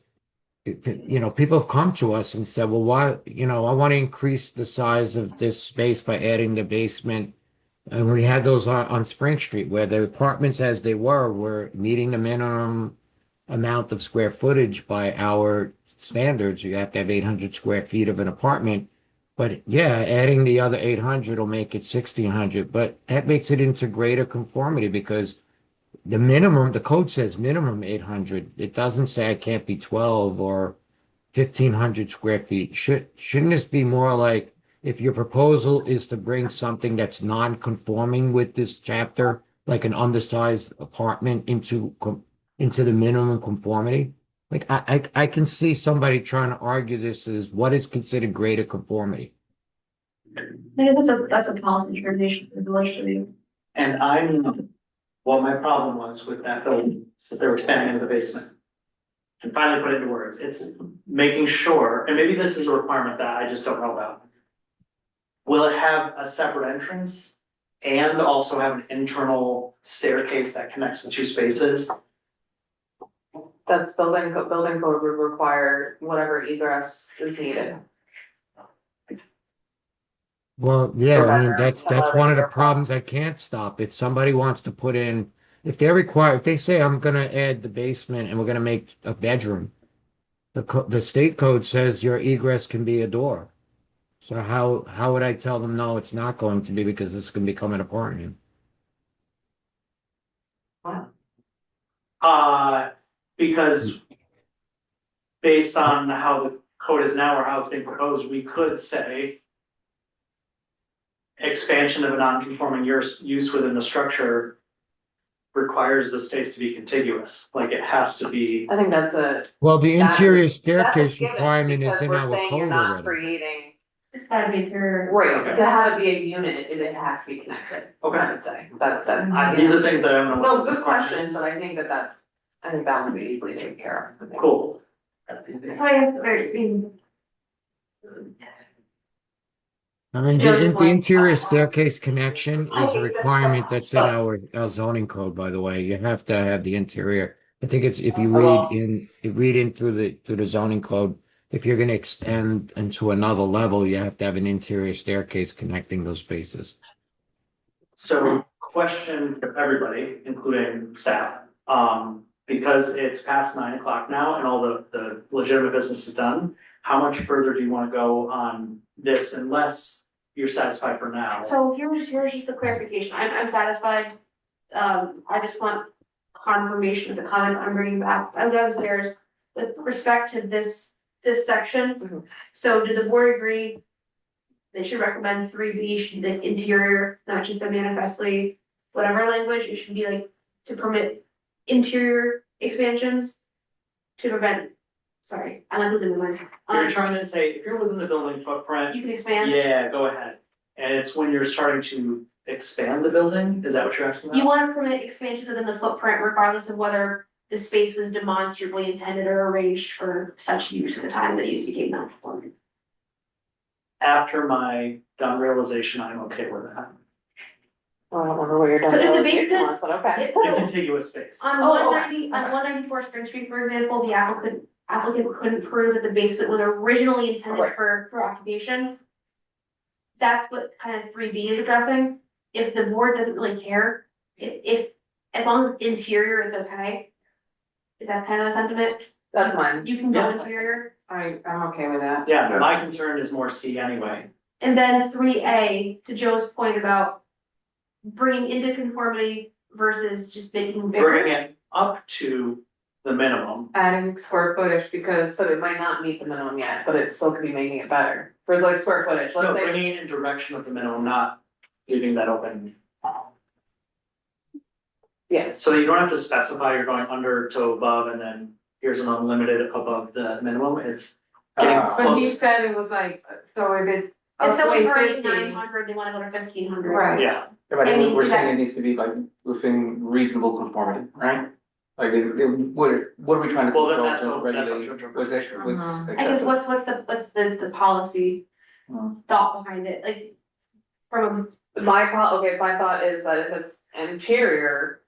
you know, people have come to us and said, well, why, you know, I want to increase the size of this space by adding the basement. And we had those on Spring Street where the apartments as they were meeting the minimum amount of square footage by our standards. You have to have 800 square feet of an apartment. But yeah, adding the other 800 will make it 1,600. But that makes it into greater conformity because the minimum, the code says minimum 800. It doesn't say I can't be 12 or 1,500 square feet. Shouldn't this be more like if your proposal is to bring something that's non-conforming with this chapter, like an undersized apartment into the minimum conformity? Like I can see somebody trying to argue this as what is considered greater conformity. I guess that's a policy determination for the village to do. And what my problem was with that building, since they were expanding into the basement. And finally put it into words, it's making sure, and maybe this is a requirement that I just don't know about. Will it have a separate entrance and also have an internal staircase that connects the two spaces? That's building code would require whatever egress is needed. Well, yeah, I mean, Bedrooms, that's one of the elevator. problems I can't stop. If somebody wants to put in, if they say I'm gonna add the basement and we're gonna make a bedroom, the state code says your egress can be a door. So how would I tell them no, it's not going to be because this can become an apartment? Because based on how the code is now or how it's being proposed, we could say expansion of a non-conforming use within the structure requires the space to be contiguous, like it has to be. I think that's a. Well, the interior That's a staircase given, requirement is because in we're our saying you're code not already. creating That'd be your. Right, to have it be a unit, it has to be connected, Okay. I would say, that, These are things that I don't know. no, good question, but I think I think that would be easily taken care of. Cool. I mean, Just the one- interior staircase connection is a requirement that's in our zoning code, by the way. You have to have the interior. I think it's, if you read in through the zoning code, if you're gonna extend into another level, you have to have an interior staircase connecting those spaces. So question for everybody, including staff, because it's past 9 o'clock now and all the legitimate business is done, how much further do you want to go on this unless you're satisfied for now? So here's just the clarification, I'm satisfied, I just want confirmation of the comments I'm bringing back, I'm downstairs. With respect to this section, so did the board agree? They should recommend 3B should be the interior, not just the manifestly, whatever language, it should be like to permit interior expansions. To prevent, sorry, I'm like losing my mind. You're trying to say, if you're within the building footprint, You can expand. yeah, go ahead. And it's when you're starting to expand the building, is that what you're asking You about? want to permit expansions within the footprint regardless of whether the space was demonstrably intended or arranged for such use at the time that use became non-conforming. After my dumb realization, I'm okay with that. Well, I don't remember what you're done. So if the with, basement- but okay. The contiguous space. On Oh, okay, 190, on 194 Spring Street, for example, the applicant couldn't prove that the basement was originally intended Right. for occupation. That's what kind of 3B is addressing. If the board doesn't really care, if as long as interior is okay. Is that kind of the sentiment? That's mine, You can go Yeah. interior. I'm okay with that. Yeah, my concern is more C anyway. And then 3A, to Joe's point about bringing into conformity versus just making bigger. Bringing it up to the minimum. Adding square footage because, so it might not meet the minimum yet, but it still could be making it better, for like square footage, No, let's say. bringing it in direction of the minimum, not leaving that open. Yes, So you don't have to specify you're going under to above and then here's an unlimited above the minimum, it's getting but he close. said it was like, so if it's. If someone's already 50, 900, they wanna go to 1500. Right. Yeah, But I mean, we're saying that- it needs to be like within reasonable conformity, right? Like, what are we trying to Well, then control that's to up to regulate, what's Mhm. I guess excessive? what's the policy thought behind it, like, from, my thought is that if it's interior.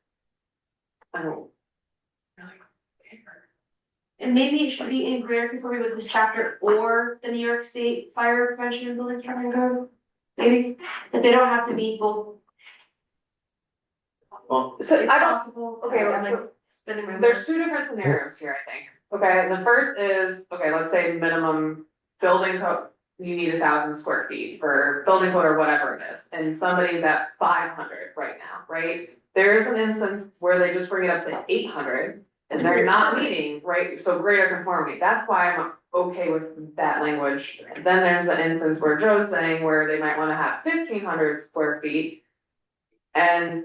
I don't. and maybe it should be in greater conformity with this chapter or the New York State Fire Prevention and Building Department Code. Maybe, but they don't have to be both. well, So It's I don't, possible. okay, Sorry, I'm so like spinning my. there's two different scenarios here, I think. Okay, the first is, okay, let's say minimum building code, you need 1,000 square feet for building code or whatever it is, and somebody's at 500 right now, right? There's an instance where they just bring it up to 800 and they're not meeting, right? So greater conformity, that's why I'm okay with that language. Then there's the instance where Joe's saying where they might wanna have 1,500 square feet. And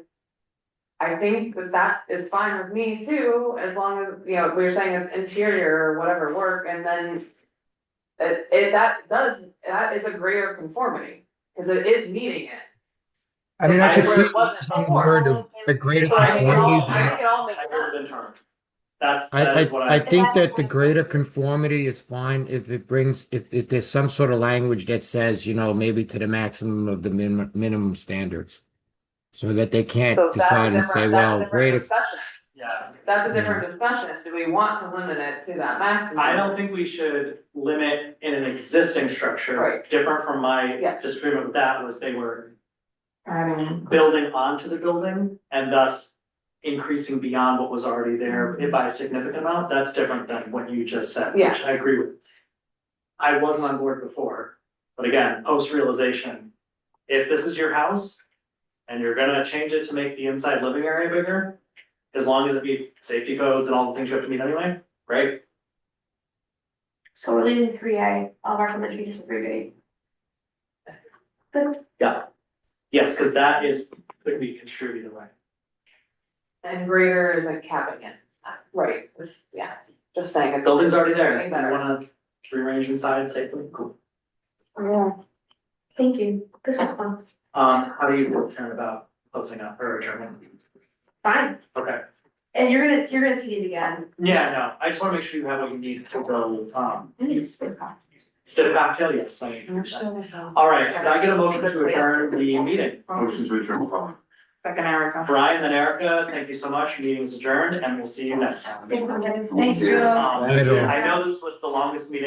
I think that is fine with me too, as long as, you know, we're saying it's interior or whatever work, and then that is a greater conformity, cause it is meeting it. I mean, I could Where see it wasn't some before. word of a greater So I think it conformity, all, I think it all makes I heard it in sense. turn. That I is what I think that the greater conformity is fine if it brings, if there's some sort of language that says, you know, maybe to the maximum of the minimum standards. So that they can't So decide and say, well, different greater, discussion, Yeah, that's a different discussion, do we want to limit it to that maximum? I don't think we should limit in an existing structure. Right. Different from my Yes. disagreement with that was they were Um, building onto the building and thus increasing beyond what was already there by a significant amount, that's different than what you just said, which I agree with. I wasn't on board before, but again, post realization, if this is your house and you're gonna change it to make the inside living area bigger, as long as it meets safety codes and all the things you have to meet anyway, right? So we're leaving 3A, I'll recommend you just 3B. Good. Yes, because that is, could be construed either way. and greater isn't capping it, right, this, yeah, just saying. Building's already there, Getting you better. wanna rearrange inside safely, cool. Yeah. Thank you, this was fun. How do you feel, Karen, about closing up or adjourning? Fine, Okay, and you're gonna see these again. yeah, no, I just wanna make sure you have what you need to go, Stiff stiff cocktail, yes, I mean. All right, can I get a motion to adjourn the meeting? Motion to adjourn, Paul. Second, Erica. Brian and Erica, thank you so much, meeting is adjourned, and we'll see you next time. Thanks, Megan. Thanks, Joe. I know this was the longest meeting